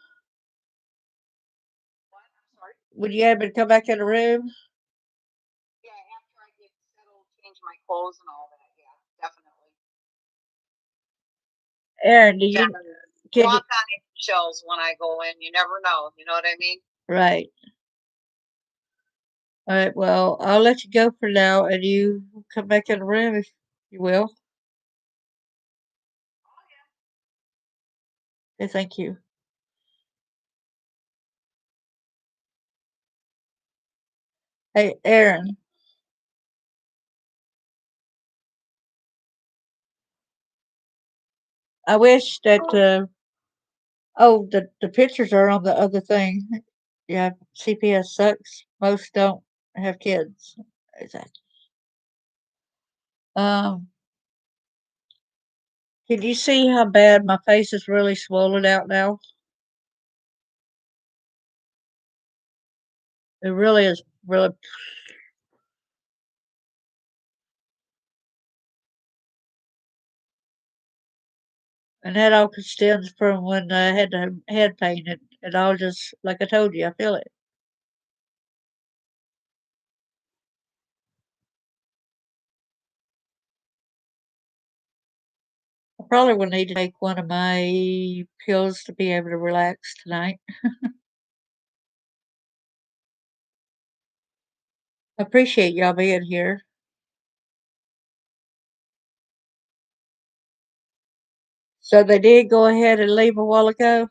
What? I'm sorry. Would you able to come back in the room? Yeah, after I get settled, change my clothes and all that. Yeah, definitely. Aaron, do Yeah. you can you Walk on eggshells when I go in. You never know. You know what I mean? right. All right, well, I'll let you go for now and you come back in the room if you will. Oh Okay, thank you. Hey, Aaron, I wish that oh the pictures are on the other thing. Yeah, CPS sucks. Most don't have kids. Exactly. Um, can you see how bad my face is really swollen out now? It really is really, and that all stems from when I had the head pain. It all just like I told you, I feel it. I probably will need to take one of my pills to be able to relax tonight. I appreciate y'all being here. So they did go ahead and leave a while ago.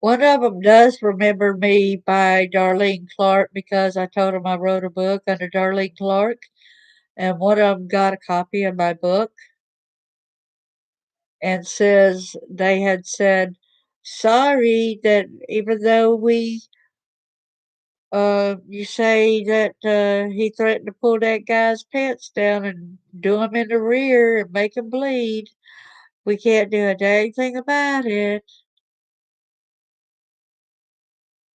One of them does remember me by Darlene Clark because I told him I wrote a book under Darlene Clark, and one of them got a copy of my book and says they had said, sorry that even though you say that he threatened to pull that guy's pants down and do him in the rear and make him bleed, we can't do a dang thing about it.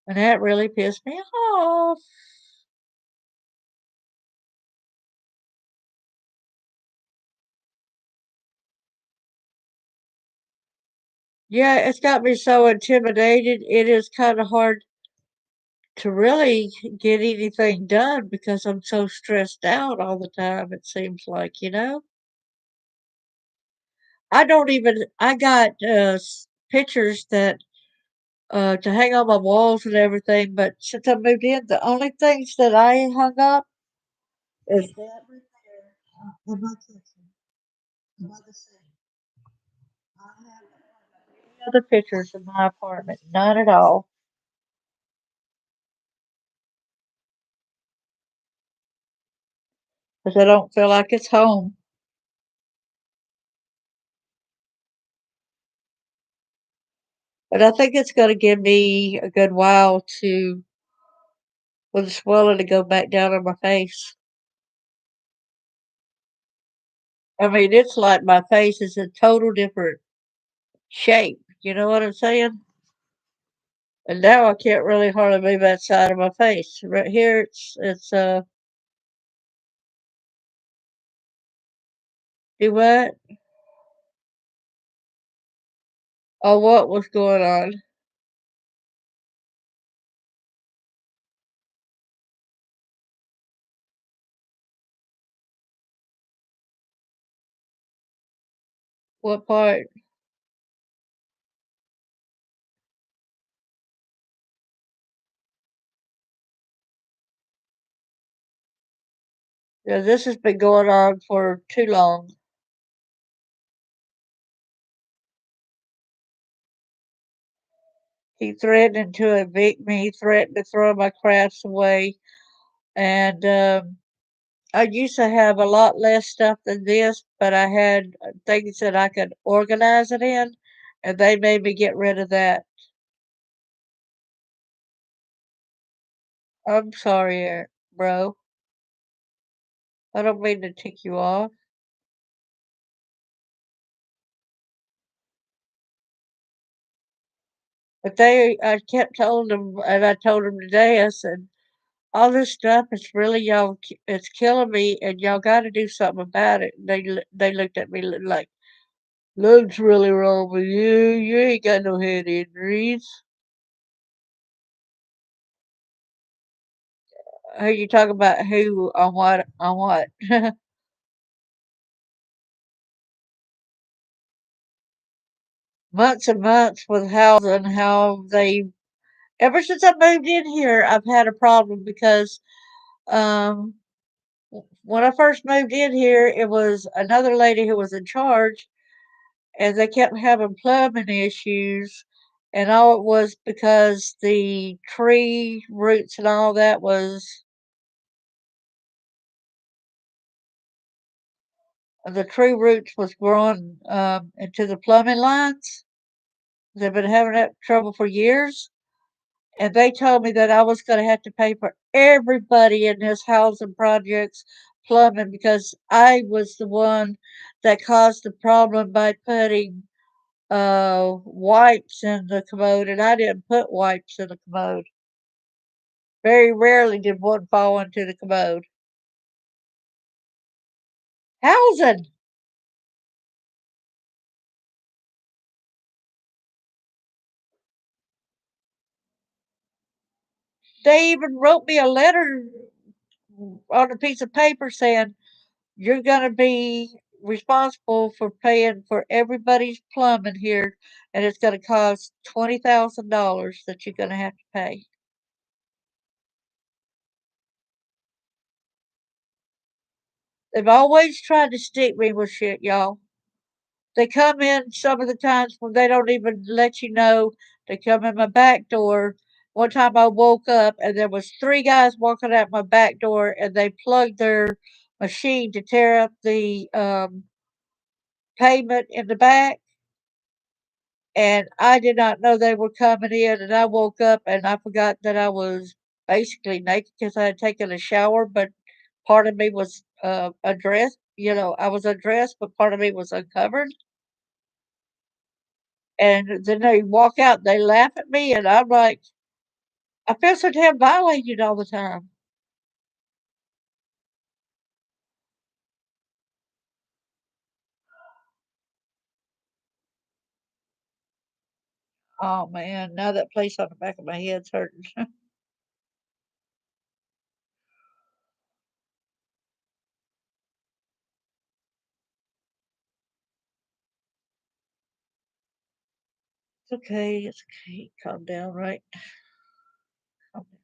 And that really pissed me off. Yeah, it's got me so intimidated. It is kind of hard to really get anything done because I'm so stressed out all the time, it seems like, you know? I don't even, I got pictures that to hang on my walls and everything, but since I moved in, the only things that I hung up is that right there in my kitchen by the sink. I haven't any other pictures of my apartment, none at all. Because I don't feel like it's home. But I think it's going to give me a good while to, for the swelling to go back down on my face. I mean, it's like my face is a total different shape. You know what I'm saying? And now I can't really hardly move that side of my face. Right here, it's do what? Oh, what was going on? What part? Yeah, this has been going on for too long. He threatened to evict me. He threatened to throw my crafts away. And I used to have a lot less stuff than this, but I had things that I could organize it in, and they made me get rid of that. I'm sorry, bro. I don't mean to tick you off. But I kept telling them, and I told them today, I said, all this stuff is really y'all, it's killing me, and y'all got to do something about it. They looked at me like, "Look's really wrong with you. You ain't got no head injuries." Who you talking about? Who on what? On what? Months and months with housing. How they ever since I moved in here, I've had a problem because um, when I first moved in here, it was another lady who was in charge, and they kept having plumbing issues, and all it was because the tree roots and all that was the tree roots was growing into the plumbing lines. They've been having that trouble for years, and they told me that I was going to have to pay for everybody in this housing project's plumbing because I was the one that caused the problem by putting wipes in the commode, and I didn't put wipes in the commode. Very rarely did one fall into the commode. Housing! They even wrote me a letter on a piece of paper saying, you're going to be responsible for paying for everybody's plumbing here, and it's going to cost $20,000 that you're going to have to pay. They've always tried to stick me with shit, y'all. They come in some of the times when they don't even let you know. They come in my back door. One time I woke up and there was three guys walking out my back door, and they plugged their machine to tear up the pavement in the back. And I did not know they were coming in, and I woke up and I forgot that I was basically naked because I had taken a shower, but part of me was undressed. I was undressed, but part of me was uncovered. And then they walk out, they laugh at me, and I'm like, I feel so damn violated all the time. Oh man, now that place on the back of my head's hurting. It's okay, it's okay. Calm down, right? Calm down.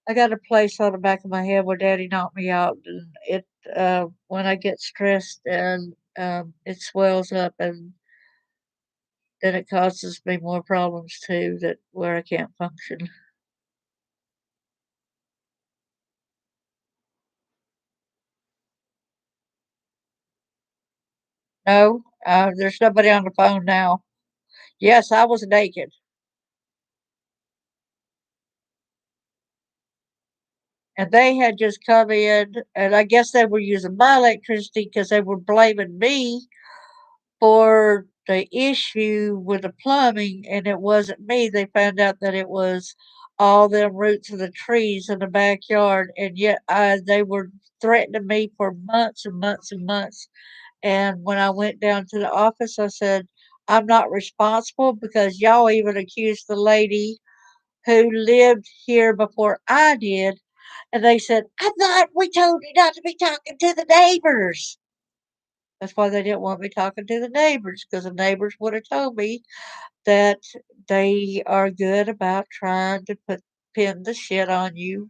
I got a place on the back of my head where Daddy knocked me out, and when I get stressed and it swells up, and then it causes me more problems too, that where I can't function. No, there's nobody on the phone now. Yes, I was naked. And they had just come in, and I guess they were using my electricity because they were blaming me for the issue with the plumbing, and it wasn't me. They found out that it was all them roots of the trees in the backyard, and yet they were threatening me for months and months and months. And when I went down to the office, I said, I'm not responsible because y'all even accused the lady who lived here before I did, and they said, I thought we told you not to be talking to the neighbors. That's why they didn't want me talking to the neighbors, because the neighbors would have told me that they are good about trying to pin the shit on you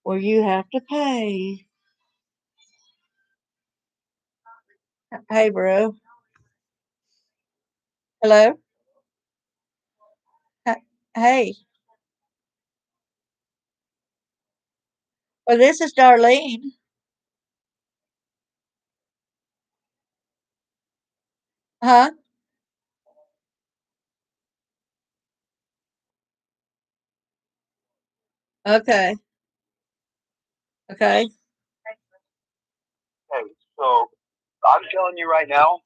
where you have to pay. Hey, bro. Hello. Hey. Well, this is Darlene. Huh? Okay. Okay. Hey, so I'm telling you right now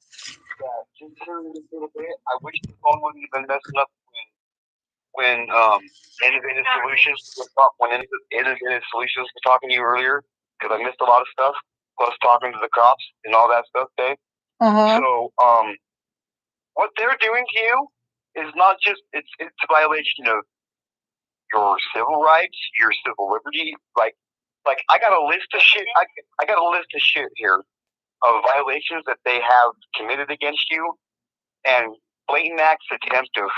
that just hearing this little bit, I wish the phone wouldn't have been messing up when Innovative Solutions was talking to you earlier because I missed a lot of stuff, plus talking to the cops and all that stuff, Dave. Uh-huh. So what they're doing to you is not just it's a violation of your civil rights, your civil liberty. Like I got a list of shit. I got a list of shit here of violations that they have committed against you, and blatant acts, attempted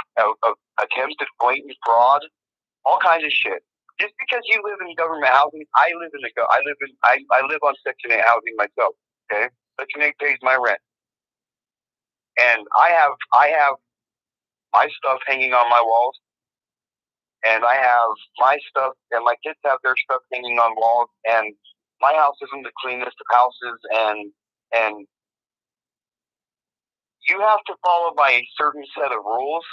blatant fraud, all kinds of shit. Just because you live in government housing, I live on Section 8 housing myself. Okay, Section 8 pays my rent, and I have my stuff hanging on my walls, and I have my stuff, and my kids have their stuff hanging on walls, and my house isn't the cleanest of houses, and you have to follow by a certain set of rules,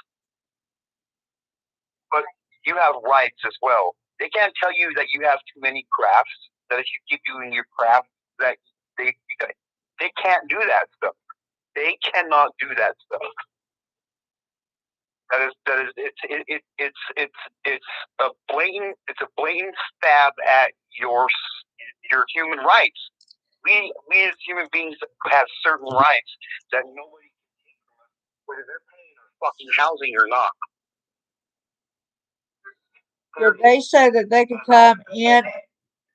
but you have rights as well. They can't tell you that you have too many crafts, that if you keep doing your craft, that they can't do that stuff. They cannot do that stuff. It's a blatant stab at your human rights. We as human beings have certain rights that nobody can take from us, whether they're paying our fucking housing or not. Yeah, they say that they can come in.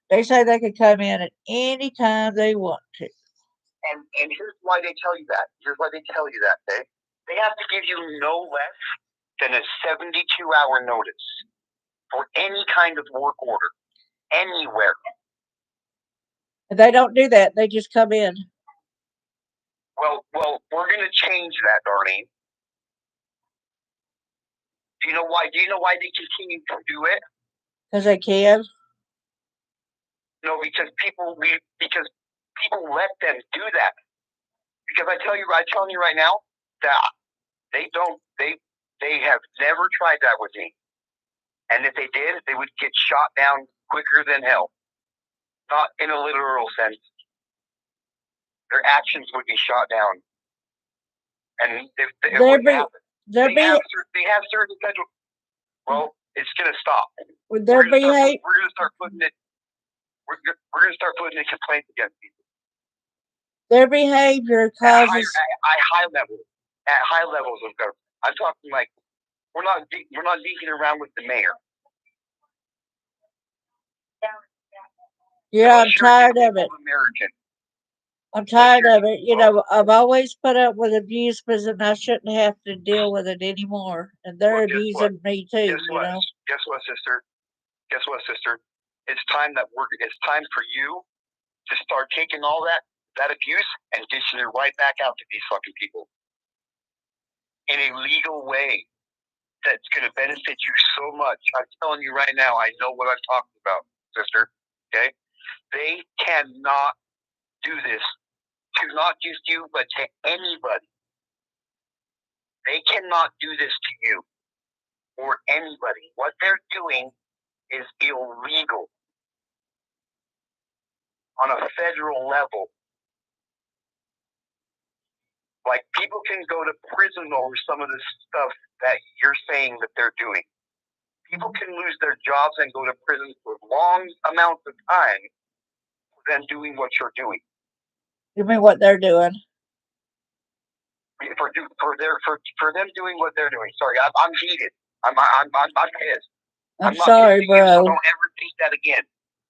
They say they can come in at any time they want to. And here's why they tell you that. They have to give you no less than a 72-hour notice for any kind of work order anywhere. They don't do that. They just come in. Well, we're going to change that, Darlene. Do you know why? Do you know why they continue to do it? Because they can. No, because people let them do that. Because I'm telling you right now that they have never tried that with me. And if they did, they would get shot down quicker than hell. Not in a literal sense. Their actions would be shot down. And if it wouldn't happen, they have certain federal. Well, it's going to stop. Would there be hate? We're going to start putting it. We're going to start putting in complaints against people. Their behavior causes at high levels of government. I'm talking like we're not geeking around with the mayor. Yeah, I'm tired of it. American. I'm tired of it. You know, I've always put up with abuse, and I shouldn't have to deal with it anymore. And they're abusing me too. Guess what, sister? It's time for you to start taking all that abuse and dishing it right back out to these fucking people in a legal way that's going to benefit you so much. I'm telling you right now, I know what I'm talking about, sister. Okay? They cannot do this to not just you, but to anybody. They cannot do this to you or anybody. What they're doing is illegal on a federal level. Like, people can go to prison over some of the stuff that you're saying that they're doing. People can lose their jobs and go to prison for long amounts of time than doing what you're doing. You mean what they're doing? For them doing what they're doing. Sorry, I'm heated. I'm pissed. I'm sorry, bro. So don't ever think that again.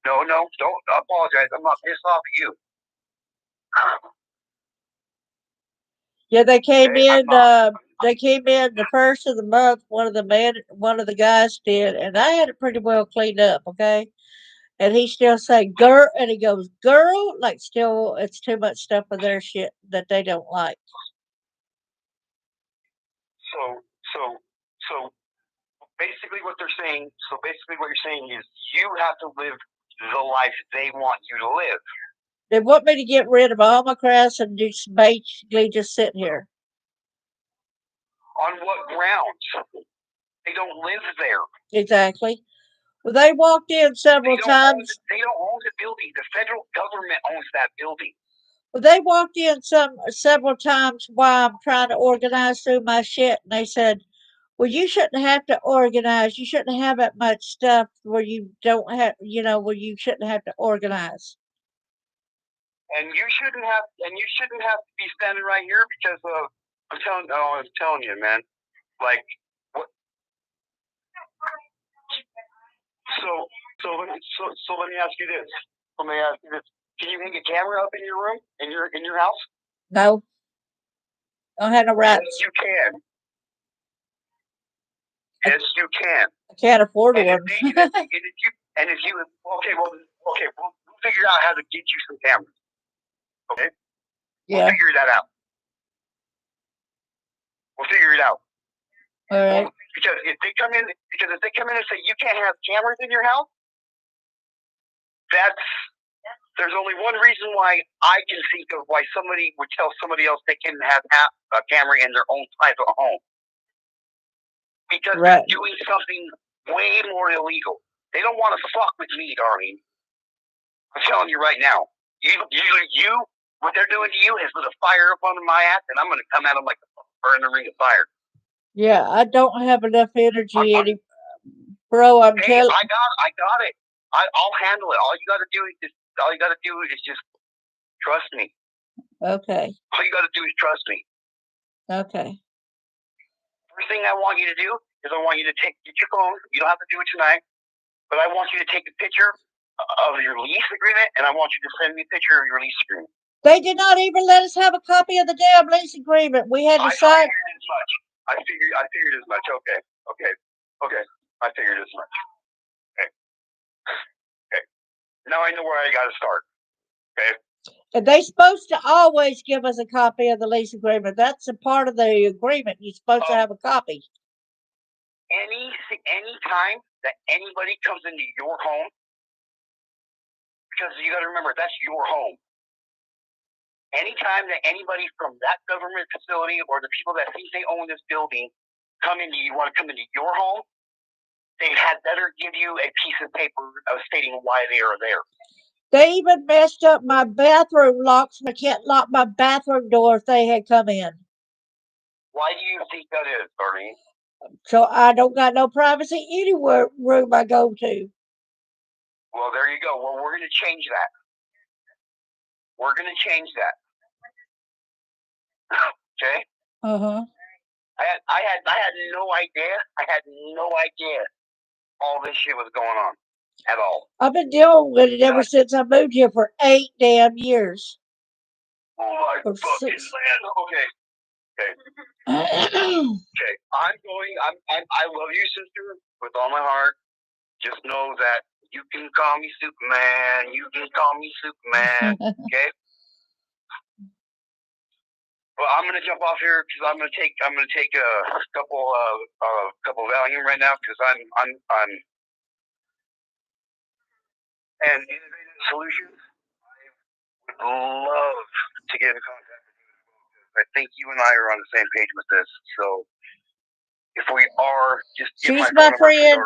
No, don't apologize. I'm not pissed off at you. Yeah, they came in. They came in the first of the month. One of the guys did, and I had it pretty well cleaned up. Okay, And he still say girl, and he goes girl, like still it's too much stuff of their shit that they don't like. So so so basically what they're saying. So basically what you're saying is you have to live the life they want you to live. They want me to get rid of all my crafts and just basically just sit here. On what grounds? They don't live there. Exactly. Well, they walked in several times. They don't own the building. The federal government owns that building. Well, they walked in several times while I'm trying to organize through my shit, and they said, "Well, you shouldn't have to organize. You shouldn't have that much stuff where you don't have, where you shouldn't have to organize." And you shouldn't have to be standing right here because I'm telling you, man. Like what? So let me ask you this. Can you hang a camera up in your room, in your house? No, don't have no rights. Yes, you can. Yes, you can. I can't afford one. We'll figure out how to get you some cameras. Okay? Yeah. We'll figure that out. All right. Because if they come in and say you can't have cameras in your house, there's only one reason why I can think of why somebody would tell somebody else they can have a camera in their own private home. Because they're doing something way more illegal. They don't want to fuck with me, Darlene. I'm telling you right now. What they're doing to you has lit a fire up under my ass, and I'm going to come at them like a burning ring of fire. Yeah, I don't have enough energy bro. I'm telling. I got it. I'll handle it. All you got to do is just trust me. Okay. All you got to do is trust me. Okay. First thing I want you to do is I want you to get your phone. You don't have to do it tonight, but I want you to take a picture of your lease agreement, and I want you to send me a picture of your lease agreement. They did not even let us have a copy of the damn lease agreement. We had to sign. I figured as much. Okay. I figured as much. Okay. Now I know where I got to start. Okay. And they're supposed to always give us a copy of the lease agreement. That's a part of the agreement. You're supposed to have a copy. Any time that anybody comes into your home, because you got to remember that's your home. Anytime that anybody from that government facility or the people that think they own this building want to come into your home, they had better give you a piece of paper stating why they are there. They even messed up my bathroom locks. I can't lock my bathroom door if they had come in. Why do you think that is, Darlene? So I don't got no privacy anywhere room I go to. Well, there you go. Well, we're going to change that. Okay. I had no idea all this shit was going on at all. I've been dealing with it ever since I moved here for 8 damn years. Oh my fucking land. Okay. Okay. I love you, sister, with all my heart. Just know that you can call me Superman. Okay. Well, I'm gonna jump off here because I'm gonna take a couple Valium right now because I'm and Innovative Solutions. I would love to get in contact with you. I think you and I are on the same page with this. So if we are, just give she's my friend.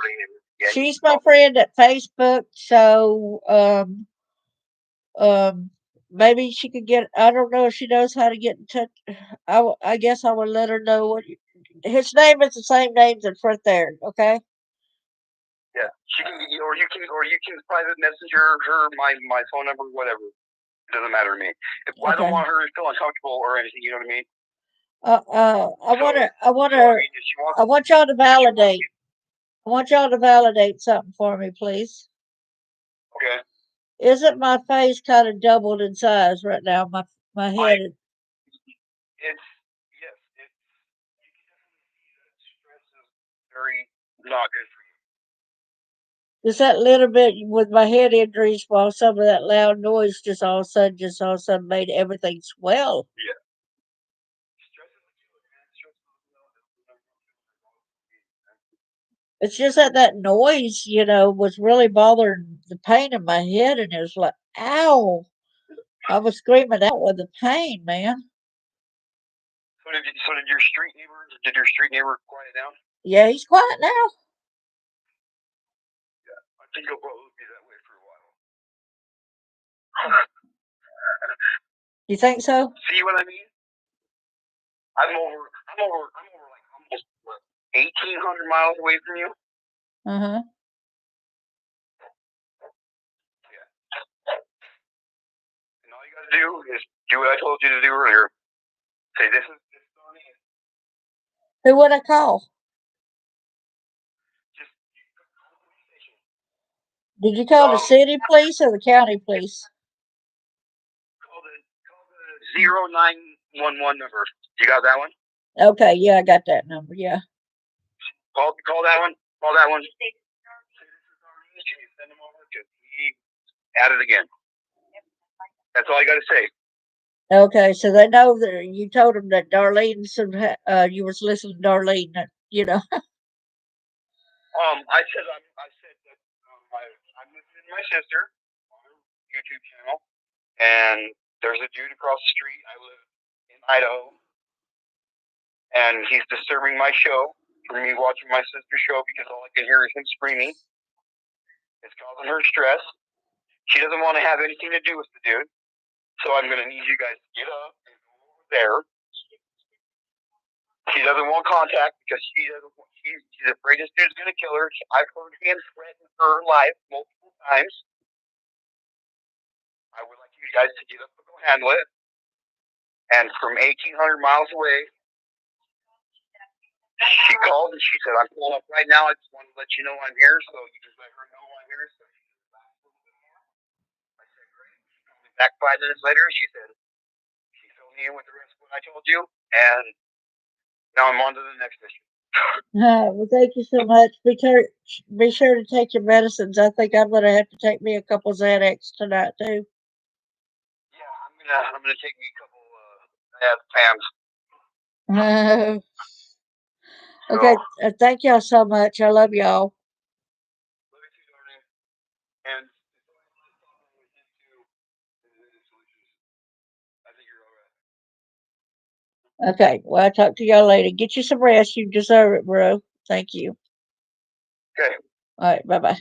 Yeah, she's my friend at Facebook. So maybe she could get. I don't know if she knows how to get in touch. I guess I would let her know what his name is. The same name that's right there. Okay. Yeah, she can, or you can private messenger her my phone number, whatever. It doesn't matter to me. I don't want her to feel uncomfortable or anything. You know what I mean? I want y'all to validate. I want y'all to validate something for me, please. Okay. Isn't my face kind of doubled in size right now? My head. Yes. You can definitely see that stress is very not good for you. Just that little bit with my head injuries, while some of that loud noise just all of a sudden made everything swell. It's just that noise, was really bothering the pain in my head, and it was like, ow! I was screaming out with the pain, man. So did your street neighbor quiet down? Yeah, he's quiet now. I think he'll probably be that way for a while. You think so? See what I mean? I'm over like almost 1,800 miles away from you. Uh-huh. And all you gotta do is do what I told you to do earlier. Say this is Darlene. Who would I call? Just Did you call the city police or the county police? call the 0911 number. You got that one? Okay, yeah, I got that number, yeah. Call that one. Call that one. Say this is Darlene. Can you send him over? Because he added again. That's all you gotta say. Okay, so they know that you told them that Darlene, you was listening to Darlene, I said that I'm listening to my sister on her YouTube channel, and there's a dude across the street. I live in Idaho, and he's disturbing my show for me watching my sister's show because all I can hear is him screaming. It's causing her stress. She doesn't want to have anything to do with the dude, so I'm gonna need you guys to get up and go over there. She doesn't want contact because she's afraid this dude's gonna kill her. I've heard him threaten her life multiple times. I would like you guys to get up and go handle it. And from 1,800 miles away, she called and she said, "I'm pulling up right now. I just want to let you know I'm here." So you just let her know I'm here. So she goes back a little bit more. I said, "Great." She called me back 5 minutes later. She said she filled me in with the rest of what I told you, and now I'm on to the next mission. Well, thank you so much. Be sure to take your medicines. I think I'm gonna have to take me a couple Xanax tonight too. Yeah, I'm gonna take me a couple Pams. Okay, thank y'all so much. I love y'all. Love you too, Darlene. And I think you're all right. Okay, well, I'll talk to y'all later. Get you some rest. You deserve it, bro. Thank you. Okay. All right, bye-bye.